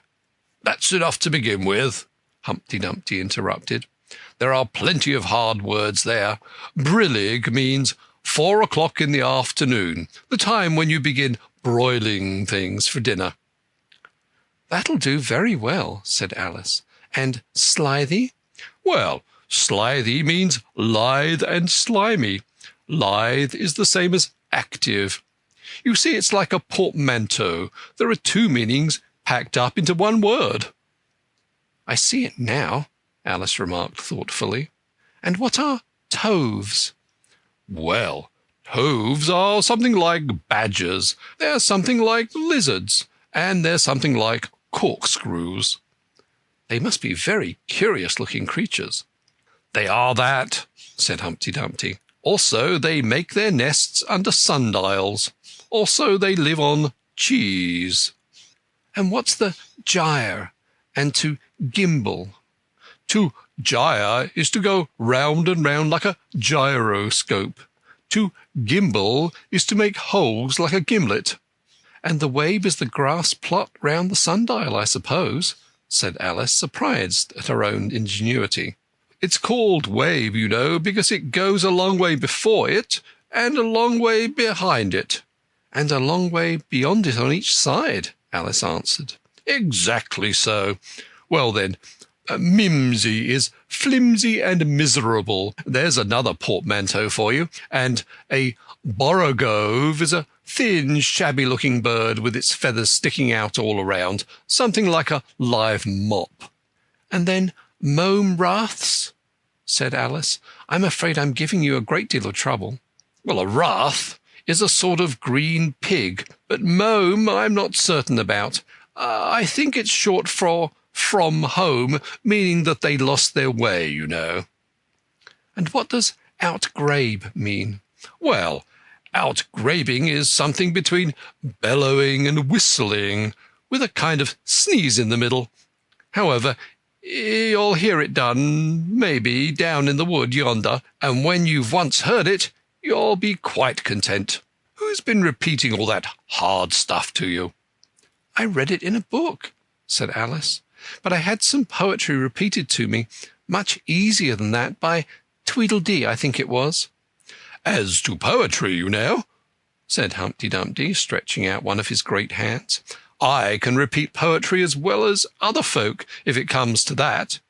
"That's enough to begin with," Humpty Dumpty interrupted. "There are plenty of hard words there. Brillig means 4 o'clock in the afternoon, the time when you begin broiling things for dinner." "That'll do very well," said Alice. "And slithy?" "Well, slithy means lithe and slimy. Lithe is the same as active. You see, it's like a portmanteau. There are 2 meanings packed up into one word." "I see it now," Alice remarked thoughtfully. And what are toves? Well, toves are something like badgers, they're something like lizards, and they're something like corkscrews. They must be very curious-looking creatures. They are that, said Humpty Dumpty. Also, they make their nests under sundials. Also, they live on cheese. And what's the gyre and to gimble? To gyre is to go round and round like a gyroscope. To gimble is to make holes like a gimlet. And the wave is the grass plot round the sundial, I suppose, said Alice, surprised at her own ingenuity. It's called wave, you know, because it goes a long way before it and a long way behind it. And a long way beyond it on each side, Alice answered. Exactly so. Well then, mimsy is flimsy and miserable. There's another portmanteau for you. And a borough is a thin, shabby-looking bird with its feathers sticking out all around, something like a live mop. And then mome raths, said Alice. I'm afraid I'm giving you a great deal of trouble. Well, a rath is a sort of green pig, but mome I'm not certain about. I think it's short for from home, meaning that they lost their way, you know. And what does outgrabe mean? Well, outgrabing is something between bellowing and whistling, with a kind of sneeze in the middle. However, you'll hear it done, maybe, down in the wood yonder, and when you've once heard it, you'll be quite content. Who's been repeating all that hard stuff to you? I read it in a book, said Alice, but I had some poetry repeated to me, much easier than that, by Tweedledee, I think it was. As to poetry, you know, said Humpty Dumpty, stretching out one of his great hands, I can repeat poetry as well as other folk, if it comes to that.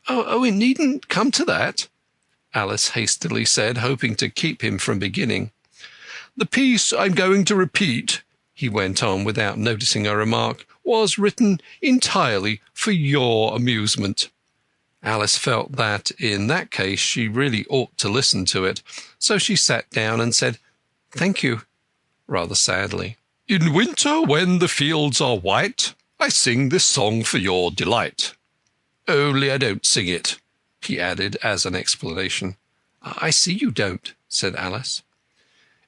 Oh, it needn't come to that, Alice hastily said, hoping to keep him from beginning. The piece I'm going to repeat, he went on without noticing her remark, was written entirely for your amusement. Alice felt that, in that case, she really ought to listen to it, so she sat down and said, "Thank you," rather sadly. In winter, when the fields are white, I sing this song for your delight. Only I don't sing it, he added as an explanation. I see you don't, said Alice.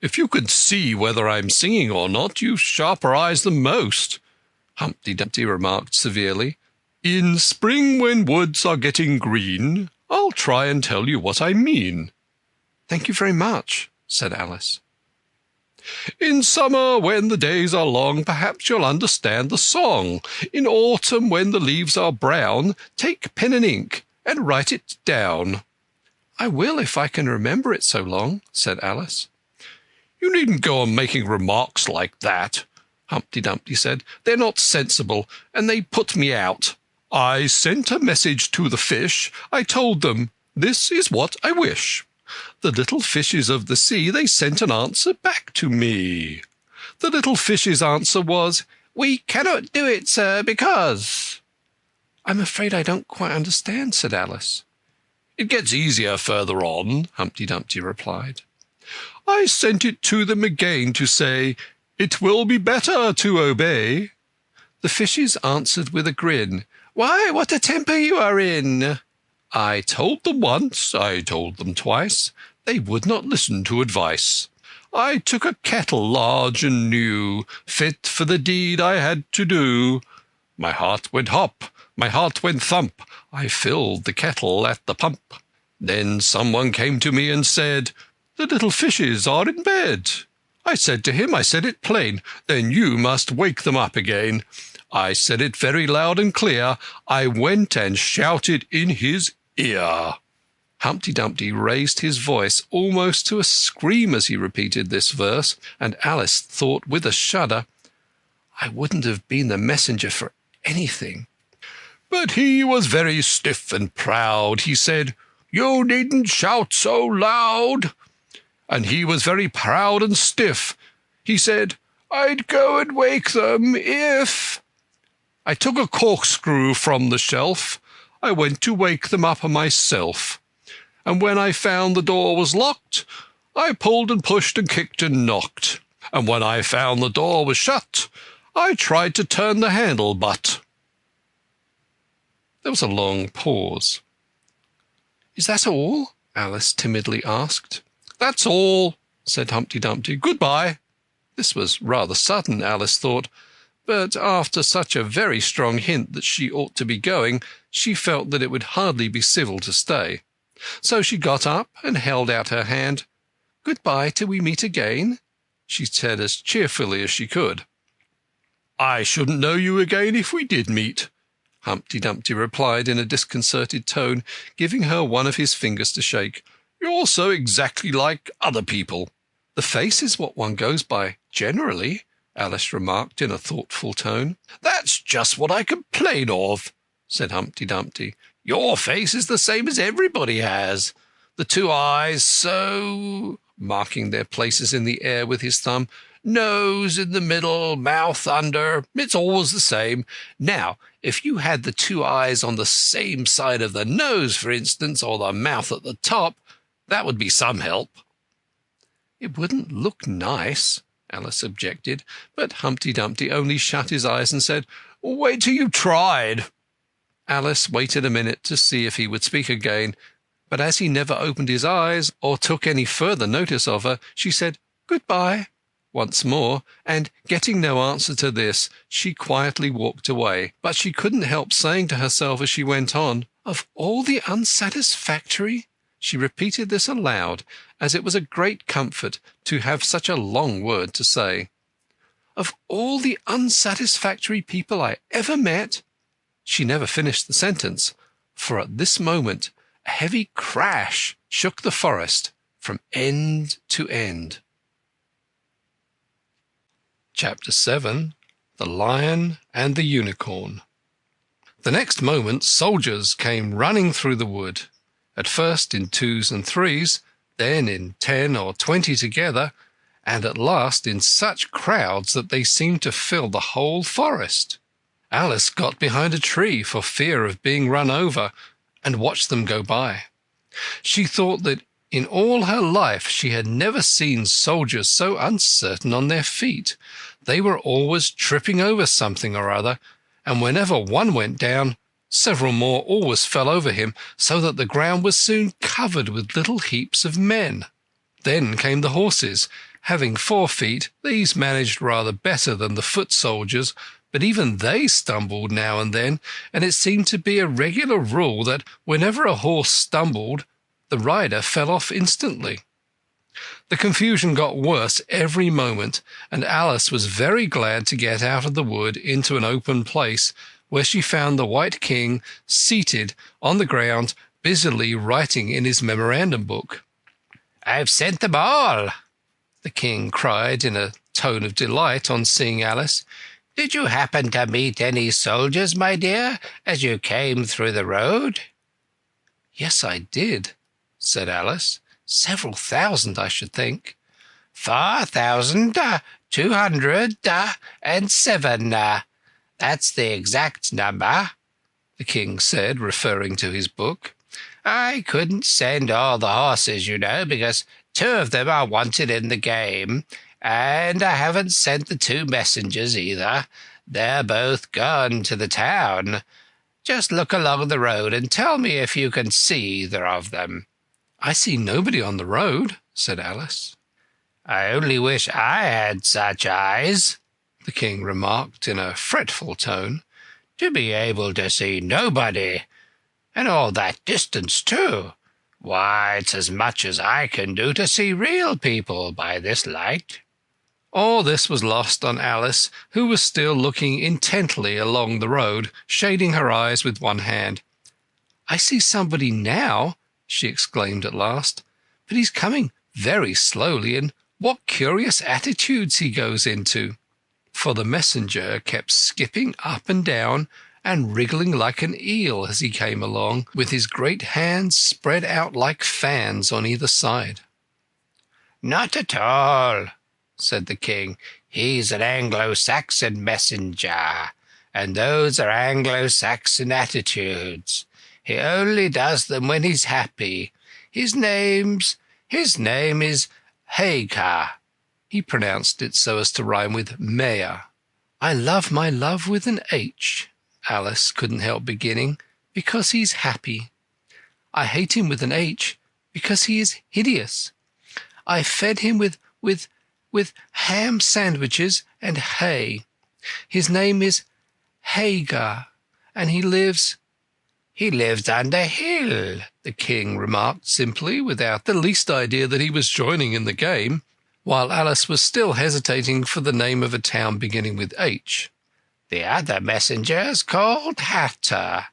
If you could see whether I'm singing or not, you've sharper eyes than most, Humpty Dumpty remarked severely. In spring, when woods are getting green, I'll try and tell you what I mean. Thank you very much, said Alice. In summer, when the days are long, perhaps you'll understand the song. In autumn, when the leaves are brown, take pen and ink and write it down. I will if I can remember it so long, said Alice. You needn't go on making remarks like that, Humpty Dumpty said. They're not sensible, and they put me out. I sent a message to the fish. I told them, this is what I wish. The little fishes of the sea, they sent an answer back to me. The little fish's answer was, we cannot do it, sir, because... I'm afraid I don't quite understand, said Alice. It gets easier further on, Humpty Dumpty replied. I sent it to them again to say, it will be better to obey. The fishes answered with a grin, why, what a temper you are in! I told them once, I told them twice, they would not listen to advice. I took a kettle large and new, fit for the deed I had to do. My heart went hop, my heart went thump, I filled the kettle at the pump. Then someone came to me and said, the little fishes are in bed. I said to him, I said it plain, then you must wake them up again. I said it very loud and clear, I went and shouted in his ear. Humpty Dumpty raised his voice almost to a scream as he repeated this verse, and Alice thought with a shudder, I wouldn't have been the messenger for anything. But he was very stiff and proud. He said, you needn't shout so loud. And he was very proud and stiff. He said, I'd go and wake them if... I took a corkscrew from the shelf. I went to wake them up myself. and when I found the door was locked, I pulled and pushed and kicked and knocked, and when I found the door was shut, I tried to turn the handle, but—" There was a long pause. "Is that all?" Alice timidly asked. "That's all," said Humpty Dumpty. "Goodbye." This was rather sudden, Alice thought, but after such a very strong hint that she ought to be going, she felt that it would hardly be civil to stay. So she got up and held out her hand. "Goodbye till we meet again," she said as cheerfully as she could. "I shouldn't know you again if we did meet," Humpty Dumpty replied in a disconcerted tone, giving her one of his fingers to shake. "You're so exactly like other people." "The face is what one goes by, generally," Alice remarked in a thoughtful tone. "That's just what I complain of," said Humpty Dumpty. "Your face is the same as everybody has. The two eyes so," marking their places in the air with his thumb, "nose in the middle, mouth under, it's always the same. Now, if you had the two eyes on the same side of the nose, for instance, or the mouth at the top, that would be some help." "It wouldn't look nice," Alice objected, but Humpty Dumpty only shut his eyes and said, "Wait till you've tried." Alice waited a minute to see if he would speak again, but as he never opened his eyes or took any further notice of her, she said "Goodbye" once more, and, getting no answer to this, she quietly walked away. But she couldn't help saying to herself as she went on, "Of all the unsatisfactory—" She repeated this aloud, as it was a great comfort to have such a long word to say. "Of all the unsatisfactory people I ever met—" She never finished the sentence, for at this moment a heavy crash shook the forest from end to end. Chapter 7. The Lion and the Unicorn. The next moment soldiers came running through the wood, at first in 2s and 3s, then in 10 or 20 together, and at last in such crowds that they seemed to fill the whole forest. Alice got behind a tree for fear of being run over, and watched them go by. She thought that in all her life she had never seen soldiers so uncertain on their feet. They were always tripping over something or other, and whenever one went down, several more always fell over him, so that the ground was soon covered with little heaps of men. Then came the horses. Having 4 feet, these managed rather better than the foot soldiers, but even they stumbled now and then, and it seemed to be a regular rule that whenever a horse stumbled, the rider fell off instantly. The confusion got worse every moment, and Alice was very glad to get out of the wood into an open place, where she found the White King seated on the ground, busily writing in his memorandum book. "I've sent them all," the King cried in a tone of delight on seeing Alice. "Did you happen to meet any soldiers, my dear, as you came through the road?" "Yes, I did," said Alice. "Several thousand, I should think." 4,207. That's the exact number," the King said, referring to his book. "I couldn't send all the horses, you know, because 2 of them are wanted in the game, and I haven't sent the 2 messengers either. They're both gone to the town. Just look along the road and tell me if you can see either of them." "I see nobody on the road," said Alice. "I only wish I had such eyes," the King remarked in a fretful tone, "to be able to see nobody, and all that distance too. Why, it's as much as I can do to see real people by this light." All this was lost on Alice, who was still looking intently along the road, shading her eyes with one hand. "I see somebody now," she exclaimed at last, "but he's coming very slowly, and what curious attitudes he goes into!" For the messenger kept skipping up and down and wriggling like an eel as he came along, with his great hands spread out like fans on either side. "Not at all," said the King. "He's an Anglo-Saxon messenger, and those are Anglo-Saxon attitudes. He only does them when he's happy. His name is Hagar. He pronounced it so as to rhyme with mayor. I love my love with an H, Alice couldn't help beginning, because he's happy. I hate him with an H, because he is hideous. I fed him with ham sandwiches and hay. His name is Hagar, and he lives on the hill, the king remarked simply, without the least idea that he was joining in the game, while Alice was still hesitating for the name of a town beginning with H. The other messenger's called Hatter.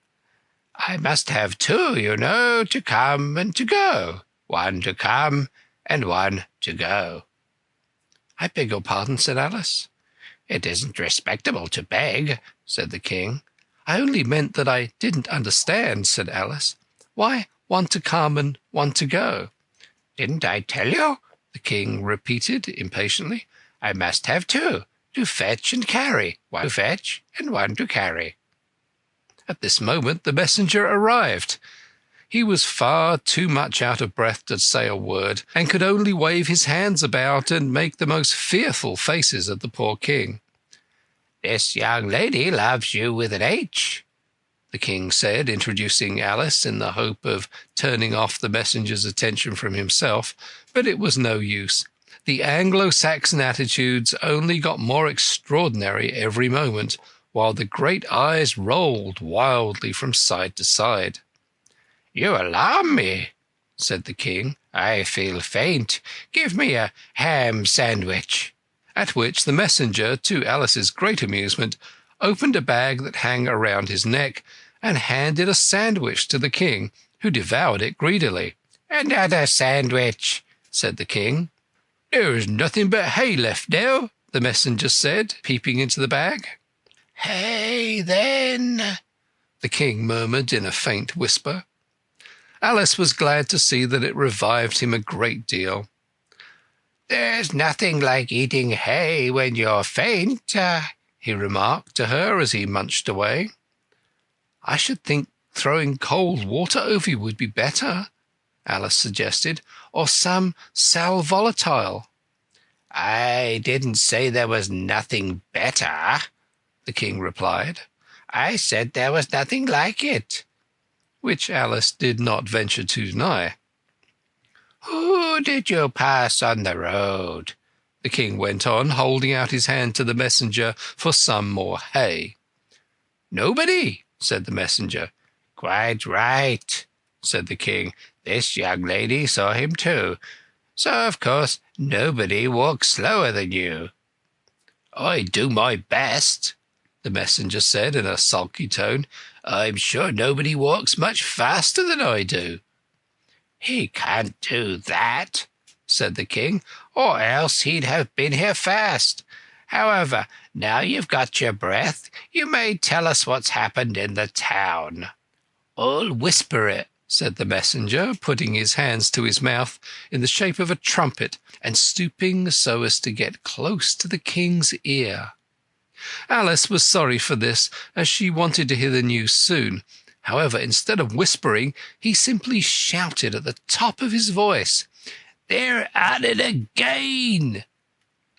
I must have two, you know, to come and to go. One to come and one to go. I beg your pardon, said Alice. It isn't respectable to beg, said the king. I only meant that I didn't understand, said Alice. Why one to come and one to go? Didn't I tell you? The king repeated impatiently. I must have two, to fetch and carry. One to fetch and one to carry. At this moment the messenger arrived. He was far too much out of breath to say a word, and could only wave his hands about and make the most fearful faces at the poor king. This young lady loves you with an H, the king said, introducing Alice in the hope of turning off the messenger's attention from himself, but it was no use. The Anglo-Saxon attitudes only got more extraordinary every moment, while the great eyes rolled wildly from side to side. You alarm me, said the king. I feel faint. Give me a ham sandwich. At which the messenger, to Alice's great amusement, opened a bag that hung around his neck and handed a sandwich to the king, who devoured it greedily. Another sandwich, said the king. There is nothing but hay left now, the messenger said, peeping into the bag. Hay, then, the king murmured in a faint whisper. Alice was glad to see that it revived him a great deal. There's nothing like eating hay when you're faint, he remarked to her as he munched away. I should think throwing cold water over you would be better, Alice suggested, or some sal volatile. I didn't say there was nothing better, the king replied. I said there was nothing like it, which Alice did not venture to deny. Who did you pass on the road? The king went on, holding out his hand to the messenger for some more hay. Nobody, said the messenger. Quite right, said the king. This young lady saw him too. So, of course, nobody walks slower than you. I do my best, the messenger said in a sulky tone. I'm sure nobody walks much faster than I do. He can't do that, said the king, or else he'd have been here fast. However, now you've got your breath, you may tell us what's happened in the town. I'll whisper it, said the messenger, putting his hands to his mouth in the shape of a trumpet and stooping so as to get close to the king's ear. Alice was sorry for this, as she wanted to hear the news soon. However, instead of whispering, he simply shouted at the top of his voice, They're at it again!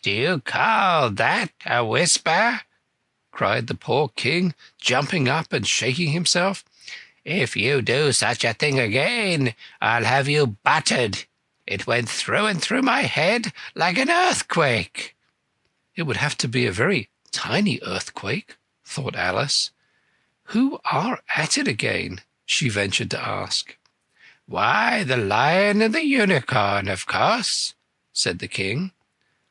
Do you call that a whisper? Cried the poor king, jumping up and shaking himself. If you do such a thing again, I'll have you buttered. It went through and through my head like an earthquake. It would have to be a very tiny earthquake, thought Alice. Who are at it again? She ventured to ask. Why, the lion and the unicorn, of course, said the king.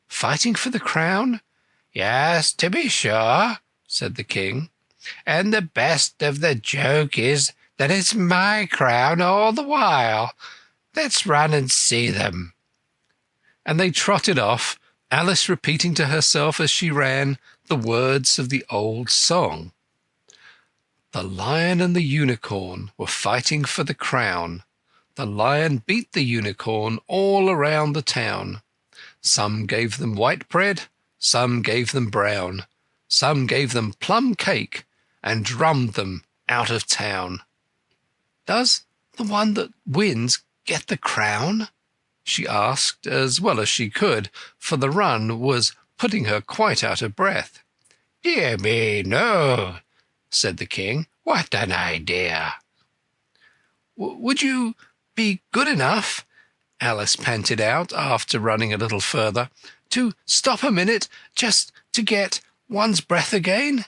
Fighting for the crown? Yes, to be sure, said the king. And the best of the joke is that it's my crown all the while. Let's run and see them. And they trotted off, Alice repeating to herself as she ran the words of the old song. The lion and the unicorn were fighting for the crown. The lion beat the unicorn all around the town. Some gave them white bread, some gave them brown. Some gave them plum cake and drummed them out of town. Does the one that wins get the crown?" she asked, as well as she could, for the run was putting her quite out of breath. "Dear me, no," said the king. "What an idea!" "Would you be good enough," Alice panted out, after running a little further, "to stop a minute, just to get one's breath again?"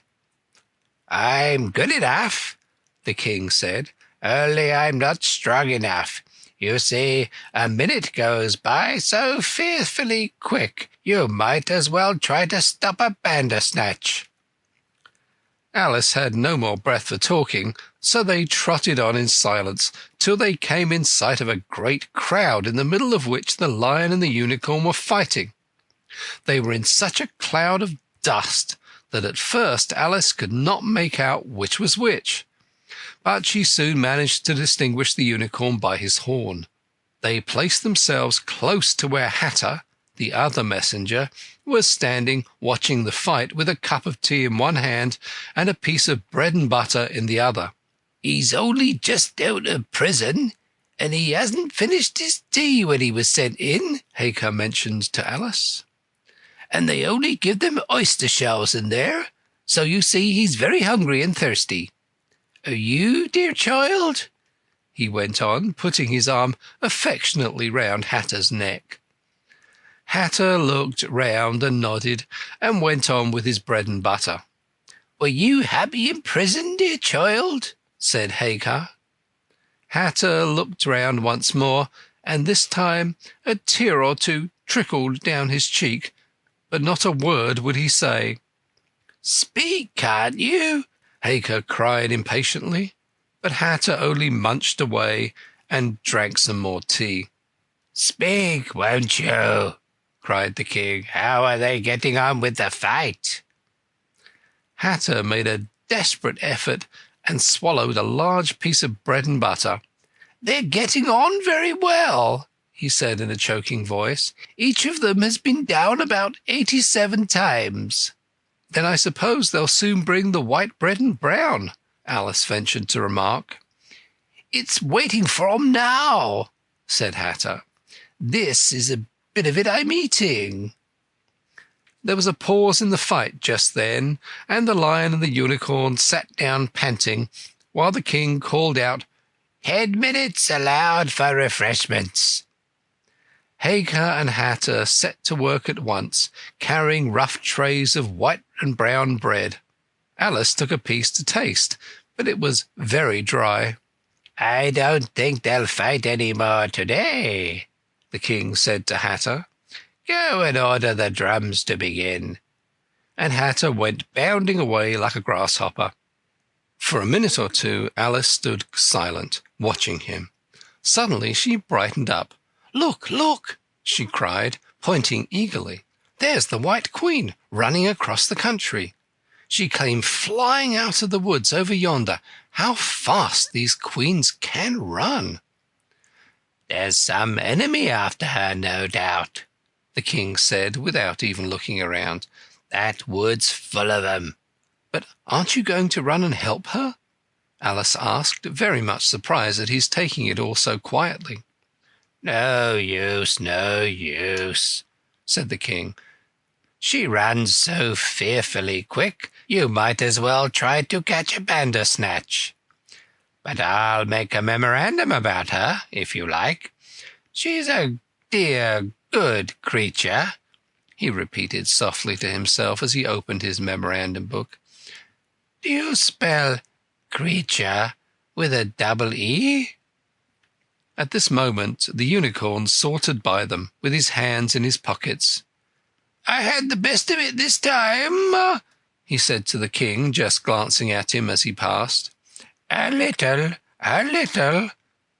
"I'm good enough," the king said, "only I'm not strong enough. You see, a minute goes by so fearfully quick, you might as well try to stop a bandersnatch." Alice had no more breath for talking, so they trotted on in silence till they came in sight of a great crowd, in the middle of which the lion and the unicorn were fighting. They were in such a cloud of dust that at first Alice could not make out which was which, but she soon managed to distinguish the unicorn by his horn. They placed themselves close to where Hatter, the other messenger, was standing watching the fight with a cup of tea in one hand and a piece of bread and butter in the other. "He's only just out of prison, and he hasn't finished his tea when he was sent in," Haker mentioned to Alice. "And they only give them oyster shells in there, so you see he's very hungry and thirsty. Are you, dear child?" he went on, putting his arm affectionately round Hatter's neck. Hatter looked round and nodded, and went on with his bread and butter. "Were you happy in prison, dear child?" said Hagar. Hatter looked round once more, and this time a tear or two trickled down his cheek, but not a word would he say. "Speak, can't you?" Hagar cried impatiently, but Hatter only munched away and drank some more tea. "Speak, won't you?" cried the king. "How are they getting on with the fight?" Hatter made a desperate effort and swallowed a large piece of bread and butter. "They're getting on very well," he said in a choking voice. "Each of them has been down about 87 times." "Then I suppose they'll soon bring the white bread and brown," Alice ventured to remark. "It's waiting for 'em now," said Hatter. "This is a bit of it I'm eating." There was a pause in the fight just then, and the lion and the unicorn sat down panting, while the king called out, 10 minutes allowed for refreshments." Hagar and Hatter set to work at once, carrying rough trays of white and brown bread. Alice took a piece to taste, but it was very dry. "I don't think they'll fight any more today," the king said to Hatter. "Go and order the drums to begin." And Hatter went bounding away like a grasshopper. For a minute or two Alice stood silent, watching him. Suddenly she brightened up. "Look, look!" she cried, pointing eagerly. "There's the White Queen running across the country. She came flying out of the woods over yonder. How fast these queens can run!" "There's some enemy after her, no doubt," the king said, without even looking around. "That wood's full of 'em." "But aren't you going to run and help her?" Alice asked, very much surprised at his taking it all so quietly. No use," said the king. "She runs so fearfully quick, you might as well try to catch a bandersnatch. But I'll make a memorandum about her, if you like. She's a dear, good creature," he repeated softly to himself as he opened his memorandum book. "Do you spell creature with a double E?" At this moment the unicorn sauntered by them, with his hands in his pockets. "I had the best of it this time," he said to the king, just glancing at him as he passed. A little,"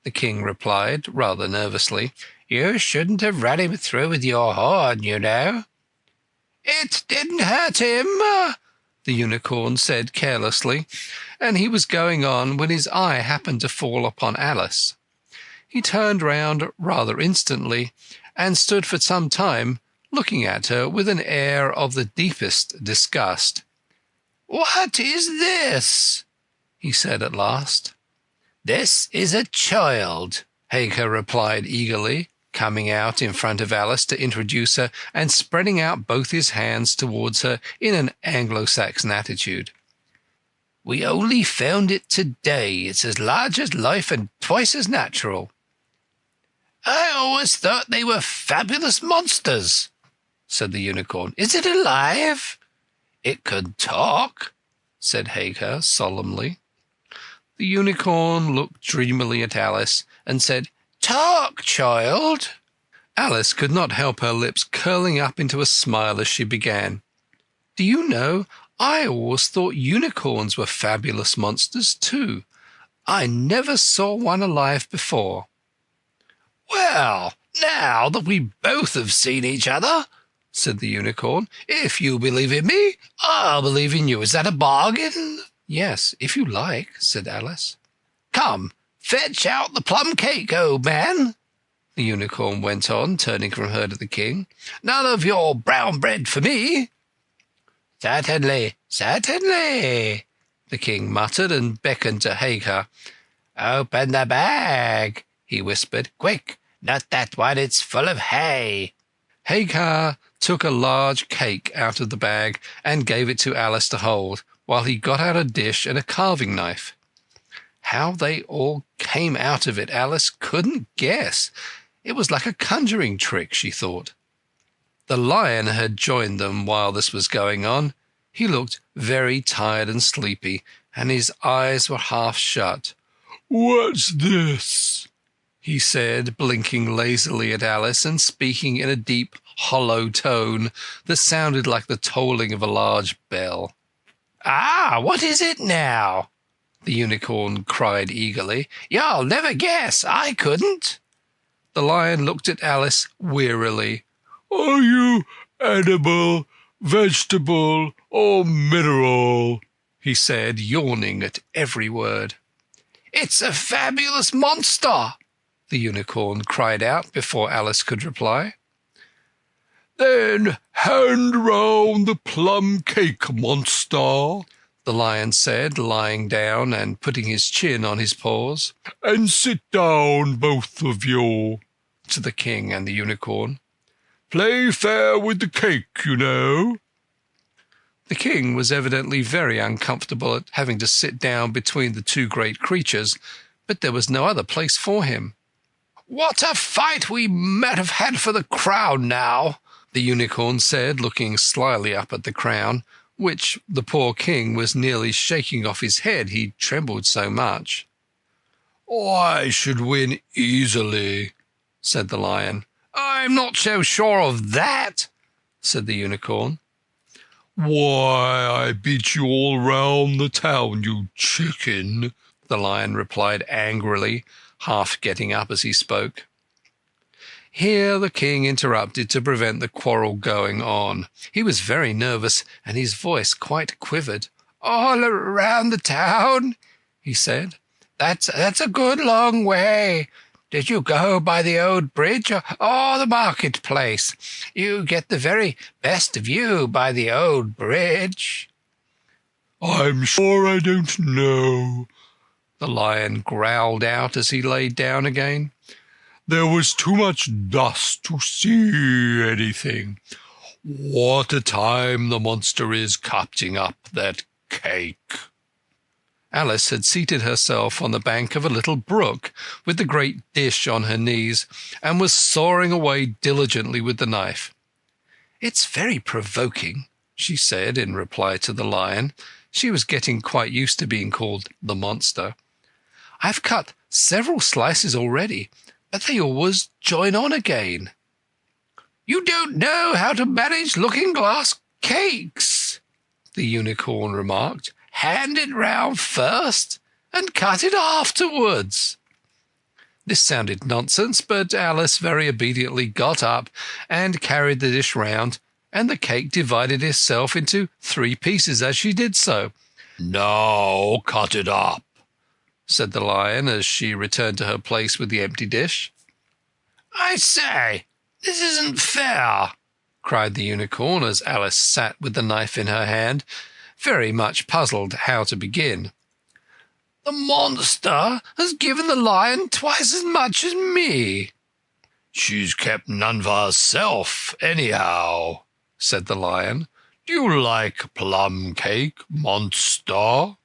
the king replied, rather nervously. "You shouldn't have run him through with your horn, you know." "It didn't hurt him," the unicorn said carelessly, and he was going on when his eye happened to fall upon Alice. He turned round rather instantly, and stood for some time looking at her with an air of the deepest disgust. "What is this?" he said at last. "This is a child," Hagar replied eagerly, coming out in front of Alice to introduce her and spreading out both his hands towards her in an Anglo-Saxon attitude. "We only found it today. It's as large as life and twice as natural." "I always thought they were fabulous monsters," said the unicorn. "Is it alive?" "It can talk," said Hagar solemnly. The unicorn looked dreamily at Alice and said, "Talk, child." Alice could not help her lips curling up into a smile as she began. "Do you know, I always thought unicorns were fabulous monsters too. I never saw one alive before." "Well, now that we both have seen each other," said the unicorn, "if you believe in me, I'll believe in you. Is that a bargain?" "Yes, if you like," said Alice. "Come, fetch out the plum cake, old man," the unicorn went on, turning from her to the king. "None of your brown bread for me." "Certainly, certainly," the king muttered and beckoned to Hagar. "Open the bag," he whispered. "Quick, not that one, it's full of hay." Hagar took a large cake out of the bag and gave it to Alice to hold, while he got out a dish and a carving knife. How they all came out of it Alice couldn't guess. It was like a conjuring trick, she thought. The lion had joined them while this was going on. He looked very tired and sleepy, and his eyes were half shut. "What's this?" he said, blinking lazily at Alice and speaking in a deep, hollow tone that sounded like the tolling of a large bell. "Ah, what is it now?" the unicorn cried eagerly. "You'll never guess. I couldn't." The lion looked at Alice wearily. "Are you edible, vegetable, or mineral?" he said, yawning at every word. "It's a fabulous monster!" the unicorn cried out before Alice could reply. "Then hand round the plum cake, monster," the lion said, lying down and putting his chin on his paws. "And sit down, both of you," to the king and the unicorn. "Play fair with the cake, you know." The king was evidently very uncomfortable at having to sit down between the two great creatures, but there was no other place for him. "What a fight we might have had for the crown now," the unicorn said, looking slyly up at the crown, which the poor king was nearly shaking off his head, he trembled so much. "I should win easily," said the lion. "I'm not so sure of that," said the unicorn. "Why, I beat you all round the town, you chicken," the lion replied angrily, half getting up as he spoke. Here the king interrupted to prevent the quarrel going on. He was very nervous, and his voice quite quivered. "All around the town?" he said. That's a good long way. Did you go by the old bridge or the marketplace? You get the very best view by the old bridge." "I'm sure I don't know," the lion growled out as he lay down again. "There was too much dust to see anything. What a time the monster is cutting up that cake." Alice had seated herself on the bank of a little brook with the great dish on her knees, and was sawing away diligently with the knife. "It's very provoking," she said in reply to the lion. She was getting quite used to being called the monster. "I've cut several slices already, but they always join on again." "You don't know how to manage looking-glass cakes," the unicorn remarked. "Hand it round first and cut it afterwards." This sounded nonsense, but Alice very obediently got up and carried the dish round, and the cake divided itself into 3 pieces as she did so. "Now cut it up," said the lion as she returned to her place with the empty dish. "I say, this isn't fair," cried the unicorn as Alice sat with the knife in her hand, very much puzzled how to begin. The monster has given the lion twice as much as me." "She's kept none for herself, anyhow," said the lion. "Do you like plum cake, monster?"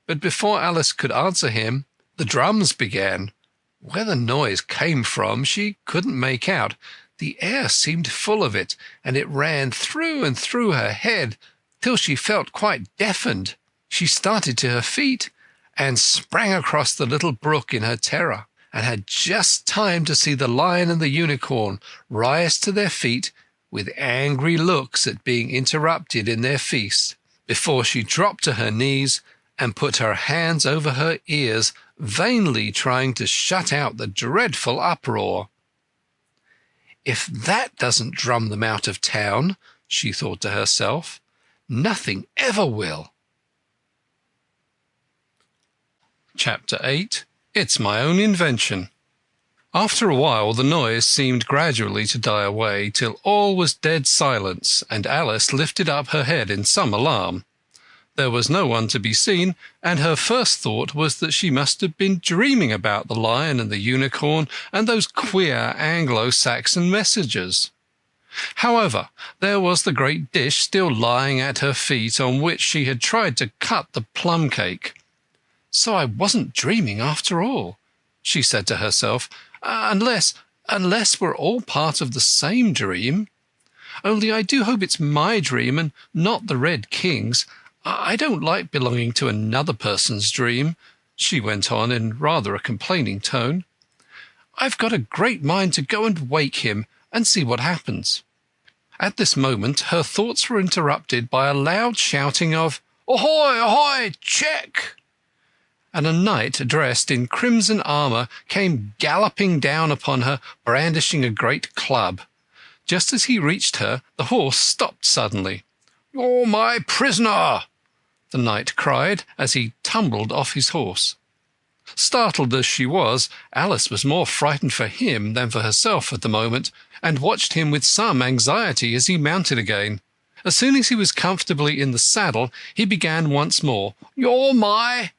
But before Alice could answer him, the drums began. Where the noise came from she couldn't make out. The air seemed full of it, and it ran through and through her head till she felt quite deafened. She started to her feet and sprang across the little brook in her terror, and had just time to see the lion and the unicorn rise to their feet with angry looks at being interrupted in their feast, before she dropped to her knees and put her hands over her ears, vainly trying to shut out the dreadful uproar. "If that doesn't drum them out of town," she thought to herself, "nothing ever will." Chapter 8. It's My Own Invention. After a while the noise seemed gradually to die away, till all was dead silence, and Alice lifted up her head in some alarm. There was no one to be seen, and her first thought was that she must have been dreaming about the lion and the unicorn and those queer Anglo-Saxon messages. However, there was the great dish still lying at her feet, on which she had tried to cut the plum cake. "So I wasn't dreaming after all," she said to herself, unless we're all part of the same dream. Only I do hope it's my dream and not the Red King's. I don't like belonging to another person's dream," she went on in rather a complaining tone. "I've got a great mind to go and wake him and see what happens." At this moment her thoughts were interrupted by a loud shouting of "Ahoy, ahoy, check!" and a knight dressed in crimson armour came galloping down upon her, brandishing a great club. Just as he reached her, the horse stopped suddenly. "You're my prisoner!" the knight cried as he tumbled off his horse. Startled as she was, Alice was more frightened for him than for herself at the moment, and watched him with some anxiety as he mounted again. As soon as he was comfortably in the saddle, he began once more, "You're my—"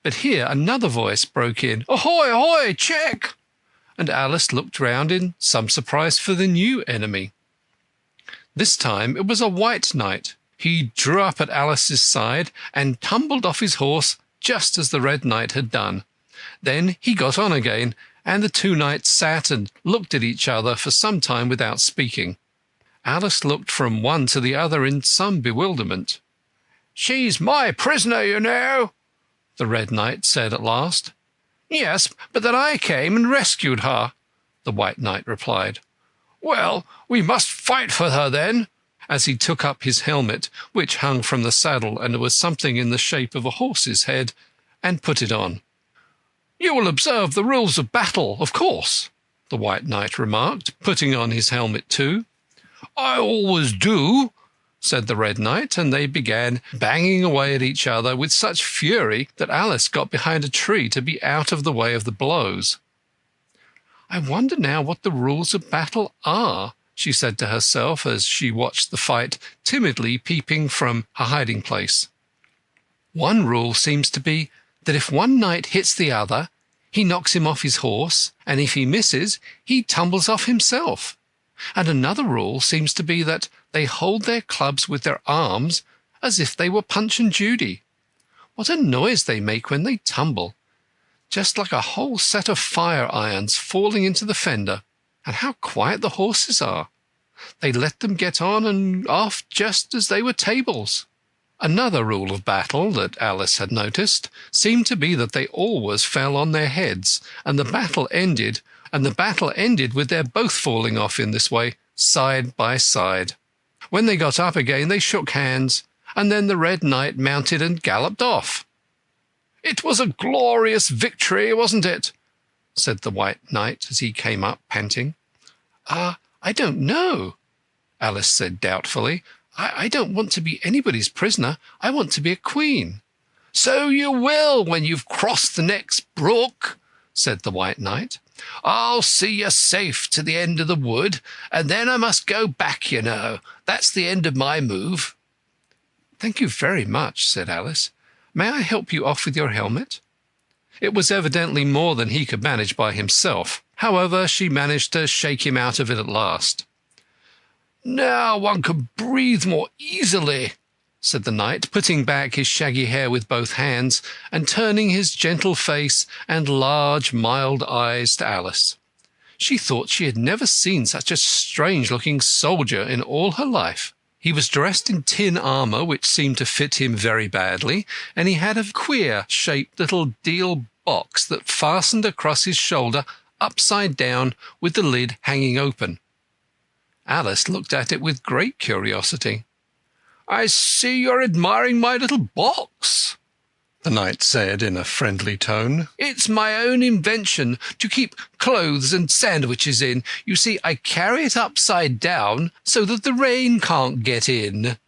But here another voice broke in, "Ahoy, ahoy, check!" and Alice looked round in some surprise for the new enemy. This time it was a white knight. He drew up at Alice's side and tumbled off his horse just as the red knight had done. Then he got on again, and the two knights sat and looked at each other for some time without speaking. Alice looked from one to the other in some bewilderment. "She's my prisoner, you know," the red knight said at last. "Yes, but then I came and rescued her," the white knight replied. "Well, we must fight for her then," as he took up his helmet, which hung from the saddle and was something in the shape of a horse's head, and put it on. "You will observe the rules of battle, of course," the white knight remarked, putting on his helmet too. "I always do," said the red knight, and they began banging away at each other with such fury that Alice got behind a tree to be out of the way of the blows. "I wonder now what the rules of battle are," she said to herself as she watched the fight, timidly peeping from her hiding place. "One rule seems to be that if one knight hits the other, he knocks him off his horse, and if he misses, he tumbles off himself. And another rule seems to be that they hold their clubs with their arms as if they were Punch and Judy. What a noise they make when they tumble! Just like a whole set of fire irons falling into the fender. And how quiet the horses are! They let them get on and off just as they were tables." Another rule of battle that Alice had noticed seemed to be that they always fell on their heads, and the battle ended with their both falling off in this way, side by side. When they got up again they shook hands, and then the red knight mounted and galloped off. "It was a glorious victory, wasn't it?" said the white knight as he came up panting. I don't know," Alice said doubtfully. I don't want to be anybody's prisoner. I want to be a queen." "So you will when you've crossed the next brook," said the white knight. "I'll see you safe to the end of the wood, and then I must go back, you know. That's the end of my move." "Thank you very much," said Alice. May I help you off with your helmet?" It was evidently more than he could manage by himself. However, she managed to shake him out of it at last. "Now one can breathe more easily," said the knight, putting back his shaggy hair with both hands and turning his gentle face and large, mild eyes to Alice. She thought she had never seen such a strange-looking soldier in all her life. He was dressed in tin armour, which seemed to fit him very badly, and he had a queer-shaped little deal box that fastened across his shoulder upside down with the lid hanging open. Alice looked at it with great curiosity. "I see you're admiring my little box," the knight said in a friendly tone. "It's my own invention to keep clothes and sandwiches in. You see, I carry it upside down so that the rain can't get in."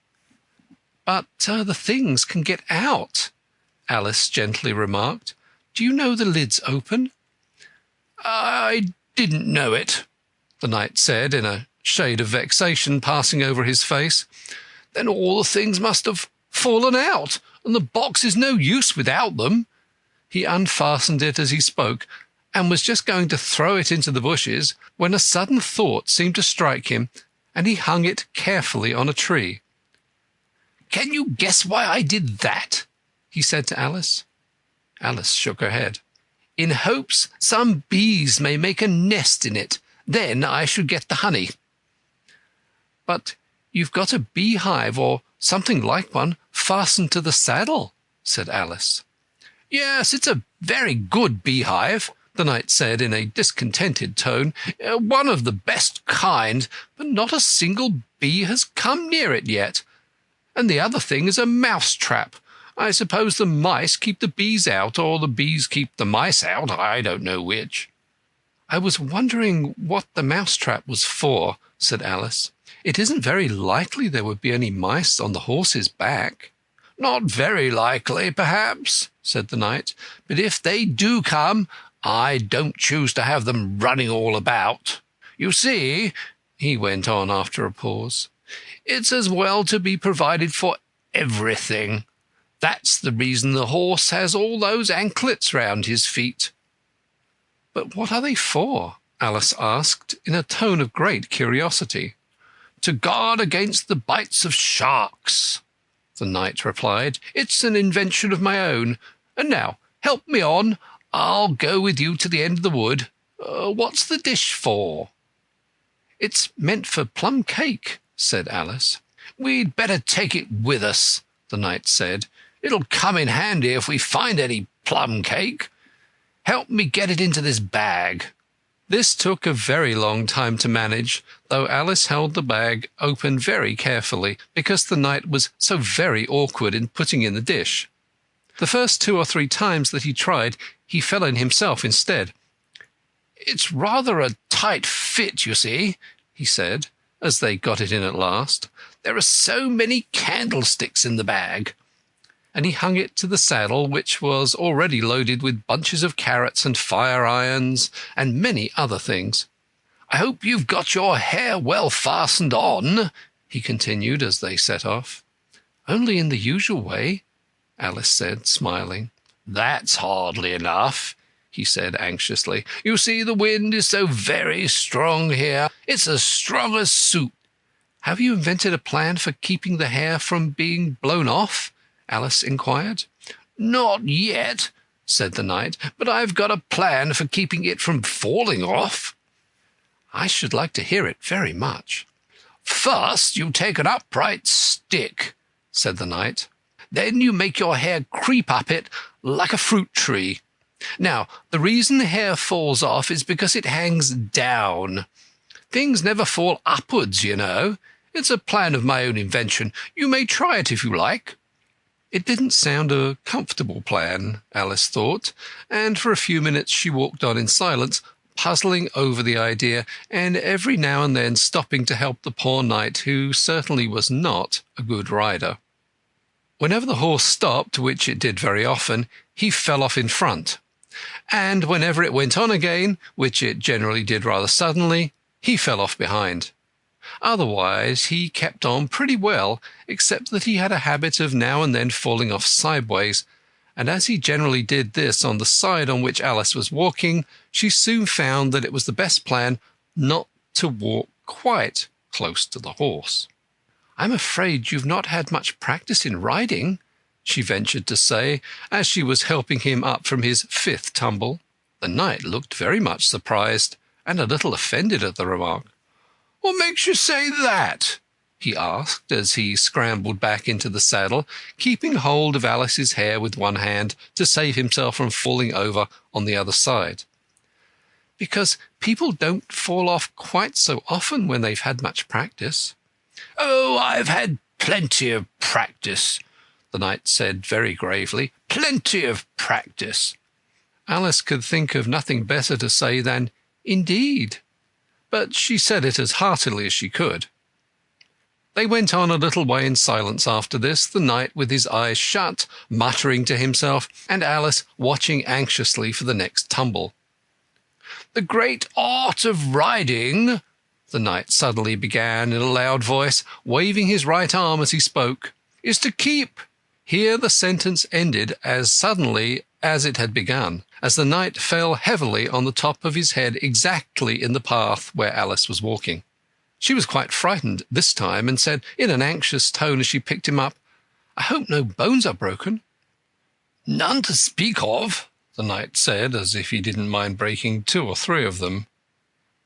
"But the things can get out," Alice gently remarked. "Do you know the lid's open?" "I didn't know it," the knight said, in a shade of vexation passing over his face. "Then all the things must have fallen out, and the box is no use without them." He unfastened it as he spoke, and was just going to throw it into the bushes when a sudden thought seemed to strike him, and he hung it carefully on a tree. "Can you guess why I did that?" he said to Alice. Alice shook her head. "In hopes some bees may make a nest in it. Then I should get the honey." "But you've got a beehive or something like one fastened to the saddle," said Alice. "Yes, it's a very good beehive," the knight said in a discontented tone. "One of the best kind, but not a single bee has come near it yet. And the other thing is a mouse trap. I suppose the mice keep the bees out, or the bees keep the mice out. I don't know which." "I was wondering what the mouse trap was for," said Alice. "It isn't very likely there would be any mice on the horse's back." "Not very likely, perhaps," said the knight. "But if they do come, I don't choose to have them running all about. You see," he went on after a pause, "it's as well to be provided for everything. That's the reason the horse has all those anklets round his feet." "But what are they for?" Alice asked in a tone of great curiosity. "To guard against the bites of sharks," the knight replied. "It's an invention of my own. And now, help me on. I'll go with you to the end of the wood. What's the dish for?" "It's meant for plum cake," said Alice. "We'd better take it with us," the knight said. "It'll come in handy if we find any plum cake. Help me get it into this bag." This took a very long time to manage, though Alice held the bag open very carefully, because the knight was so very awkward in putting in the dish. The first 2 or 3 times that he tried, he fell in himself instead. "It's rather a tight fit, you see," he said, as they got it in at last. "There are so many candlesticks in the bag." And he hung it to the saddle, which was already loaded with bunches of carrots and fire-irons and many other things. "I hope you've got your hair well fastened on," he continued as they set off. "Only in the usual way," Alice said, smiling. "That's hardly enough," he said anxiously. "You see, the wind is so very strong here. It's as strong as soup." "Have you invented a plan for keeping the hair from being blown off?" Alice inquired. "Not yet," said the knight, "but I've got a plan for keeping it from falling off." "I should like to hear it very much." "First you take an upright stick," said the knight. "Then you make your hair creep up it like a fruit tree. Now, the reason the hair falls off is because it hangs down. Things never fall upwards, you know. It's a plan of my own invention. You may try it if you like." It didn't sound a comfortable plan, Alice thought, and for a few minutes she walked on in silence, puzzling over the idea, and every now and then stopping to help the poor knight, who certainly was not a good rider. Whenever the horse stopped, which it did very often, he fell off in front, and whenever it went on again, which it generally did rather suddenly, he fell off behind. Otherwise he kept on pretty well, except that he had a habit of now and then falling off sideways, and as he generally did this on the side on which Alice was walking, she soon found that it was the best plan not to walk quite close to the horse. "I'm afraid you've not had much practice in riding," she ventured to say, as she was helping him up from his 5th tumble. The knight looked very much surprised and a little offended at the remark. "What makes you say that?" he asked as he scrambled back into the saddle, keeping hold of Alice's hair with one hand to save himself from falling over on the other side. "Because people don't fall off quite so often when they've had much practice." "Oh, I've had plenty of practice," the knight said very gravely. "Plenty of practice." Alice could think of nothing better to say than "Indeed," but she said it as heartily as she could. They went on a little way in silence after this, the knight with his eyes shut, muttering to himself, and Alice watching anxiously for the next tumble. "The great art of riding," the knight suddenly began in a loud voice, waving his right arm as he spoke, "is to keep—" Here the sentence ended as suddenly as it had begun, as the knight fell heavily on the top of his head exactly in the path where Alice was walking. She was quite frightened this time, and said in an anxious tone as she picked him up, "I hope no bones are broken." "None to speak of," the knight said, as if he didn't mind breaking 2 or 3 of them.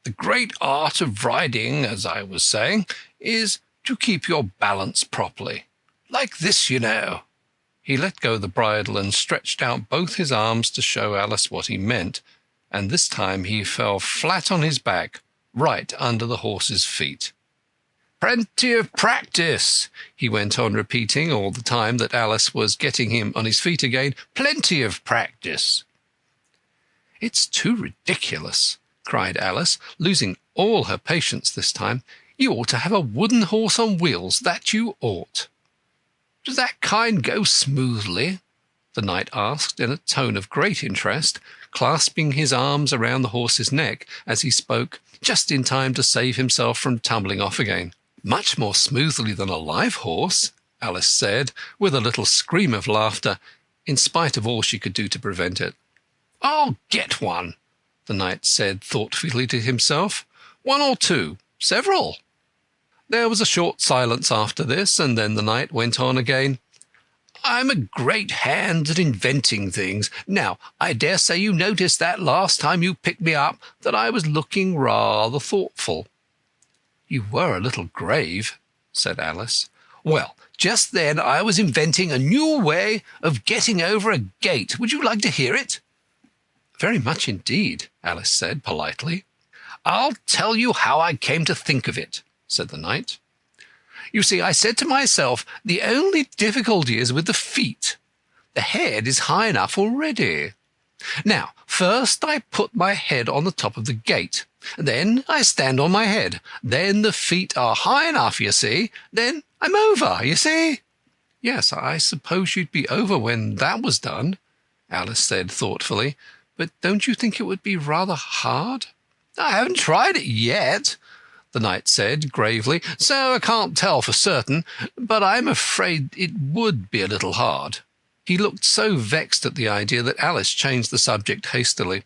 "The great art of riding, as I was saying, is to keep your balance properly. Like this, you know." He let go the bridle and stretched out both his arms to show Alice what he meant, and this time he fell flat on his back, right under the horse's feet. "Plenty of practice," he went on repeating all the time that Alice was getting him on his feet again. "Plenty of practice." "It's too ridiculous," cried Alice, losing all her patience this time. "You ought to have a wooden horse on wheels, that you ought." "Does that kind go smoothly?" the knight asked in a tone of great interest, clasping his arms around the horse's neck as he spoke, just in time to save himself from tumbling off again. "Much more smoothly than a live horse," Alice said, with a little scream of laughter, in spite of all she could do to prevent it. "I'll get one," the knight said thoughtfully to himself. "1 or 2, several." There was a short silence after this, and then the knight went on again. "I'm a great hand at inventing things. Now, I dare say you noticed that last time you picked me up that I was looking rather thoughtful." "You were a little grave," said Alice. "Well, just then I was inventing a new way of getting over a gate. Would you like to hear it?" "Very much indeed," Alice said politely. "I'll tell you how I came to think of it," said the knight. "You see, I said to myself, the only difficulty is with the feet. The head is high enough already. Now, first I put my head on the top of the gate. Then I stand on my head. Then the feet are high enough, you see. Then I'm over, you see." "Yes, I suppose you'd be over when that was done," Alice said thoughtfully. "But don't you think it would be rather hard?" "I haven't tried it yet," the knight said gravely, "so I can't tell for certain, but I'm afraid it would be a little hard." He looked so vexed at the idea that Alice changed the subject hastily.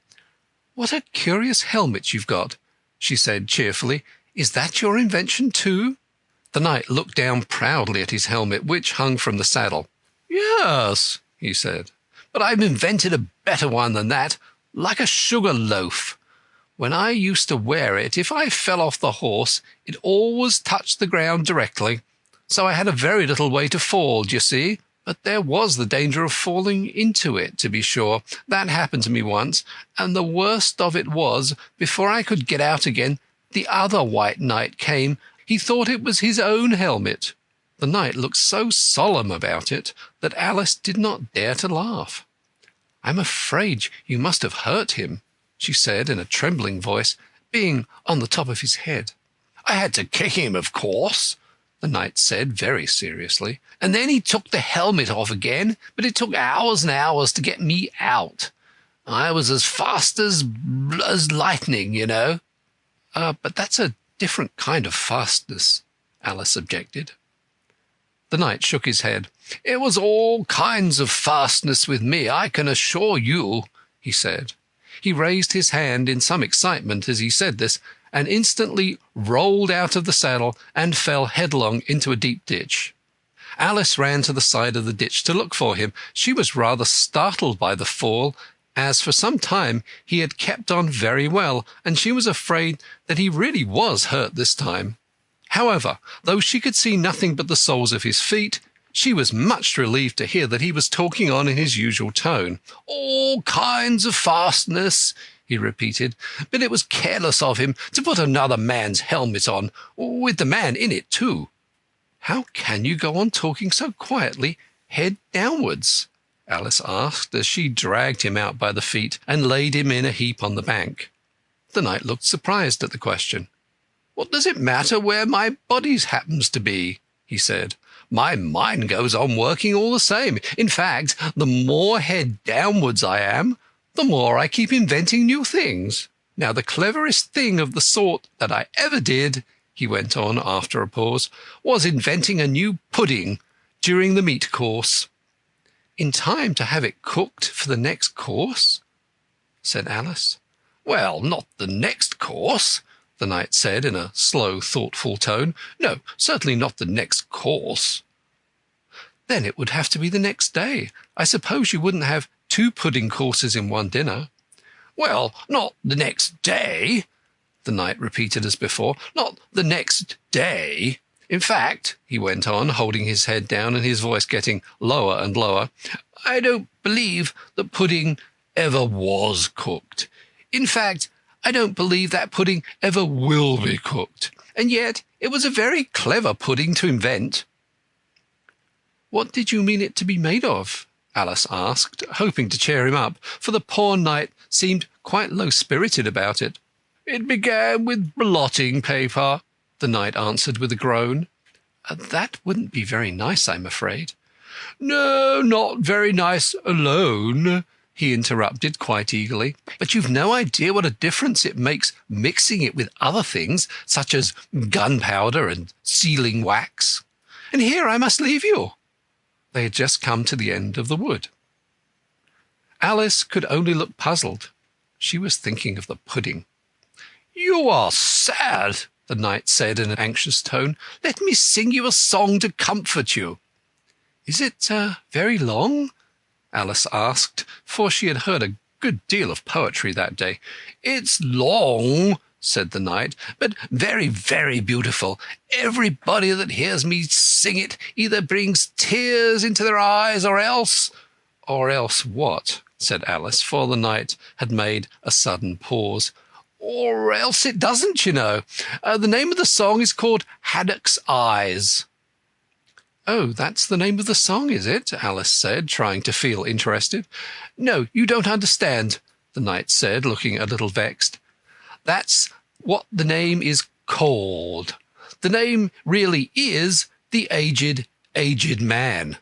"What a curious helmet you've got," she said cheerfully. "Is that your invention too?" The knight looked down proudly at his helmet, which hung from the saddle. "Yes," he said, "but I've invented a better one than that, like a sugar loaf. When I used to wear it, if I fell off the horse, it always touched the ground directly, so I had a very little way to fall, d'ye see? But there was the danger of falling into it, to be sure. That happened to me once, and the worst of it was, before I could get out again, the other white knight came. He thought it was his own helmet." The knight looked so solemn about it that Alice did not dare to laugh. "I'm afraid you must have hurt him," she said in a trembling voice, "being on the top of his head." "I had to kick him, of course," the knight said very seriously, "and then he took the helmet off again, but it took hours and hours to get me out. I was as fast as lightning, you know." But that's a different kind of fastness," Alice objected. The knight shook his head. "It was all kinds of fastness with me, I can assure you," he said. He raised his hand in some excitement as he said this, and instantly rolled out of the saddle and fell headlong into a deep ditch. Alice ran to the side of the ditch to look for him. She was rather startled by the fall, as for some time he had kept on very well, and she was afraid that he really was hurt this time. However, though she could see nothing but the soles of his feet, she was much relieved to hear that he was talking on in his usual tone. "All kinds of fastness," he repeated, "but it was careless of him to put another man's helmet on, with the man in it too." "How can you go on talking so quietly, head downwards?" Alice asked, as she dragged him out by the feet and laid him in a heap on the bank. The knight looked surprised at the question. "What does it matter where my body happens to be?" he said. "My mind goes on working all the same. In fact, the more head downwards I am, the more I keep inventing new things. Now, the cleverest thing of the sort that I ever did," he went on after a pause, "was inventing a new pudding during the meat course." "In time to have it cooked for the next course?" said Alice. "Well, not the next course," the knight said in a slow, thoughtful tone. "No, certainly not the next course." "Then it would have to be the next day. I suppose you wouldn't have 2 pudding courses in one dinner?" "Well, not the next day," the knight repeated as before. "Not the next day. In fact," he went on, holding his head down and his voice getting lower and lower, "I don't believe the pudding ever was cooked. In fact, I don't believe that pudding ever will be cooked. And yet it was a very clever pudding to invent." "What did you mean it to be made of?" Alice asked, hoping to cheer him up, for the poor knight seemed quite low-spirited about it. "It began with blotting paper," the knight answered with a groan. "That wouldn't be very nice, I'm afraid." "No, not very nice alone," he interrupted quite eagerly. "But you've no idea what a difference it makes mixing it with other things, such as gunpowder and sealing wax. And here I must leave you." They had just come to the end of the wood. Alice could only look puzzled. She was thinking of the pudding. "You are sad," the knight said in an anxious tone. "Let me sing you a song to comfort you." "Is it very long?" Alice asked, for she had heard a good deal of poetry that day. "It's long," said the knight, "but very, very beautiful. Everybody that hears me sing it either brings tears into their eyes or else—" "Or else what?" said Alice, for the knight had made a sudden pause. "Or else it doesn't, you know. The name of the song is called Haddock's Eyes." "Oh, that's the name of the song, is it?" Alice said, trying to feel interested. "No, you don't understand," the knight said, looking a little vexed. "That's what the name is called. The name really is The Aged Man."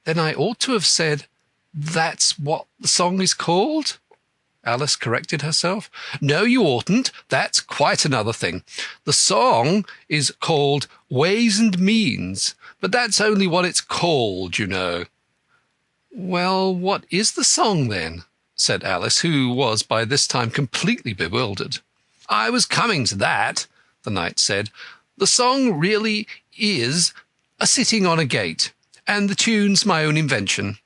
"Then I ought to have said, that's what the song is called?" Alice corrected herself. "No, you oughtn't. That's quite another thing. The song is called Ways and Means, but that's only what it's called, you know." "Well, what is the song, then?" said Alice, who was by this time completely bewildered. "I was coming to that," the knight said. "The song really is A Sitting on a Gate, and the tune's my own invention."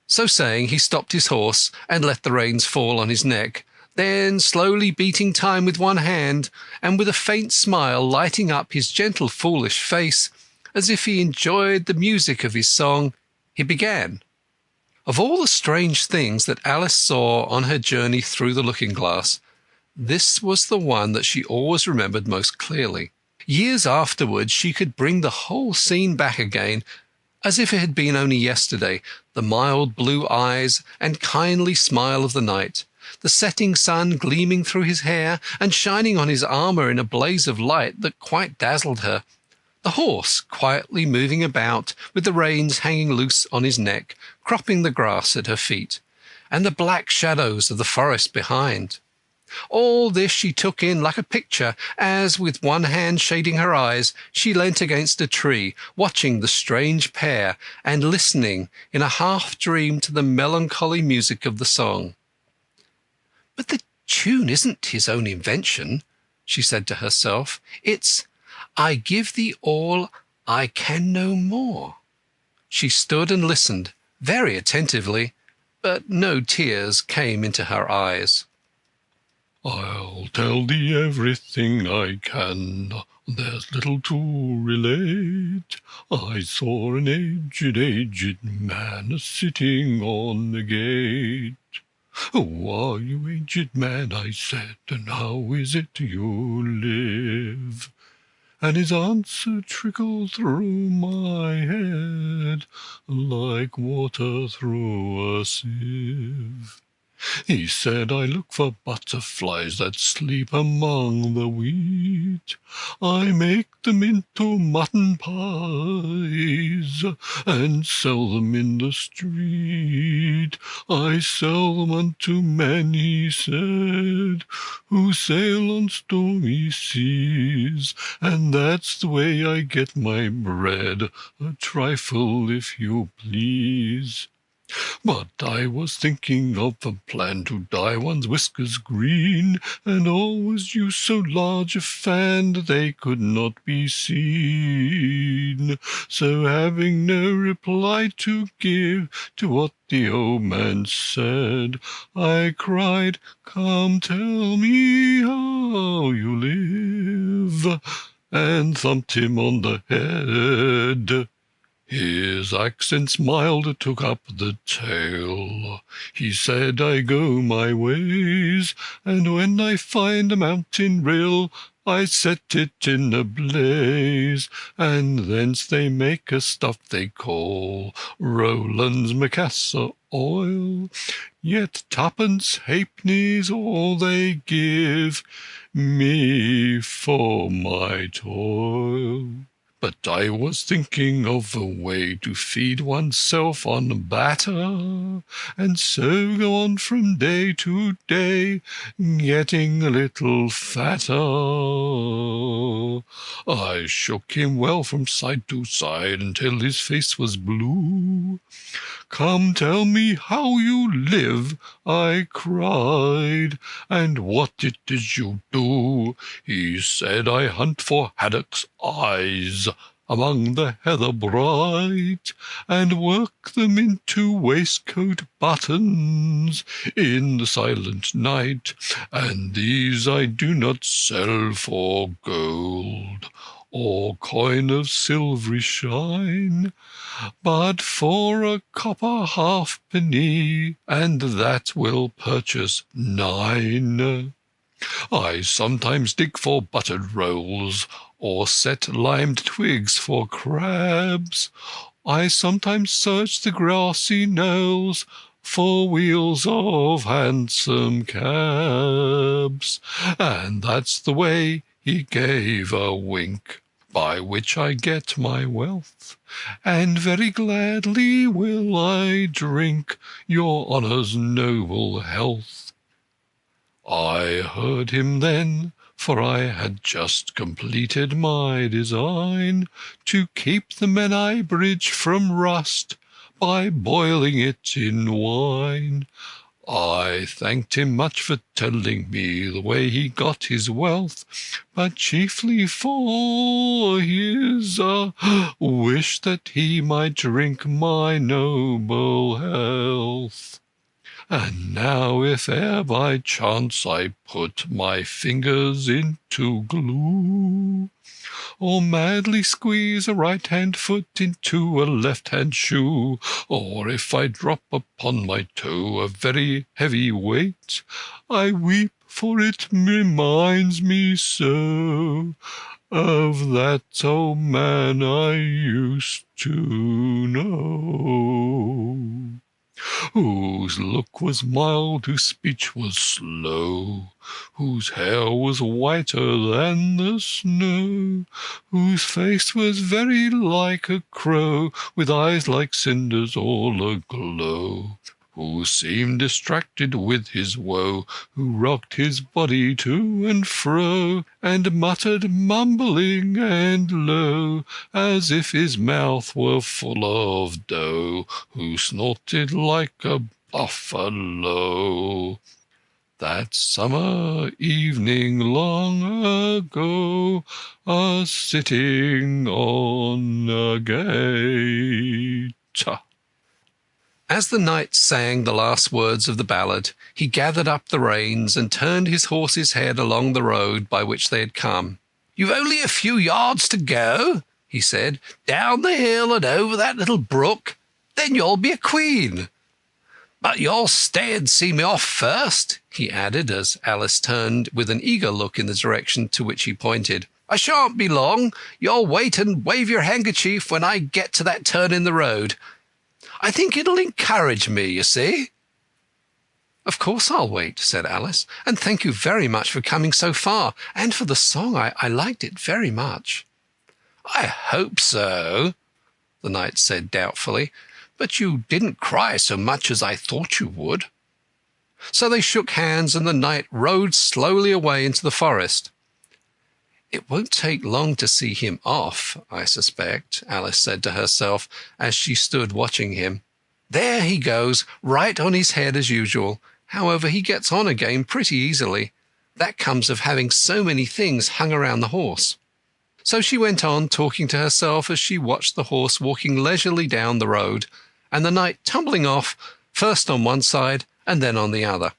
So saying, he stopped his horse and let the reins fall on his neck, then, slowly beating time with one hand, and with a faint smile lighting up his gentle foolish face, as if he enjoyed the music of his song, he began. Of all the strange things that Alice saw on her journey through the looking-glass, this was the one that she always remembered most clearly. Years afterwards she could bring the whole scene back again, as if it had been only yesterday, the mild blue eyes and kindly smile of the knight, the setting sun gleaming through his hair and shining on his armour in a blaze of light that quite dazzled her, the horse quietly moving about with the reins hanging loose on his neck, cropping the grass at her feet, and the black shadows of the forest behind. All this she took in like a picture, as, with one hand shading her eyes, she leant against a tree, watching the strange pair, and listening in a half-dream to the melancholy music of the song. "But the tune isn't his own invention," she said to herself. "It's 'I give thee all, I can no more.'" She stood and listened very attentively, but no tears came into her eyes. "I'll tell thee everything I can, there's little to relate. I saw an aged man a-sitting on the gate. 'Who are you, aged man?' I said, 'and how is it you live?' And his answer trickled through my head like water through a sieve. He said, 'I look for butterflies that sleep among the wheat. I make them into mutton pies and sell them in the street. I sell them unto men,' he said, 'who sail on stormy seas, and that's the way I get my bread, a trifle if you please. But I was thinking of a plan to dye one's whiskers green, and always use so large a fan that they could not be seen.' So having no reply to give to what the old man said, I cried, 'Come tell me how you live,' and thumped him on the head. His accents mild took up the tale. He said, 'I go my ways, and when I find a mountain rill, I set it in a blaze, and thence they make a stuff they call Rowland's Macassar oil. Yet twopence halfpenny's all they give me for my toil.' But I was thinking of a way to feed oneself on batter, and so go on from day to day, getting a little fatter. I shook him well from side to side until his face was blue. 'Come tell me how you live,' I cried, 'and what it is you do.' He said, 'I hunt for haddocks' eyes among the heather bright, and work them into waistcoat buttons in the silent night. And these I do not sell for gold or coin of silvery shine, but for a copper halfpenny, and that will purchase 9. I sometimes dig for buttered rolls, or set limed twigs for crabs. I sometimes search the grassy knolls for wheels of hansom cabs. And that's the way," he gave a wink, "by which I get my wealth, and very gladly will I drink your honour's noble health." I heard him then, for I had just completed my design to keep the Menai Bridge from rust by boiling it in wine. I thanked him much for telling me the way he got his wealth, but chiefly for his wish that he might drink my noble health. And now if e'er by chance I put my fingers into glue, or madly squeeze a right-hand foot into a left-hand shoe, or if I drop upon my toe a very heavy weight, I weep, for it reminds me so of that old man I used to know, whose look was mild, whose speech was slow, whose hair was whiter than the snow, whose face was very like a crow, with eyes like cinders all aglow, who seemed distracted with his woe, who rocked his body to and fro, and muttered mumbling and low, as if his mouth were full of dough, who snorted like a buffalo. That summer evening long ago, sitting on a gate. As the knight sang the last words of the ballad, he gathered up the reins and turned his horse's head along the road by which they had come. "You've only a few yards to go," he said, "down the hill and over that little brook. Then you'll be a queen. But you'll stay and see me off first," he added, as Alice turned with an eager look in the direction to which he pointed. "I shan't be long. You'll wait and wave your handkerchief when I get to that turn in the road. I think it'll encourage me, you see." "Of course I'll wait," said Alice, "and thank you very much for coming so far, and for the song. I liked it very much." "I hope so," the knight said doubtfully, "but you didn't cry so much as I thought you would." So they shook hands, and the knight rode slowly away into the forest. "It won't take long to see him off, I suspect," Alice said to herself as she stood watching him. "There he goes, right on his head as usual. However, he gets on again pretty easily. That comes of having so many things hung around the horse." So she went on talking to herself as she watched the horse walking leisurely down the road, and the knight tumbling off, first on one side and then on the other.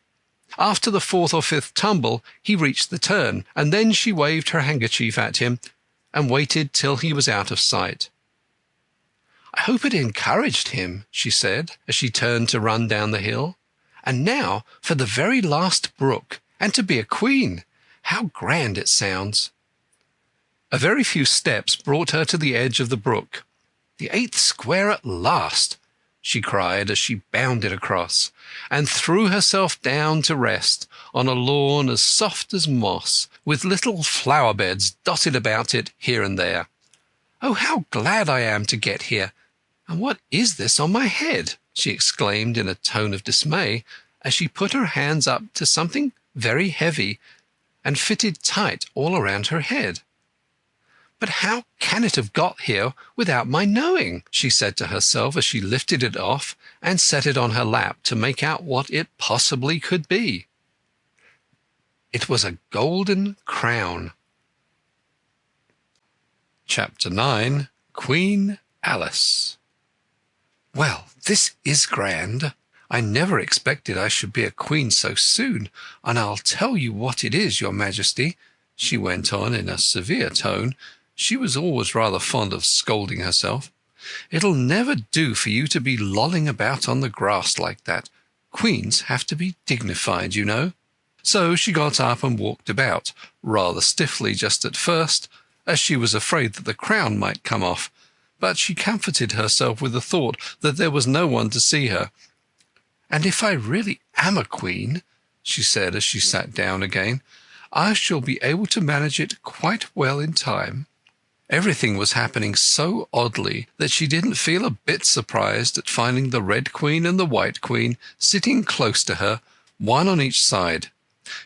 After the fourth or fifth tumble he reached the turn, and then she waved her handkerchief at him and waited till he was out of sight. "I hope it encouraged him," she said, as she turned to run down the hill. "And now for the very last brook, and to be a queen. How grand it sounds!" A very few steps brought her to the edge of the brook. "The 8th square at last!" she cried as she bounded across, and threw herself down to rest on a lawn as soft as moss, with little flower beds dotted about it here and there. "Oh, how glad I am to get here! And what is this on my head?" she exclaimed in a tone of dismay, as she put her hands up to something very heavy and fitted tight all around her head. "But how can it have got here without my knowing?" she said to herself as she lifted it off and set it on her lap to make out what it possibly could be. It was a golden crown. Chapter 9. Queen Alice. "Well, this is grand. I never expected I should be a queen so soon, and I'll tell you what it is, your Majesty," she went on in a severe tone. She was always rather fond of scolding herself. "It'll never do for you to be lolling about on the grass like that. Queens have to be dignified, you know." So she got up and walked about, rather stiffly just at first, as she was afraid that the crown might come off, but she comforted herself with the thought that there was no one to see her. "And if I really am a queen," she said as she sat down again, "I shall be able to manage it quite well in time." Everything was happening so oddly that she didn't feel a bit surprised at finding the Red Queen and the White Queen sitting close to her, one on each side.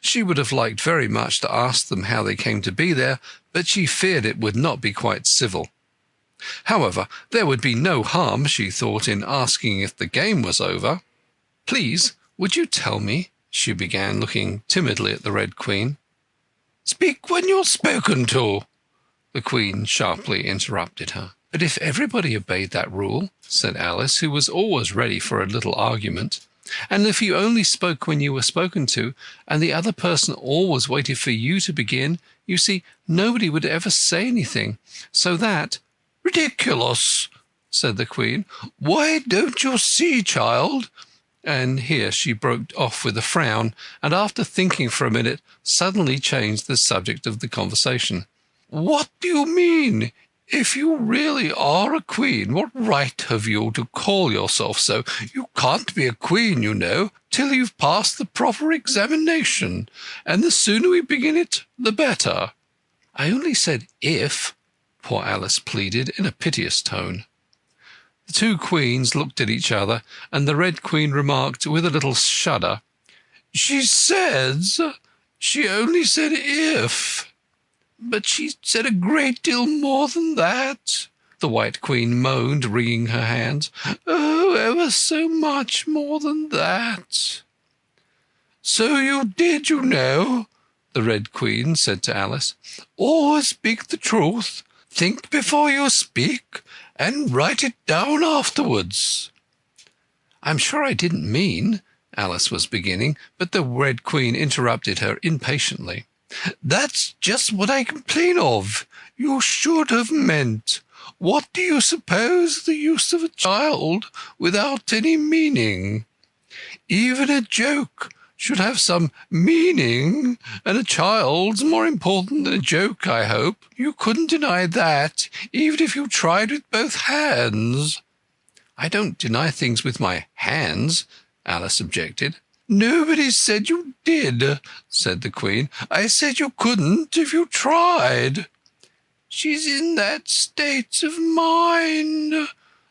She would have liked very much to ask them how they came to be there, but she feared it would not be quite civil. However, there would be no harm, she thought, in asking if the game was over. "Please, would you tell me," she began, looking timidly at the Red Queen. "Speak when you're spoken to," the Queen sharply interrupted her. "But if everybody obeyed that rule," said Alice, who was always ready for a little argument, "and if you only spoke when you were spoken to, and the other person always waited for you to begin, you see, nobody would ever say anything, so that—" "Ridiculous," said the Queen. "Why, don't you see, child?" And here she broke off with a frown, and after thinking for a minute, suddenly changed the subject of the conversation. "What do you mean? If you really are a queen, what right have you to call yourself so? You can't be a queen, you know, till you've passed the proper examination, and the sooner we begin it, the better." "I only said if," poor Alice pleaded in a piteous tone. The two queens looked at each other, and the Red Queen remarked with a little shudder, "She says she only said if, but she said a great deal more than that." The White Queen moaned, wringing her hands. "Oh, ever so much more than that." "So you did, you know," the Red Queen said to Alice. "Always speak the truth. Think before you speak, and write it down afterwards." "I'm sure I didn't mean—" Alice was beginning, but the Red Queen interrupted her impatiently. "That's just what I complain of. You should have meant. What do you suppose the use of a child without any meaning? Even a joke should have some meaning, and a child's more important than a joke, I hope. You couldn't deny that, even if you tried with both hands." "I don't deny things with my hands," Alice objected. "Nobody said you did," said the Queen. "I said you couldn't if you tried." "She's in that state of mind,"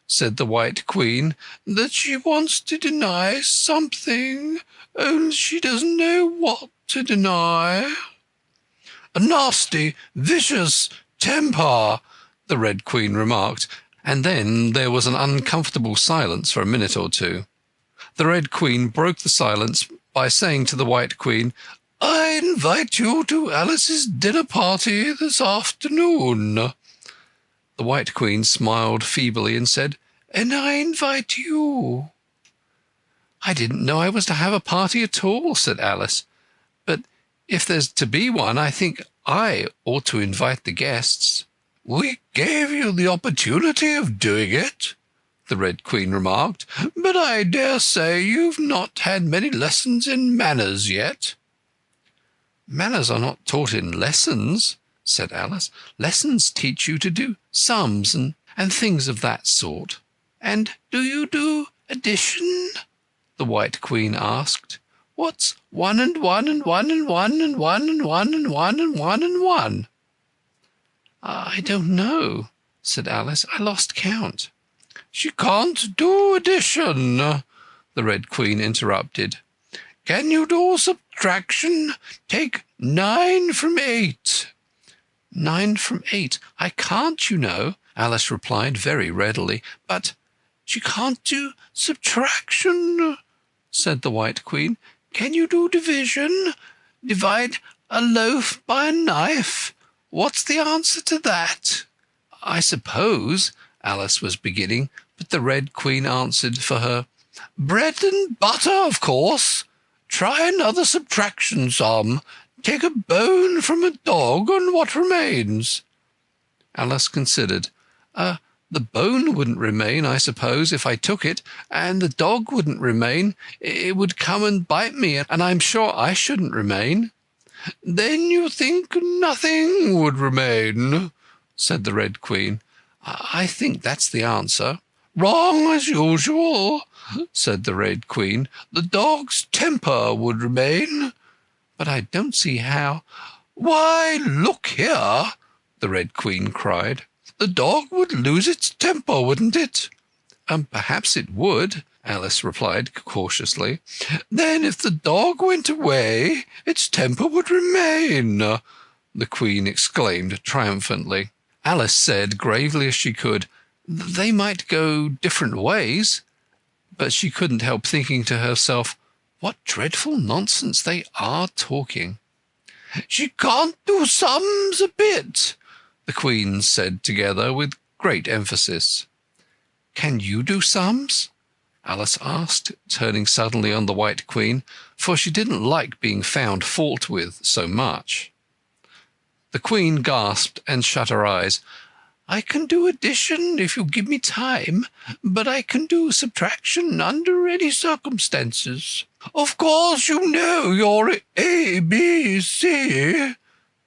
said the White Queen, "that she wants to deny something, only she doesn't know what to deny." "A nasty, vicious temper," the Red Queen remarked, and then there was an uncomfortable silence for a minute or two. The Red Queen broke the silence by saying to the White Queen, "I invite you to Alice's dinner party this afternoon." The White Queen smiled feebly and said, "And I invite you." "I didn't know I was to have a party at all," said Alice. "But if there's to be one, I think I ought to invite the guests." "We gave you the opportunity of doing it," the Red Queen remarked, "but I dare say you've not had many lessons in manners yet." "Manners are not taught in lessons," said Alice. "Lessons teach you to do sums and things of that sort." "And do you do addition?" the White Queen asked. "What's 1 and 1 and 1 and 1 and 1 and 1 and 1 and 1 and 1?" "I don't know," said Alice. "I lost count." "She can't do addition," the Red Queen interrupted. "Can you do subtraction? Take 9 from 8. 9 from 8? I can't, you know," Alice replied very readily. "But—" "She can't do subtraction," said the White Queen. "Can you do division? Divide a loaf by a knife? What's the answer to that?" "I suppose—" Alice was beginning, but the Red Queen answered for her. "Bread and butter, of course. Try another subtraction sum. Take a bone from a dog, and what remains?" Alice considered. The bone wouldn't remain, I suppose, if I took it, and the dog wouldn't remain. It would come and bite me, and I'm sure I shouldn't remain." "Then you think nothing would remain?" said the Red Queen. "I think that's the answer." "Wrong as usual," said the Red Queen. "The dog's temper would remain." "But I don't see how—" "Why, look here," the Red Queen cried. "The dog would lose its temper, wouldn't it?" Perhaps it would," Alice replied cautiously. "Then if the dog went away, its temper would remain," the Queen exclaimed triumphantly. Alice said, gravely as she could, "They might go different ways," but she couldn't help thinking to herself, "What dreadful nonsense they are talking." "She can't do sums a bit," the Queens said together with great emphasis. "Can you do sums?" Alice asked, turning suddenly on the White Queen, for she didn't like being found fault with so much. The Queen gasped and shut her eyes. "I can do addition if you give me time, but I can do subtraction under any circumstances." "Of course you know your A, B, C,"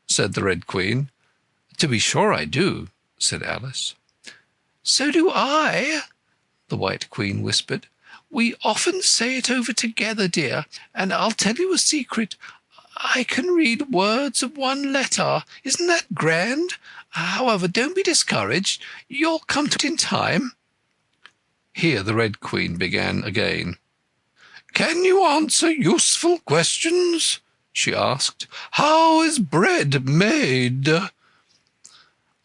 said the Red Queen. "To be sure I do," said Alice. "So do I," the White Queen whispered. "We often say it over together, dear, and I'll tell you a secret. I can read words of one letter. Isn't that grand? However, don't be discouraged. You'll come to it in time." Here the Red Queen began again. "Can you answer useful questions?" she asked. "How is bread made?"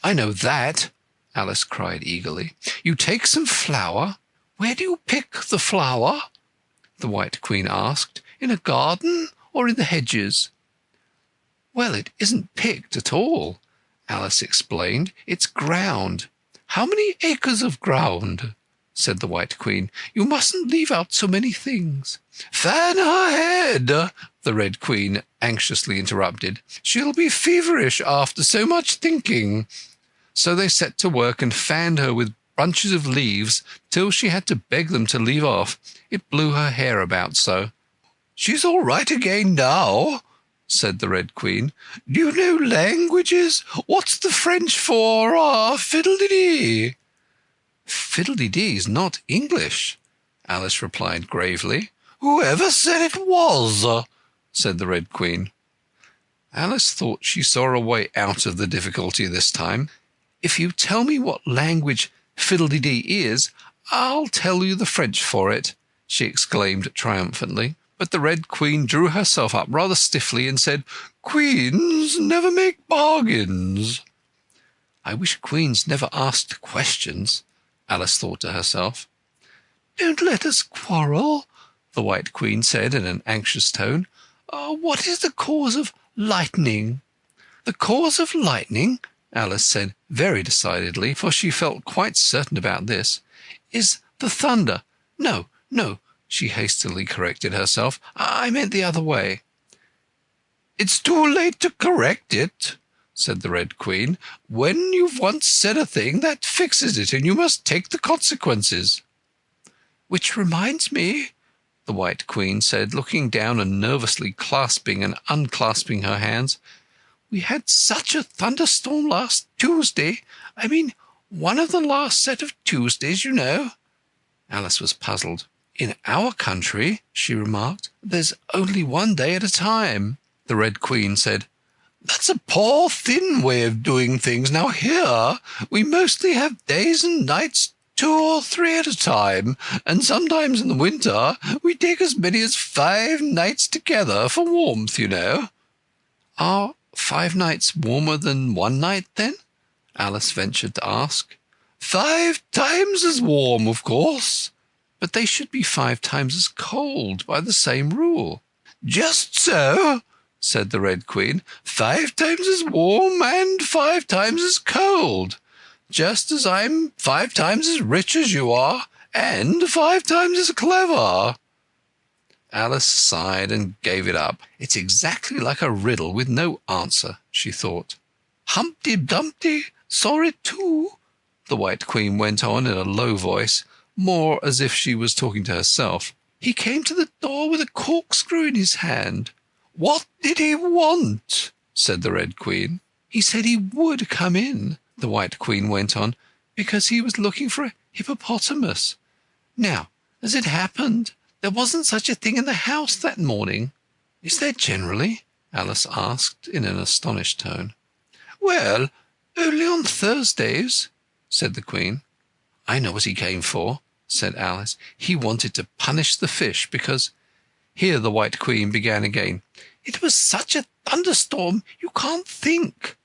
"I know that," Alice cried eagerly. "You take some flour." "Where do you pick the flour?" the White Queen asked. "In a garden or in the hedges?" "Well, it isn't picked at all," Alice explained. "It's ground." "How many acres of ground?" said the White Queen. "You mustn't leave out so many things." "Fan her head," the Red Queen anxiously interrupted. "She'll be feverish after so much thinking." So they set to work and fanned her with bunches of leaves till she had to beg them to leave off. It blew her hair about so. "She's all right again now," said the Red Queen. "Do you know languages? What's the French for fiddle-de-dee?" "Fiddle-de-dee's not English," Alice replied gravely. "Whoever said it was?" said the Red Queen. Alice thought she saw a way out of the difficulty this time. "If you tell me what language fiddle-de-dee is, I'll tell you the French for it," she exclaimed triumphantly. But the Red Queen drew herself up rather stiffly and said, "Queens never make bargains." "I wish queens never asked questions," Alice thought to herself. "Don't let us quarrel," the White Queen said in an anxious tone. "What is the cause of lightning?" "The cause of lightning," Alice said very decidedly, for she felt quite certain about this, "is the thunder. No, she hastily corrected herself. "I meant the other way." "It's too late to correct it," said the Red Queen. "When you've once said a thing, that fixes it, and you must take the consequences." "Which reminds me," the White Queen said, looking down and nervously clasping and unclasping her hands, "we had such a thunderstorm last Tuesday. I mean, one of the last set of Tuesdays, you know." Alice was puzzled. "In our country," she remarked, "there's only one day at a time." The Red Queen said, "That's a poor, thin way of doing things. Now here we mostly have days and nights 2 or 3 at a time, and sometimes in the winter we take as many as 5 nights together for warmth, you know." "Are 5 nights warmer than 1 night, then?" Alice ventured to ask. 5 times as warm, of course." "But they should be 5 times as cold by the same rule." "Just so," said the Red Queen. 5 times as warm and 5 times as cold. Just as I'm 5 times as rich as you are, and 5 times as clever." Alice sighed and gave it up. "It's exactly like a riddle with no answer," she thought. "Humpty Dumpty saw it too," the White Queen went on in a low voice, more as if she was talking to herself. "He came to the door with a corkscrew in his hand." "What did he want?" said the Red Queen. "He said he would come in," the White Queen went on, "because he was looking for a hippopotamus. Now, as it happened, there wasn't such a thing in the house that morning." "Is there generally?" Alice asked in an astonished tone. "Well, only on Thursdays," said the Queen. "I know what he came for," said Alice. "He wanted to punish the fish because—" Here the White Queen began again. "It was such a thunderstorm, you can't think."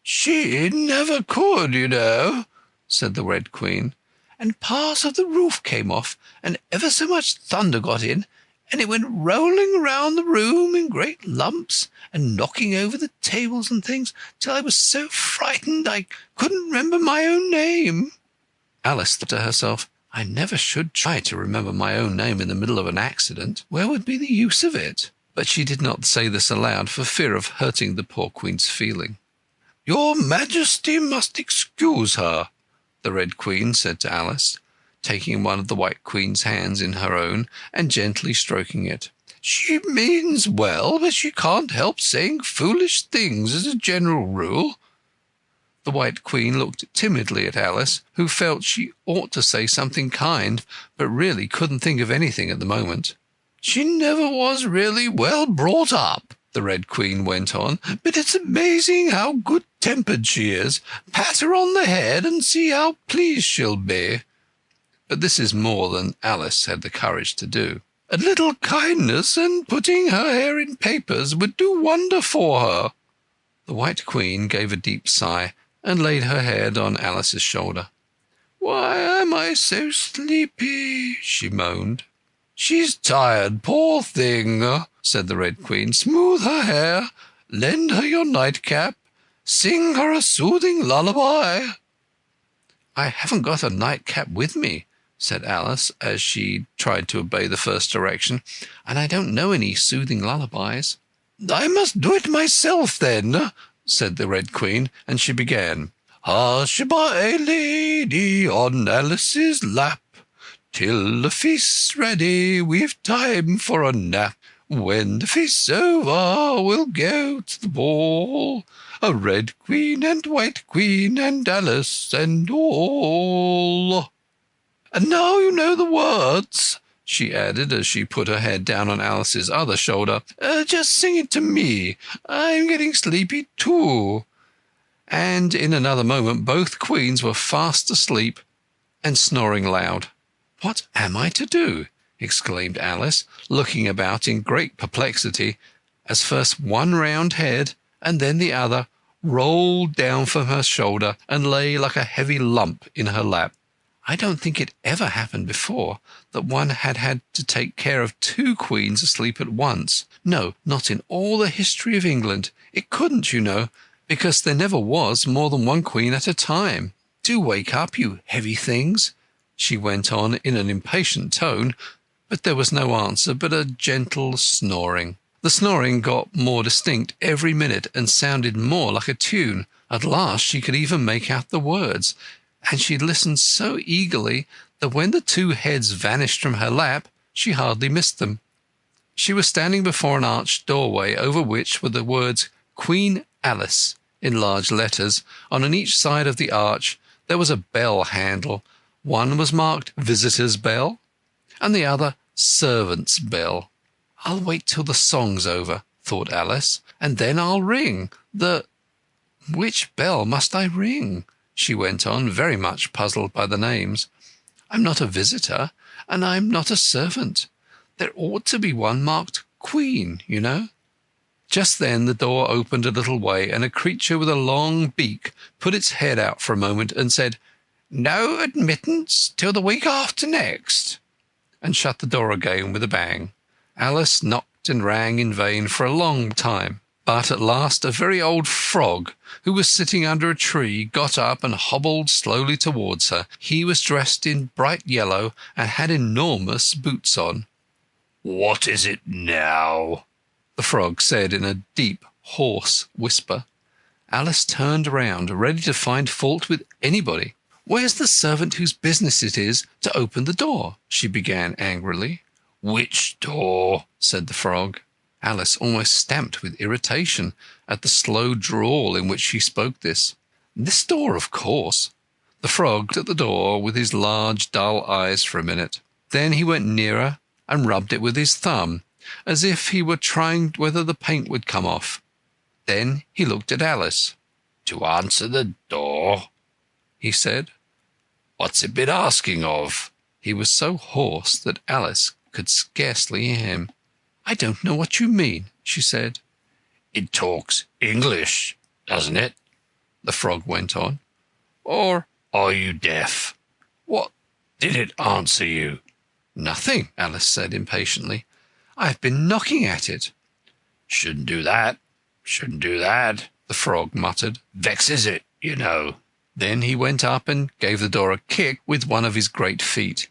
"She never could, you know," said the Red Queen. "And part of the roof came off, and ever so much thunder got in, and it went rolling round the room in great lumps, and knocking over the tables and things, till I was so frightened I couldn't remember my own name." Alice thought to herself, "I never should try to remember my own name in the middle of an accident. Where would be the use of it?" But she did not say this aloud for fear of hurting the poor Queen's feeling. "Your Majesty must excuse her," the Red Queen said to Alice, taking one of the White Queen's hands in her own and gently stroking it. "She means well, but she can't help saying foolish things as a general rule." The White Queen looked timidly at Alice, who felt she ought to say something kind, but really couldn't think of anything at the moment. "She never was really well brought up," the Red Queen went on, "but it's amazing how good-tempered she is. Pat her on the head and see how pleased she'll be." but this is more than Alice had the courage to do. A little kindness and putting her hair in papers would do wonder for her. The White Queen gave a deep sigh and laid her head on Alice's shoulder. "Why am I so sleepy?" she moaned. "She's tired, poor thing," said the Red Queen. "Smooth her hair, lend her your nightcap, sing her a soothing lullaby." "I haven't got a nightcap with me," said Alice, as she tried to obey the first direction, "and I don't know any soothing lullabies." "I must do it myself, then," said the Red Queen, and she began. "Hush, my lady, on Alice's lap, till the feast's ready, we've time for a nap. When the feast's over, we'll go to the ball, a Red Queen and White Queen and Alice and all. And now you know the words," she added as she put her head down on Alice's other shoulder. "Just sing it to me. I'm getting sleepy too." And in another moment both queens were fast asleep and snoring loud. "What am I to do?" exclaimed Alice, looking about in great perplexity, as first one round head and then the other rolled down from her shoulder and lay like a heavy lump in her lap. I don't think it ever happened before that one had to take care of two queens asleep at once. No, not in all the history of England. It couldn't, you know, because there never was more than one queen at a time. "Do wake up, you heavy things," she went on in an impatient tone, but there was no answer but a gentle snoring. The snoring got more distinct every minute and sounded more like a tune. At last she could even make out the words, and she listened so eagerly that when the two heads vanished from her lap, she hardly missed them. She was standing before an arched doorway over which were the words Queen Alice in large letters. On each side of the arch there was a bell handle. One was marked Visitor's Bell and the other Servant's Bell. "I'll wait till the song's over," thought Alice, "and then I'll ring Which bell must I ring?" she went on, very much puzzled by the names. "I'm not a visitor, and I'm not a servant. There ought to be one marked Queen, you know." Just then the door opened a little way, and a creature with a long beak put its head out for a moment and said, "No admittance till the week after next," and shut the door again with a bang. Alice knocked and rang in vain for a long time, but at last a very old frog, who was sitting under a tree, got up and hobbled slowly towards her. He was dressed in bright yellow and had enormous boots on. "What is it now?" the frog said in a deep, hoarse whisper. Alice turned round, ready to find fault with anybody. "Where's the servant whose business it is to open the door?" she began angrily. "Which door?" said the frog. Alice almost stamped with irritation at the slow drawl in which she spoke this. "This door, of course." The frog looked at the door with his large, dull eyes for a minute. Then he went nearer and rubbed it with his thumb, as if he were trying whether the paint would come off. Then he looked at Alice. "To answer the door," he said. "What's it been asking of?" He was so hoarse that Alice could scarcely hear him. "I don't know what you mean," she said. "It talks English, doesn't it?" the frog went on. "Or are you deaf? What did it answer you?" "Nothing," Alice said impatiently. "I've been knocking at it." Shouldn't do that, the frog muttered. "Vexes it, you know." Then he went up and gave the door a kick with one of his great feet.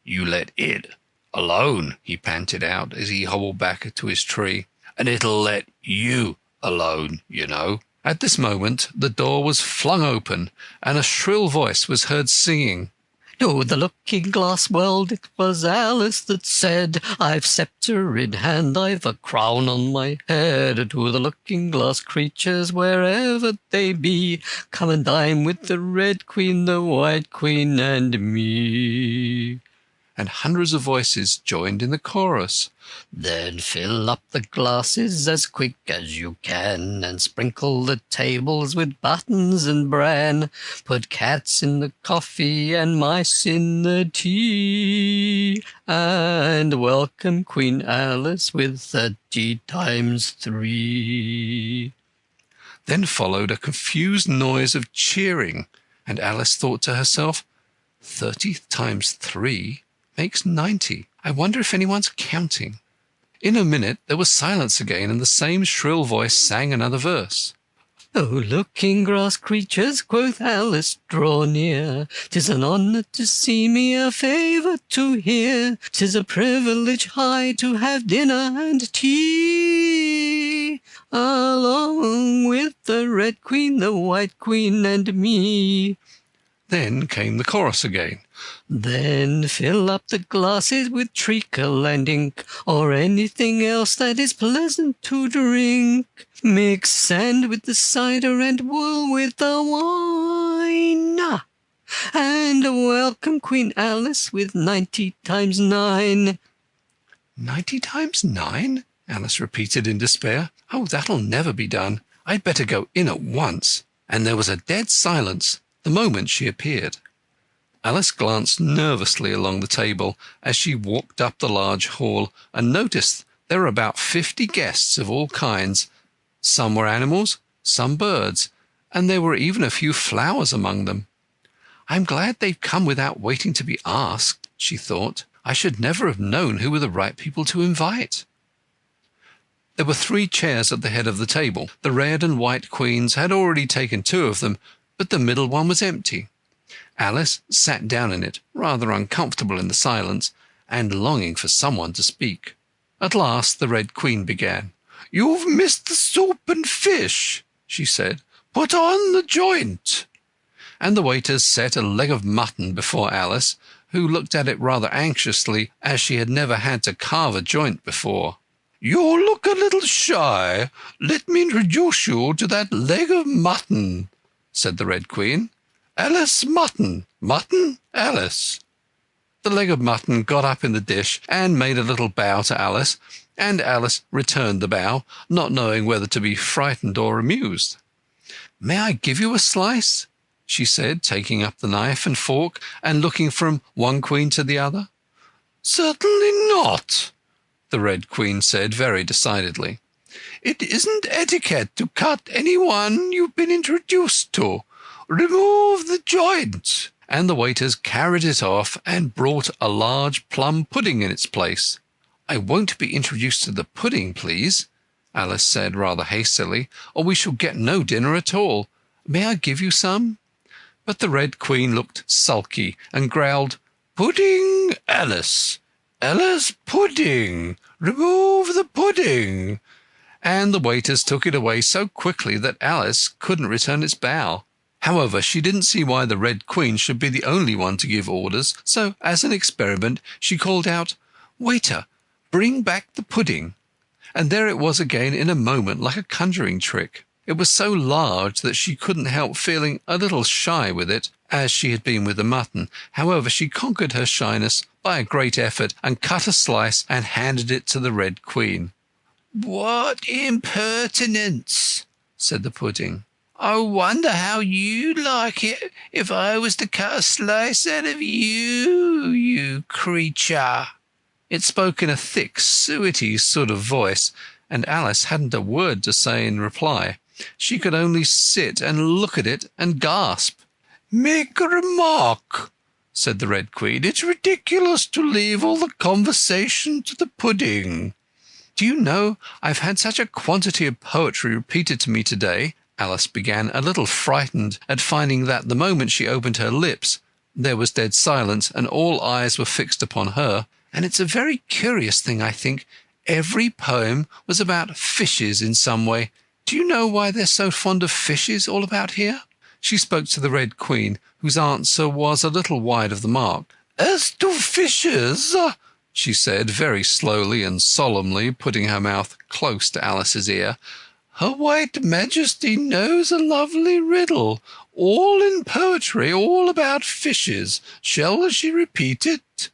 "You let it alone," he panted out as he hobbled back to his tree. "And it'll let you alone, you know." At this moment the door was flung open, and a shrill voice was heard singing. To the looking-glass world it was Alice that said, I've sceptre in hand, I've a crown on my head. To the looking-glass creatures, wherever they be, come and dine with the Red Queen, the White Queen, and me. and hundreds of voices joined in the chorus. Then fill up the glasses as quick as you can, and sprinkle the tables with buttons and bran. Put cats in the coffee and mice in the tea, and welcome Queen Alice with 30 times 3. Then followed a confused noise of cheering, and Alice thought to herself, 30 times 3 makes 90. I wonder if anyone's counting. In a minute there was silence again, and the same shrill voice sang another verse. "O looking-glass creatures," quoth Alice, "draw near. 'Tis an honour to see me, a favour to hear. 'Tis a privilege high to have dinner and tea, along with the Red Queen, the White Queen, and me." Then came the chorus again. "Then fill up the glasses with treacle and ink, or anything else that is pleasant to drink. Mix sand with the cider and wool with the wine, and welcome Queen Alice with 90 times 9. 90 times 9? Alice repeated in despair. Oh, that'll never be done. I'd better go in at once. And there was a dead silence the moment she appeared. Alice glanced nervously along the table as she walked up the large hall and noticed there were about 50 guests of all kinds. Some were animals, some birds, and there were even a few flowers among them. I'm glad they've come without waiting to be asked, she thought. I should never have known who were the right people to invite. There were 3 chairs at the head of the table. The red and white queens had already taken 2 of them, but the middle one was empty. Alice sat down in it, rather uncomfortable in the silence, and longing for someone to speak. At last the Red Queen began. "You've missed the soup and fish," she said. "Put on the joint." And the waiters set a leg of mutton before Alice, who looked at it rather anxiously, as she had never had to carve a joint before. "You look a little shy. Let me introduce you to that leg of mutton," said the Red Queen. "Alice Mutton. Mutton, Alice." The leg of mutton got up in the dish and made a little bow to Alice, and Alice returned the bow, not knowing whether to be frightened or amused. "May I give you a slice?" she said, taking up the knife and fork and looking from one queen to the other. "Certainly not," the Red Queen said very decidedly. "It isn't etiquette to cut anyone you've been introduced to. Remove the joint." And the waiters carried it off and brought a large plum pudding in its place. "I won't be introduced to the pudding, please," Alice said rather hastily, "or we shall get no dinner at all. May I give you some?" But the Red Queen looked sulky and growled, "Pudding, Alice. Alice, pudding. Remove the pudding." And the waiters took it away so quickly that Alice couldn't return its bow. However, she didn't see why the Red Queen should be the only one to give orders, so as an experiment she called out, "Waiter, bring back the pudding." And there it was again in a moment, like a conjuring trick. It was so large that she couldn't help feeling a little shy with it, as she had been with the mutton. However, she conquered her shyness by a great effort and cut a slice and handed it to the Red Queen. "What impertinence," said the pudding. "I wonder how you'd like it if I was to cut a slice out of you, you creature." It spoke in a thick, suety sort of voice, and Alice hadn't a word to say in reply. She could only sit and look at it and gasp. "Make a remark," said the Red Queen. "It's ridiculous to leave all the conversation to the pudding." "Do you know, I've had such a quantity of poetry repeated to me today," Alice began, a little frightened at finding that the moment she opened her lips there was dead silence and all eyes were fixed upon her. "And it's a very curious thing, I think. Every poem was about fishes in some way. Do you know why they're so fond of fishes all about here?" She spoke to the Red Queen, whose answer was a little wide of the mark. "As to fishes," she said very slowly and solemnly, putting her mouth close to Alice's ear, "Her White Majesty knows a lovely riddle, all in poetry, all about fishes. Shall she repeat it?"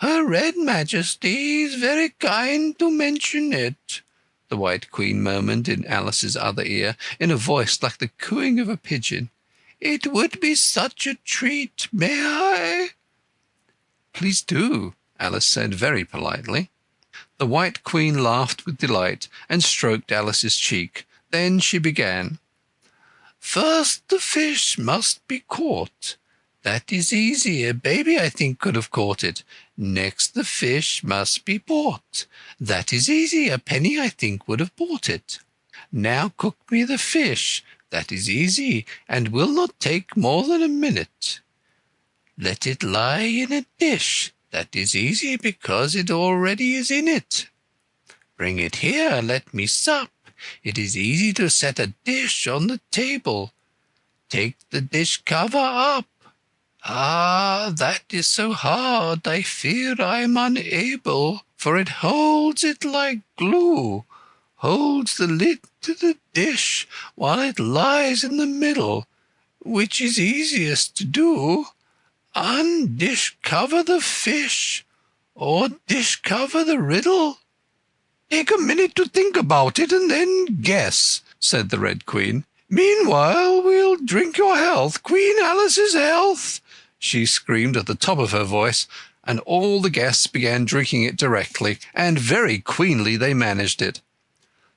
"Her Red Majesty is very kind to mention it," the White Queen murmured in Alice's other ear, in a voice like the cooing of a pigeon. "It would be such a treat. May I?" "Please do," Alice said very politely. The White Queen laughed with delight and stroked Alice's cheek. Then she began. "First the fish must be caught. That is easy. A baby, I think, could have caught it. Next the fish must be bought. That is easy. A penny, I think, would have bought it. Now cook me the fish. That is easy, and will not take more than a minute. Let it lie in a dish. That is easy, because it already is in it. Bring it here, let me sup. It is easy to set a dish on the table. Take the dish cover up. Ah, that is so hard, I fear I am unable, for it holds it like glue, holds the lid to the dish while it lies in the middle. Which is easiest to do? Undish cover the fish, or dish cover the riddle? Take a minute to think about it and then guess, said the Red Queen. Meanwhile, we'll drink your health, Queen Alice's health, she screamed at the top of her voice, and all the guests began drinking it directly, and very queenly they managed it.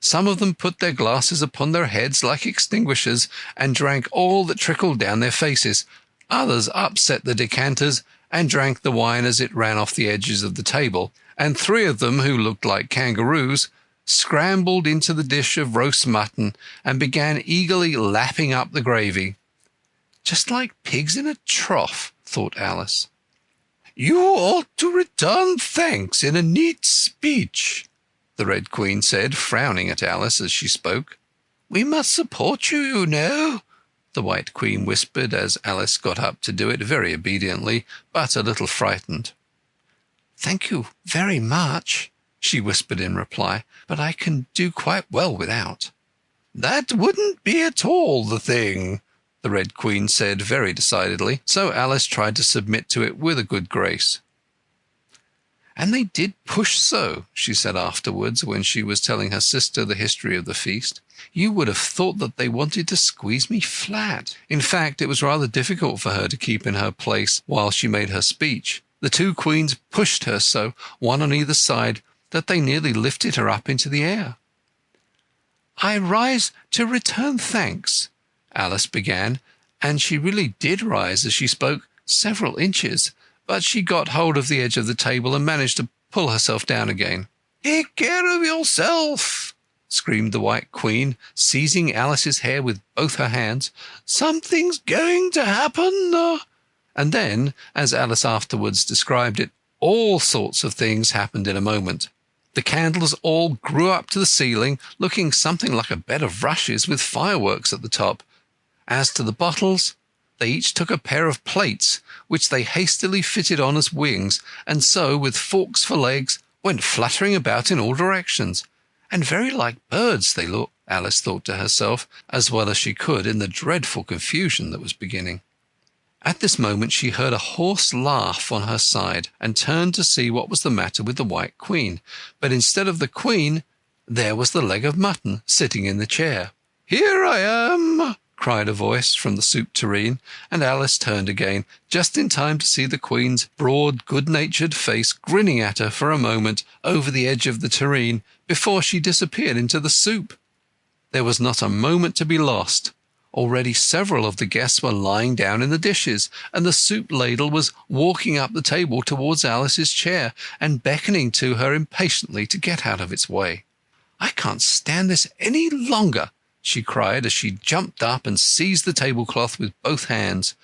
Some of them put their glasses upon their heads like extinguishers and drank all that trickled down their faces. Others upset the decanters and drank the wine as it ran off the edges of the table, and 3 of them, who looked like kangaroos, scrambled into the dish of roast mutton and began eagerly lapping up the gravy. Just like pigs in a trough, thought Alice. You ought to return thanks in a neat speech, the Red Queen said, frowning at Alice as she spoke. We must support you, you know, the White Queen whispered as Alice got up to do it very obediently, but a little frightened. Thank you very much, she whispered in reply, but I can do quite well without. That wouldn't be at all the thing, the Red Queen said very decidedly, so Alice tried to submit to it with a good grace. And they did push so, she said afterwards when she was telling her sister the history of the feast. You would have thought that they wanted to squeeze me flat. In fact, it was rather difficult for her to keep in her place while she made her speech. The 2 queens pushed her so, one on either side, that they nearly lifted her up into the air. I rise to return thanks, Alice began, and she really did rise as she spoke several inches, but she got hold of the edge of the table and managed to pull herself down again. Take care of yourself, screamed the White Queen, seizing Alice's hair with both her hands. Something's going to happen. And then, as Alice afterwards described it, all sorts of things happened in a moment. The candles all grew up to the ceiling, looking something like a bed of rushes with fireworks at the top. As to the bottles, they each took a pair of plates, which they hastily fitted on as wings, and so, with forks for legs, went fluttering about in all directions. And very like birds they looked, Alice thought to herself, as well as she could in the dreadful confusion that was beginning. At this moment she heard a hoarse laugh on her side, and turned to see what was the matter with the White Queen. But instead of the Queen, there was the leg of mutton sitting in the chair. Here I am, cried a voice from the soup tureen, and Alice turned again, just in time to see the Queen's broad, good-natured face grinning at her for a moment over the edge of the tureen before she disappeared into the soup. There was not a moment to be lost. Already several of the guests were lying down in the dishes, and the soup ladle was walking up the table towards Alice's chair and beckoning to her impatiently to get out of its way. I can't stand this any longer, she cried as she jumped up and seized the tablecloth with both hands.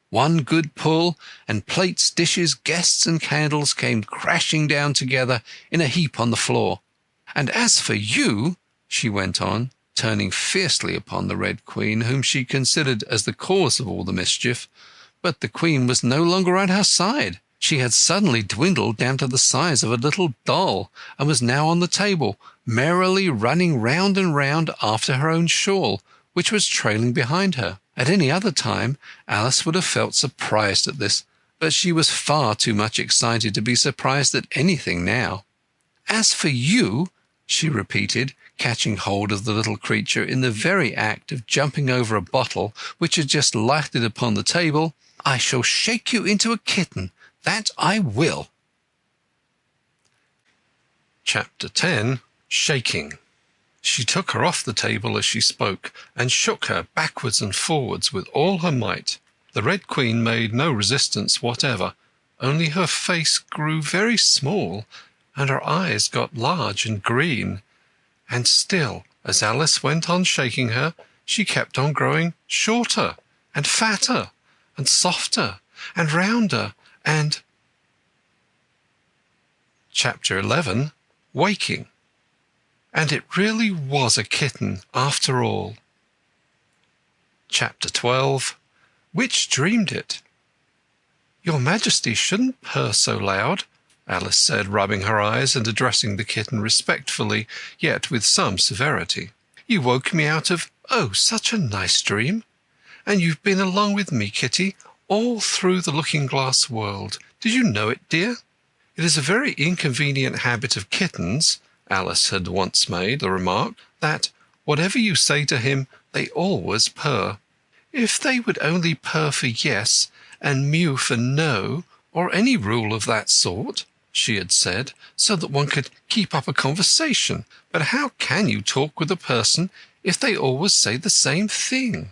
One good pull, and plates, dishes, guests and candles came crashing down together in a heap on the floor. And as for you, she went on, turning fiercely upon the Red Queen, whom she considered as the cause of all the mischief, but the Queen was no longer at her side. She had suddenly dwindled down to the size of a little doll, and was now on the table, merrily running round and round after her own shawl, which was trailing behind her. At any other time Alice would have felt surprised at this, but she was far too much excited to be surprised at anything now. "As for you," she repeated, catching hold of the little creature in the very act of jumping over a bottle which had just lighted upon the table, "I shall shake you into a kitten, that I will." Chapter 10. Shaking. She took her off the table as she spoke, and shook her backwards and forwards with all her might. The Red Queen made no resistance whatever, only her face grew very small, and her eyes got large and green. And still, as Alice went on shaking her, she kept on growing shorter, and fatter, and softer, and rounder, and... Chapter 11. Waking. And it really was a kitten after all. Chapter 12. Which dreamed it? "Your Majesty shouldn't purr so loud," Alice said, rubbing her eyes and addressing the kitten respectfully, yet with some severity. "You woke me out of, oh, such a nice dream. And you've been along with me, Kitty, all through the looking-glass world. Did you know it, dear? It is a very inconvenient habit of kittens," Alice had once made the remark, "that, whatever you say to him, they always purr. If they would only purr for yes and mew for no, or any rule of that sort," she had said, "so that one could keep up a conversation. But how can you talk with a person if they always say the same thing?"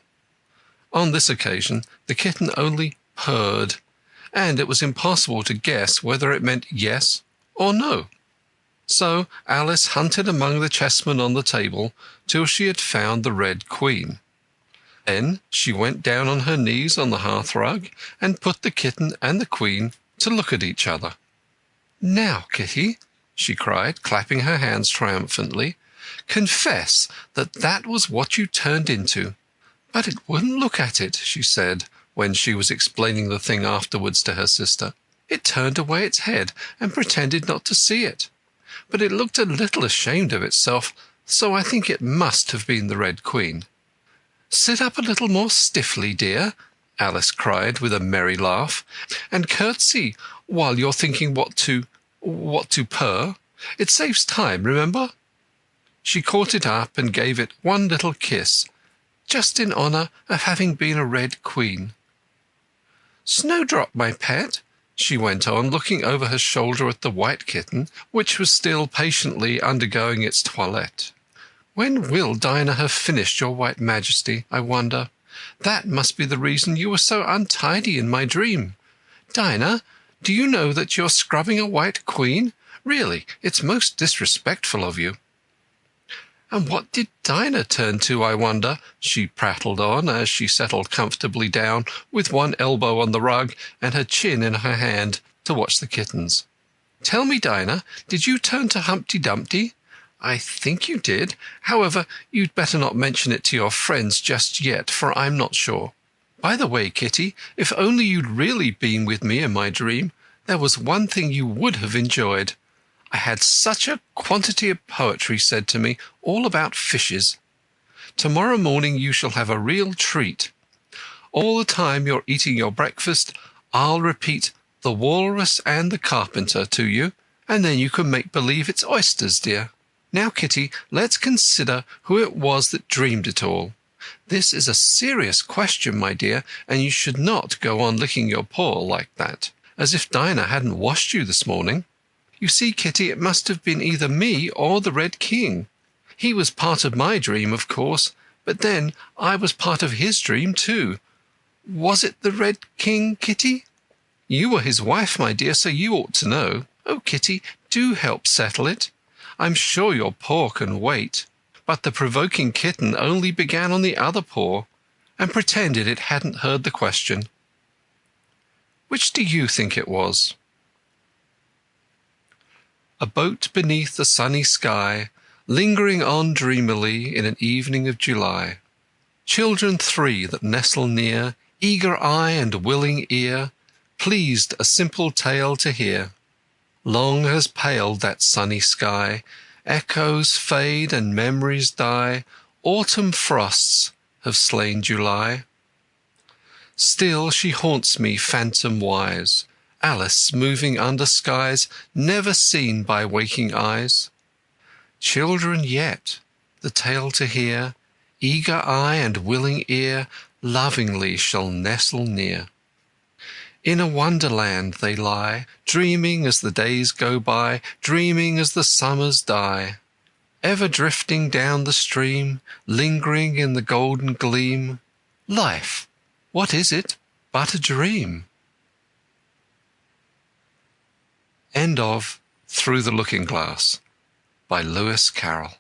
On this occasion the kitten only purred, and it was impossible to guess whether it meant yes or no. So Alice hunted among the chessmen on the table till she had found the Red Queen. Then she went down on her knees on the hearthrug and put the kitten and the Queen to look at each other. "Now, Kitty," she cried, clapping her hands triumphantly, "confess that that was what you turned into." "But it wouldn't look at it," she said, when she was explaining the thing afterwards to her sister. "It turned away its head and pretended not to see it. But it looked a little ashamed of itself, so I think it must have been the Red Queen." "Sit up a little more stiffly, dear," Alice cried with a merry laugh, "and curtsy while you're thinking what to purr. It saves time, remember." She caught it up and gave it one little kiss, just in honour of having been a Red Queen. "Snowdrop, my pet," she went on, looking over her shoulder at the white kitten, which was still patiently undergoing its toilette. "When will Dinah have finished your White Majesty, I wonder? That must be the reason you were so untidy in my dream. Dinah, do you know that you're scrubbing a White Queen? Really, it's most disrespectful of you." "And what did Dinah turn to, I wonder?" she prattled on as she settled comfortably down with one elbow on the rug and her chin in her hand to watch the kittens. "Tell me, Dinah, did you turn to Humpty Dumpty? I think you did. However, you'd better not mention it to your friends just yet, for I'm not sure. By the way, Kitty, if only you'd really been with me in my dream, there was one thing you would have enjoyed. I had such a quantity of poetry said to me, all about fishes. Tomorrow morning you shall have a real treat. All the time you're eating your breakfast, I'll repeat The Walrus and the Carpenter to you, and then you can make believe it's oysters, dear. Now, Kitty, let's consider who it was that dreamed it all. This is a serious question, my dear, and you should not go on licking your paw like that, as if Dinah hadn't washed you this morning. You see, Kitty, it must have been either me or the Red King. He was part of my dream, of course, but then I was part of his dream too. Was it the Red King, Kitty? You were his wife, my dear, so you ought to know. Oh, Kitty, do help settle it. I'm sure your paw can wait." But the provoking kitten only began on the other paw and pretended it hadn't heard the question. Which do you think it was? A boat beneath the sunny sky, lingering on dreamily in an evening of July. Children three that nestle near, eager eye and willing ear, pleased a simple tale to hear. Long has paled that sunny sky, echoes fade and memories die, autumn frosts have slain July. Still she haunts me phantom-wise, Alice moving under skies never seen by waking eyes. Children yet, the tale to hear, eager eye and willing ear lovingly shall nestle near. In a wonderland they lie, dreaming as the days go by, dreaming as the summers die. Ever drifting down the stream, lingering in the golden gleam. Life, what is it but a dream? End of Through the Looking Glass by Lewis Carroll.